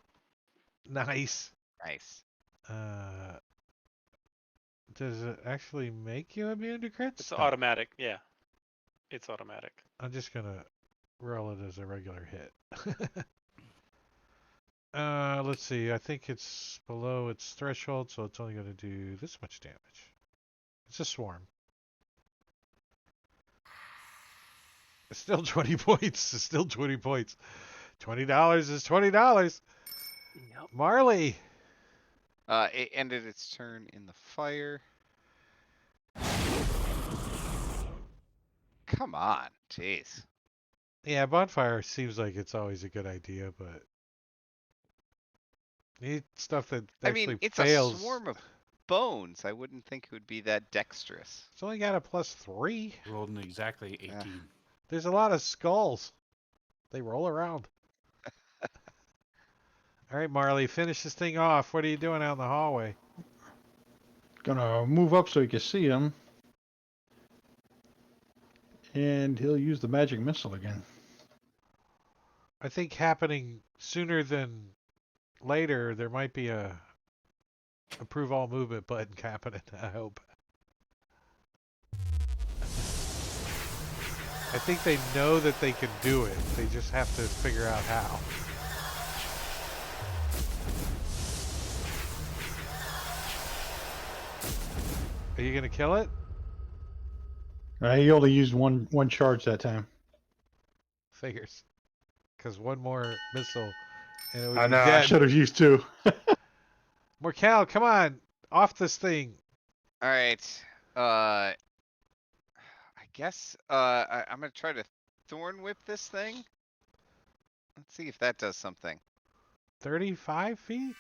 Nice. Nice. Does it actually make you immune to crits? It's No. automatic. Yeah, it's automatic. I'm just gonna roll it as a regular hit. Let's see. I think it's below its threshold, so it's only gonna do this much damage. It's a swarm. It's still 20 points. It's still 20 points. $20 is $20. Yep. Marley. It ended its turn in the fire. Come on, jeez. Yeah, bonfire seems like it's always a good idea, but you need stuff that I actually mean, it's fails. a swarm of bones. I wouldn't think it would be that dexterous. It's only got a +3. Rolled an exactly 18. Yeah. There's a lot of skulls. They roll around. All right, Marley, finish this thing off. What are you doing out in the hallway? Gonna move up so you can see him. And he'll use the magic missile again. I think happening sooner than later, there might be a approve all movement button happening, I hope. I think they know that they can do it. They just have to figure out how. Are you gonna kill it? He only used one charge that time. Figures. Because one more missile and it would I be know. I dead. should have used two. Morcal, come on. Off this thing. All right. I guess I'm gonna try to thorn whip this thing. Let's see if that does something. 35 feet?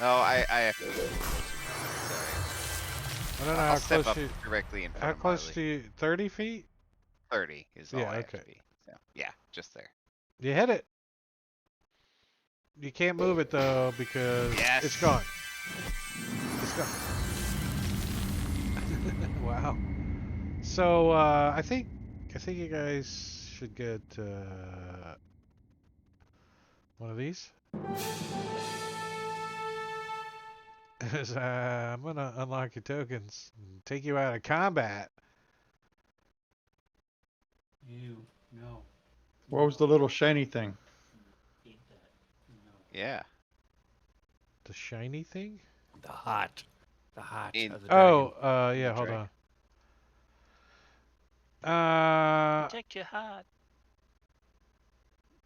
Oh, I have to. Sorry. I don't know I'll how step close up you... directly in front How of close Marley. to you? 30 feet? 30 is all Yeah, I have to okay. be. So, yeah, just there. You hit it. You can't move it though because Yes. it's gone. It's gone. Wow. So I think you guys should get one of these. 'Cause, I'm gonna unlock your tokens and take you out of combat. You, no. What was the little shiny thing? Eat that. No. Yeah. The shiny thing? The hot. The hot In- of the dragon. Oh, yeah, The hold dragon. on. Protect your heart.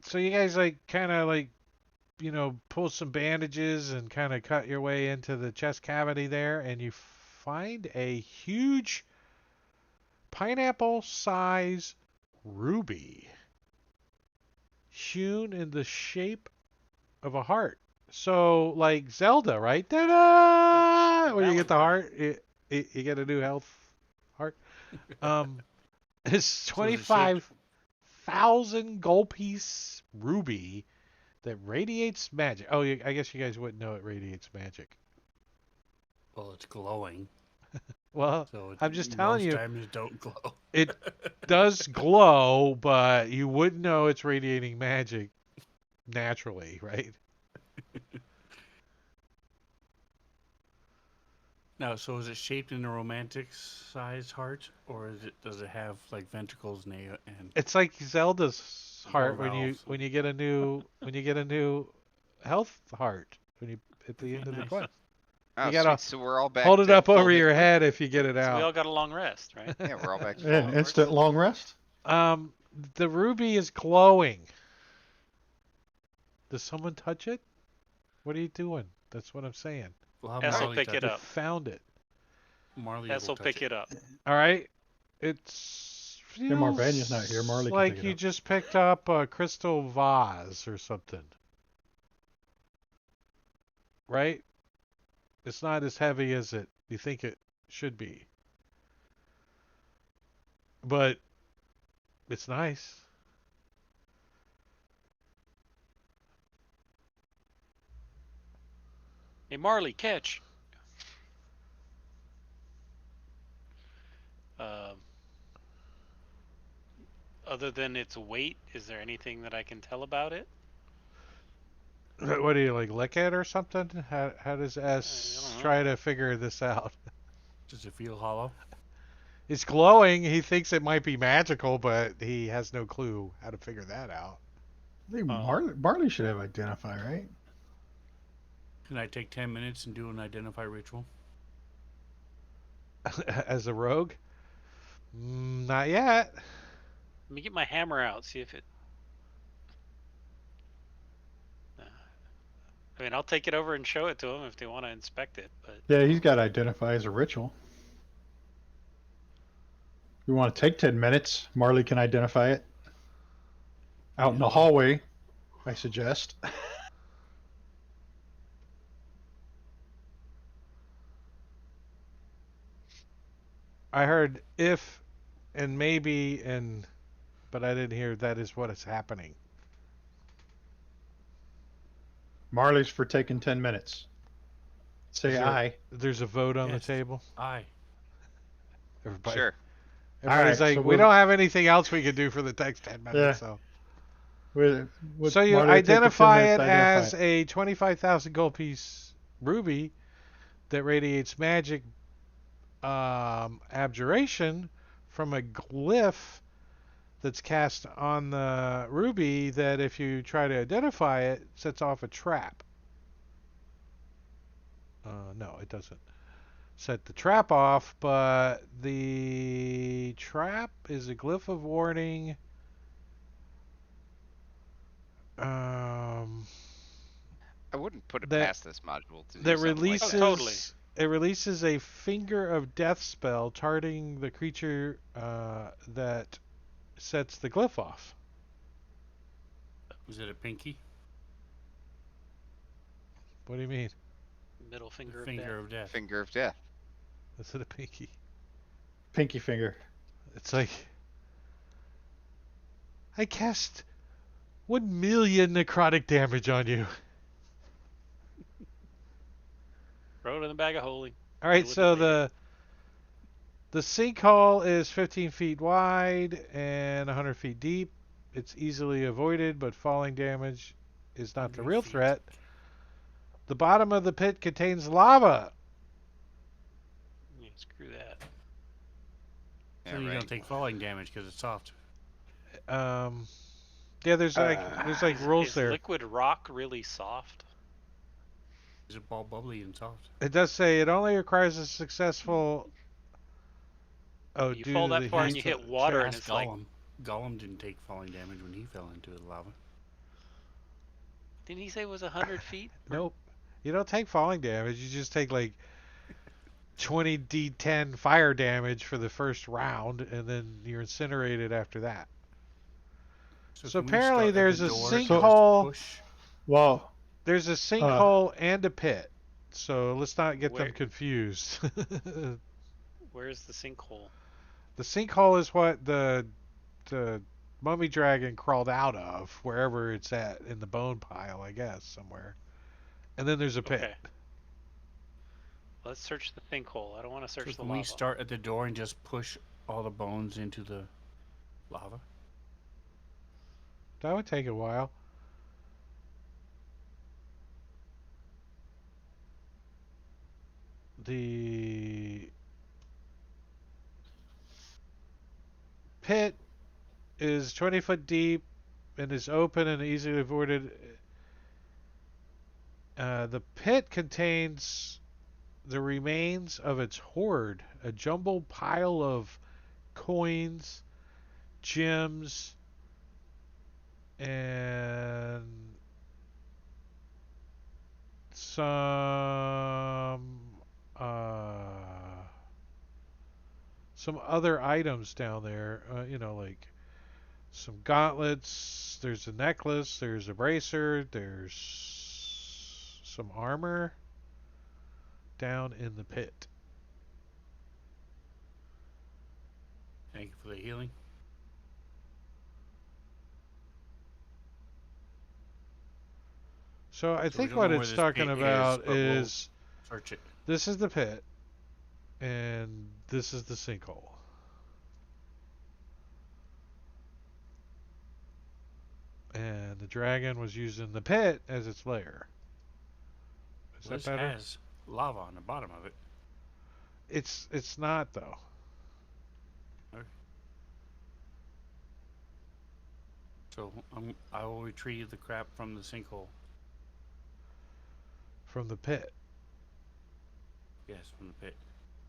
So you guys like kind of like, you know, pull some bandages and kind of cut your way into the chest cavity there, and you find a huge pineapple-size ruby hewn in the shape of a heart. So like Zelda, right? Ta-da! When you get the heart, you get a new health heart. It's So is it shaped- 25,000 gold piece ruby that radiates magic. Oh, I guess you guys wouldn't know it radiates magic. Well, it's glowing. Well, So I'm just telling you, most times it don't glow. it does glow, but you wouldn't know it's radiating magic naturally, right? Now, so is it shaped in a romantic-sized heart, or does it have like ventricles and It's like Zelda's heart Well, when you get a new health heart at the end of the Nice. quest. Oh, You gotta sweet. So we're all back. Hold it to up full over hit your points? head if you get it So we all out. got a long rest, right? Yeah, we're all back. To Yeah, full hit instant long rest. The ruby is glowing. Does someone touch it? What are you doing? That's what I'm saying. Well, how Yes, I'll Marley pick touch it You up. found it. Marley Yes, will I'll touch pick it up. All right. It's Yeah, Marbania's not here. Marley can like pick it you up. just picked up a crystal vase or something. Right? It's not as heavy as you think it should be. But it's nice. Hey, Marley, catch. Other than its weight, is there anything that I can tell about it? What do you like lick it or something? How does I S don't know. try to figure this out? Does it feel hollow? It's glowing. He thinks it might be magical, but he has no clue how to figure that out. I think Oh. Barley should have identify, right? Can I take 10 minutes and do an identify ritual? As a rogue? Not yet. Let me get my hammer out, see if it. I mean, I'll take it over and show it to them if they want to inspect it. But Yeah, he's got identify as a ritual. You want to take 10 minutes? Marley can identify it. Out in the hallway, I suggest. I heard if and maybe but I didn't hear that is what is happening. Marley's for taking 10 minutes. Say aye. There's a vote on the Yes. table. Aye. Everybody, Sure. everybody's Alright, like, so we we'll- don't have anything else we can do for the next 10 minutes. Yeah. So, With so you Marley taking 10 identify minutes it to identify as a 25,000 gold piece ruby that radiates magic abjuration from a glyph that's cast on the ruby that if you try to identify it, sets off a trap. No, it doesn't set the trap off, but the trap is a glyph of warning. Um, I wouldn't put it that past this module to do that something like releases that. Oh, totally. it releases a finger of death spell targeting the creature that sets the glyph off. Was it a pinky? What do you mean? Middle finger, Finger of death. Finger of death. Is it a pinky? pinky finger. It's like I cast 1,000,000 necrotic damage on you. Throw it in the bag of holding. All right, Deal with so it later. the sinkhole is 15 feet wide and 100 feet deep. It's easily avoided, but falling damage is not the 100 real feet. threat. The bottom of the pit contains lava. Yeah, screw that. So Yeah, you right. don't take falling damage because it's soft. Yeah, there's like rules Is there. liquid rock really soft? Is it all bubbly and soft? It does say it only requires a successful. Oh, You due fall to that the far and heat. you hit water and Ask it's like. Gollum. Gollum didn't take falling damage when he fell into the lava. Didn't he say it was 100 feet? Nope. You don't take falling damage. You just take like 20 d10 fire damage for the first round, and then you're incinerated after that. So can we apparently start at there's the a door and just sinkhole. push? Well, There's a sinkhole and a pit. So let's not get them Where- confused. Where's the sinkhole? The sinkhole is what the mummy dragon crawled out of, wherever it's at in the bone pile, I guess, somewhere. And then there's a pit. Okay. Let's search the sinkhole. I don't want to search So the can lava. we start at the door and just push all the bones into the lava? That would take a while. The pit is 20 foot deep and is open and easily avoided. The pit contains the remains of its hoard, a jumbled pile of coins, gems, and some other items down there. Like some gauntlets. There's a necklace. There's a bracer. There's some armor down in the pit. Thank you for the healing. So I So we think don't what know where it's this talking pit is, about but we'll- is Search it. this is the pit, and this is the sinkhole. And the dragon was using the pit as its lair. Is Well, that this better? has lava on the bottom of it. It's not though. So I will retrieve the crap from the sinkhole. From the pit. Yes, from the pit.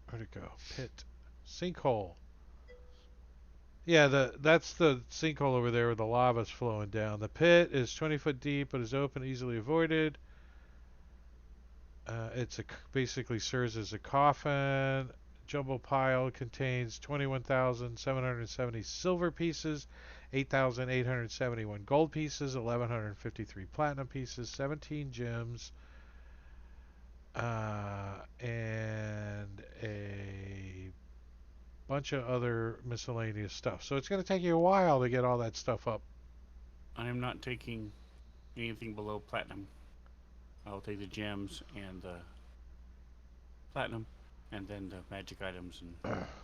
Where'd it go? Pit. Sinkhole. Yeah, that's the sinkhole over there where the lava's flowing down. The pit is 20 foot deep, but is open, easily avoided. Basically serves as a coffin. Jumbo pile contains 21,770 silver pieces, 8,871 gold pieces, 1,153 platinum pieces, 17 gems, and a bunch of other miscellaneous stuff. So it's going to take you a while to get all that stuff up. I am not taking anything below platinum. I'll take the gems and the platinum, and then the magic items and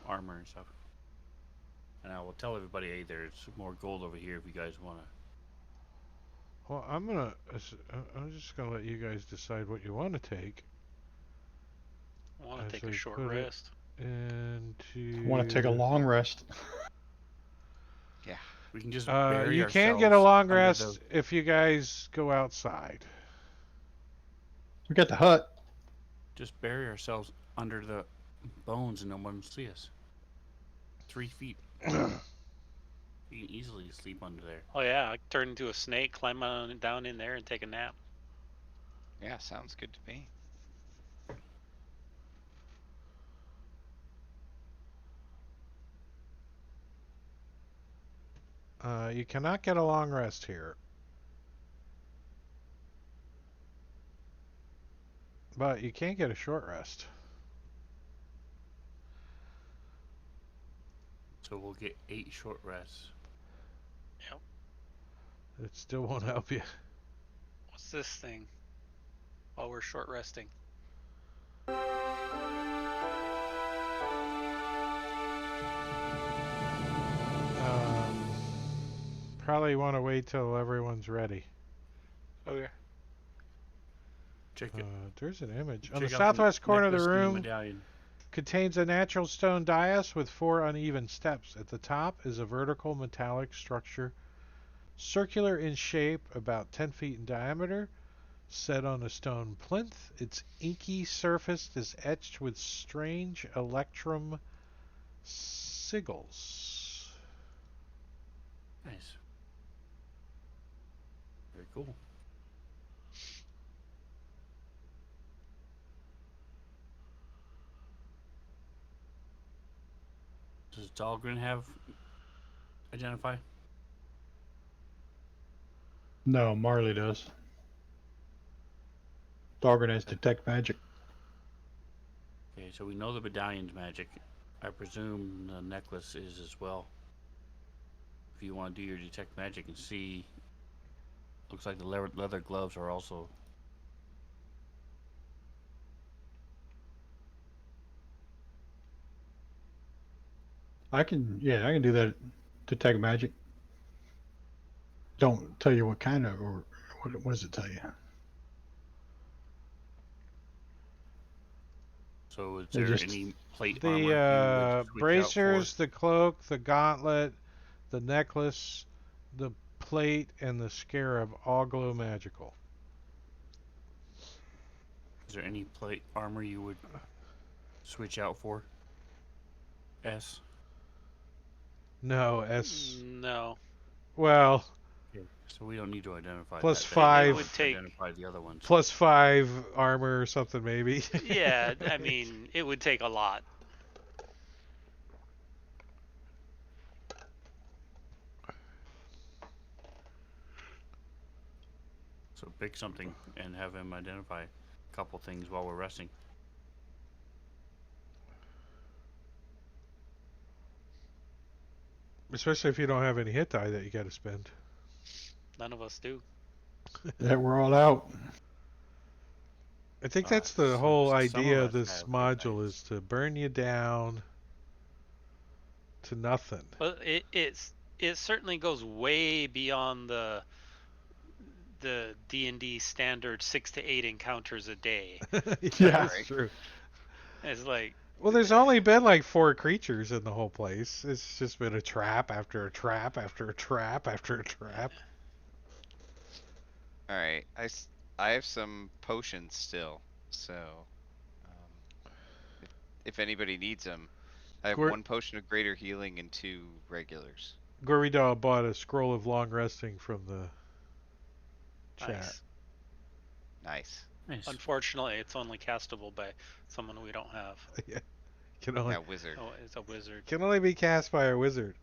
armor and stuff. And I will tell everybody, hey, there's more gold over here if you guys want to. Well, I'm just gonna let you guys decide what you want to take. I want As to take a we short put it rest. Into. I want to take a long rest. Yeah. We can just bury you ourselves. can get a long under rest if you guys go outside. We got the hut. Just bury ourselves under the bones and no one will see us. 3 feet. You can easily sleep under there. Oh yeah, I turn into a snake, climb on down in there, and take a nap. Yeah, sounds good to me. You cannot get a long rest here. But you can get a short rest. So we'll get 8 short rests. Yep. It still won't help you. What's this thing? While we're short resting. Probably want to wait till everyone's ready. Okay. Check it. There's an image. On Check the out southwest corner of the necklace and room medallion. contains a natural stone dais with 4 uneven steps. At the top is a vertical metallic structure, circular in shape, about 10 feet in diameter, set on a stone plinth. Its inky surface is etched with strange electrum sigils. Nice. Very cool. Does Dahlgren have identify? No, Marley does. Dahlgren has detect magic. Okay, so we know the medallion's magic. I presume the necklace is as well. If you want to do your detect magic and see, looks like the leather gloves are also. I can do that. Detect magic. Don't tell you what kind of, or what does it tell you? So is They there just- any plate armor you would The switch bracers, out the cloak, the gauntlet, the necklace, the plate, and the scarab all glow magical. for? Is there any plate armor you would switch out for? S. No, S. No. Well, Okay, so we don't need to identify Plus that. 5. It would take. Identify the other ones. +5 armor or something maybe. Yeah, I mean, it would take a lot. So pick something and have him identify a couple things while we're resting. Especially if you don't have any hit die that you got to spend. None of us do. Yeah, we're all out. I think that's the whole some idea of of us this have module hit is to burn you down to nothing. But it certainly goes way beyond the D&D standard 6 to 8 encounters a day. Yeah, Yeah. that's true. It's like Well, there's only been like 4 creatures in the whole place. It's just been a trap after a trap after a trap after a trap. All right, I have some potions still, so if anybody needs them, I have Gor- 1 potion of greater healing and 2 regulars. Goridal bought a scroll of long resting from the chat. Nice. Nice. Nice. Unfortunately, it's only castable by someone we don't have. Yeah, can only Yeah, wizard. Oh, it's a wizard. can only be cast by a wizard.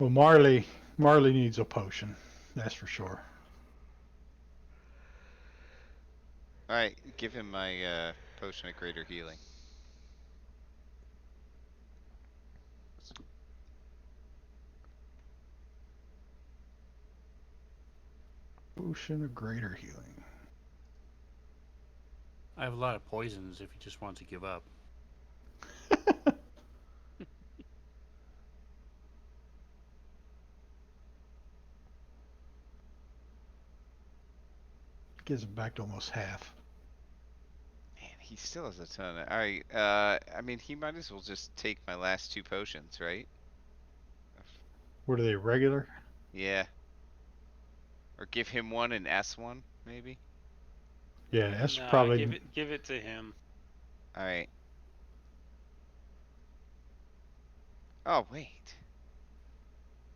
Well, Marley needs a potion. That's for sure. All right, give him my potion of greater healing. Potion of greater healing. I have a lot of poisons if he just wants to give up. Gives him back to almost half. Man, he still has a ton. All right, I mean, he might as well just take my last 2 potions, right? What are they, regular? Yeah. Or give him one and S one, maybe. Yeah, that's Nah, probably. give it to him. All right. Oh wait.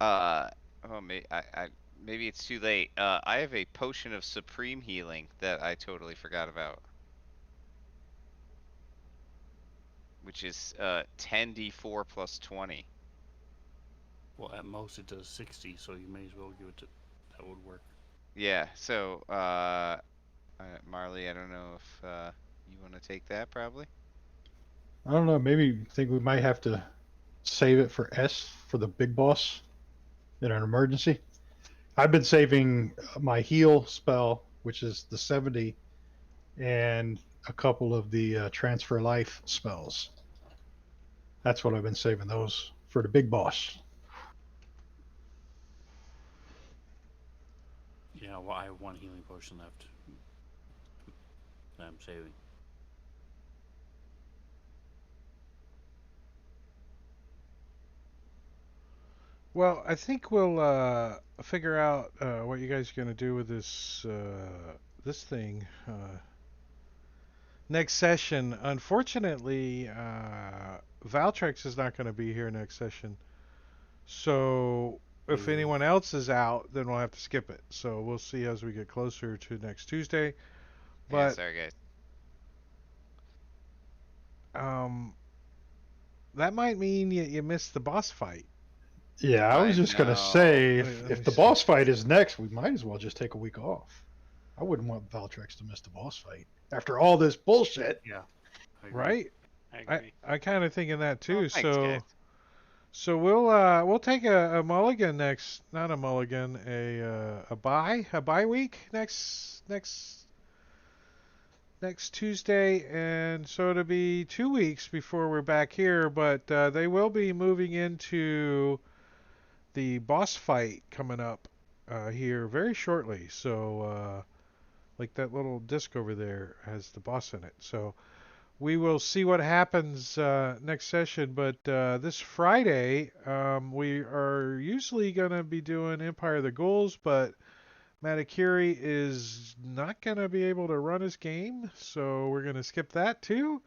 Uh, oh, maybe it's too late. I have a potion of supreme healing that I totally forgot about, which is 10d4 plus 20. Well, at most it does 60, so you may as well give it to. That would work. Yeah. So, Marley, I don't know if you want to take that, probably. I don't know. Maybe think we might have to save it for S for the big boss in an emergency. I've been saving my heal spell, which is the 70, and a couple of the transfer life spells. That's what I've been saving those for the big boss. Yeah, well, I have 1 healing potion left that I'm saving. Well, I think we'll figure out what you guys are gonna do with this thing next session. Unfortunately, Valtrex is not going to be here next session. So if Ooh. anyone else is out, then we'll have to skip it. So we'll see as we get closer to next Tuesday. Yeah. But Sorry, guys. um, that might mean you missed the boss fight. Yeah, I was I just gonna know. say Let if me the see. boss fight is next, we might as well just take a week off. I wouldn't want Valtrex to miss the boss fight after all this bullshit. Yeah. I agree. Right? I I agree. I kind of thinking that Oh, too. thanks, guys. So we'll take a mulligan next, not a mulligan, a bye week next Tuesday, and so it'll be 2 weeks before we're back here. But they will be moving into the boss fight coming up here very shortly. So like that little disc over there has the boss in it. So we will see what happens next session. But this Friday, we are usually going to be doing Empire of the Ghouls, but Matakiri is not going to be able to run his game, so we're going to skip that too.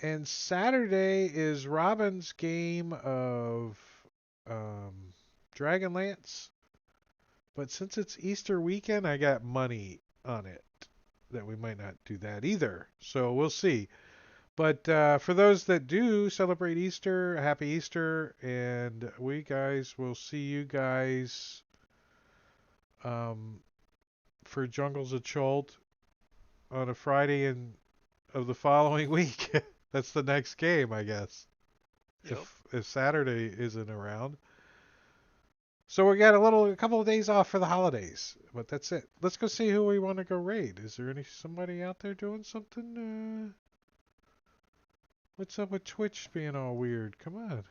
And Saturday is Robin's game of um, Dragonlance. But since it's Easter weekend, I got money on it that we might not do that either. So we'll see. But for those that do celebrate Easter, happy Easter, and we guys will see you guys um, for Jungles of Chult on a Friday of the following week. That's the next game, I guess. Yep. If Saturday isn't around. So we got a couple of days off for the holidays, but that's it. Let's go see who we want to go raid. Is there somebody out there doing something? What's up with Twitch being all weird? Come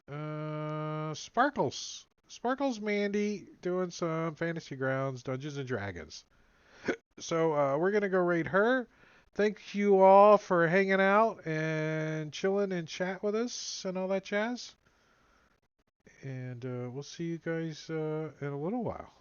on. Sparkles. Sparkle's Mandy doing some Fantasy Grounds Dungeons and Dragons. So we're gonna go raid her. Thank you all for hanging out and chilling and chat with us and all that jazz. And we'll see you guys in a little while.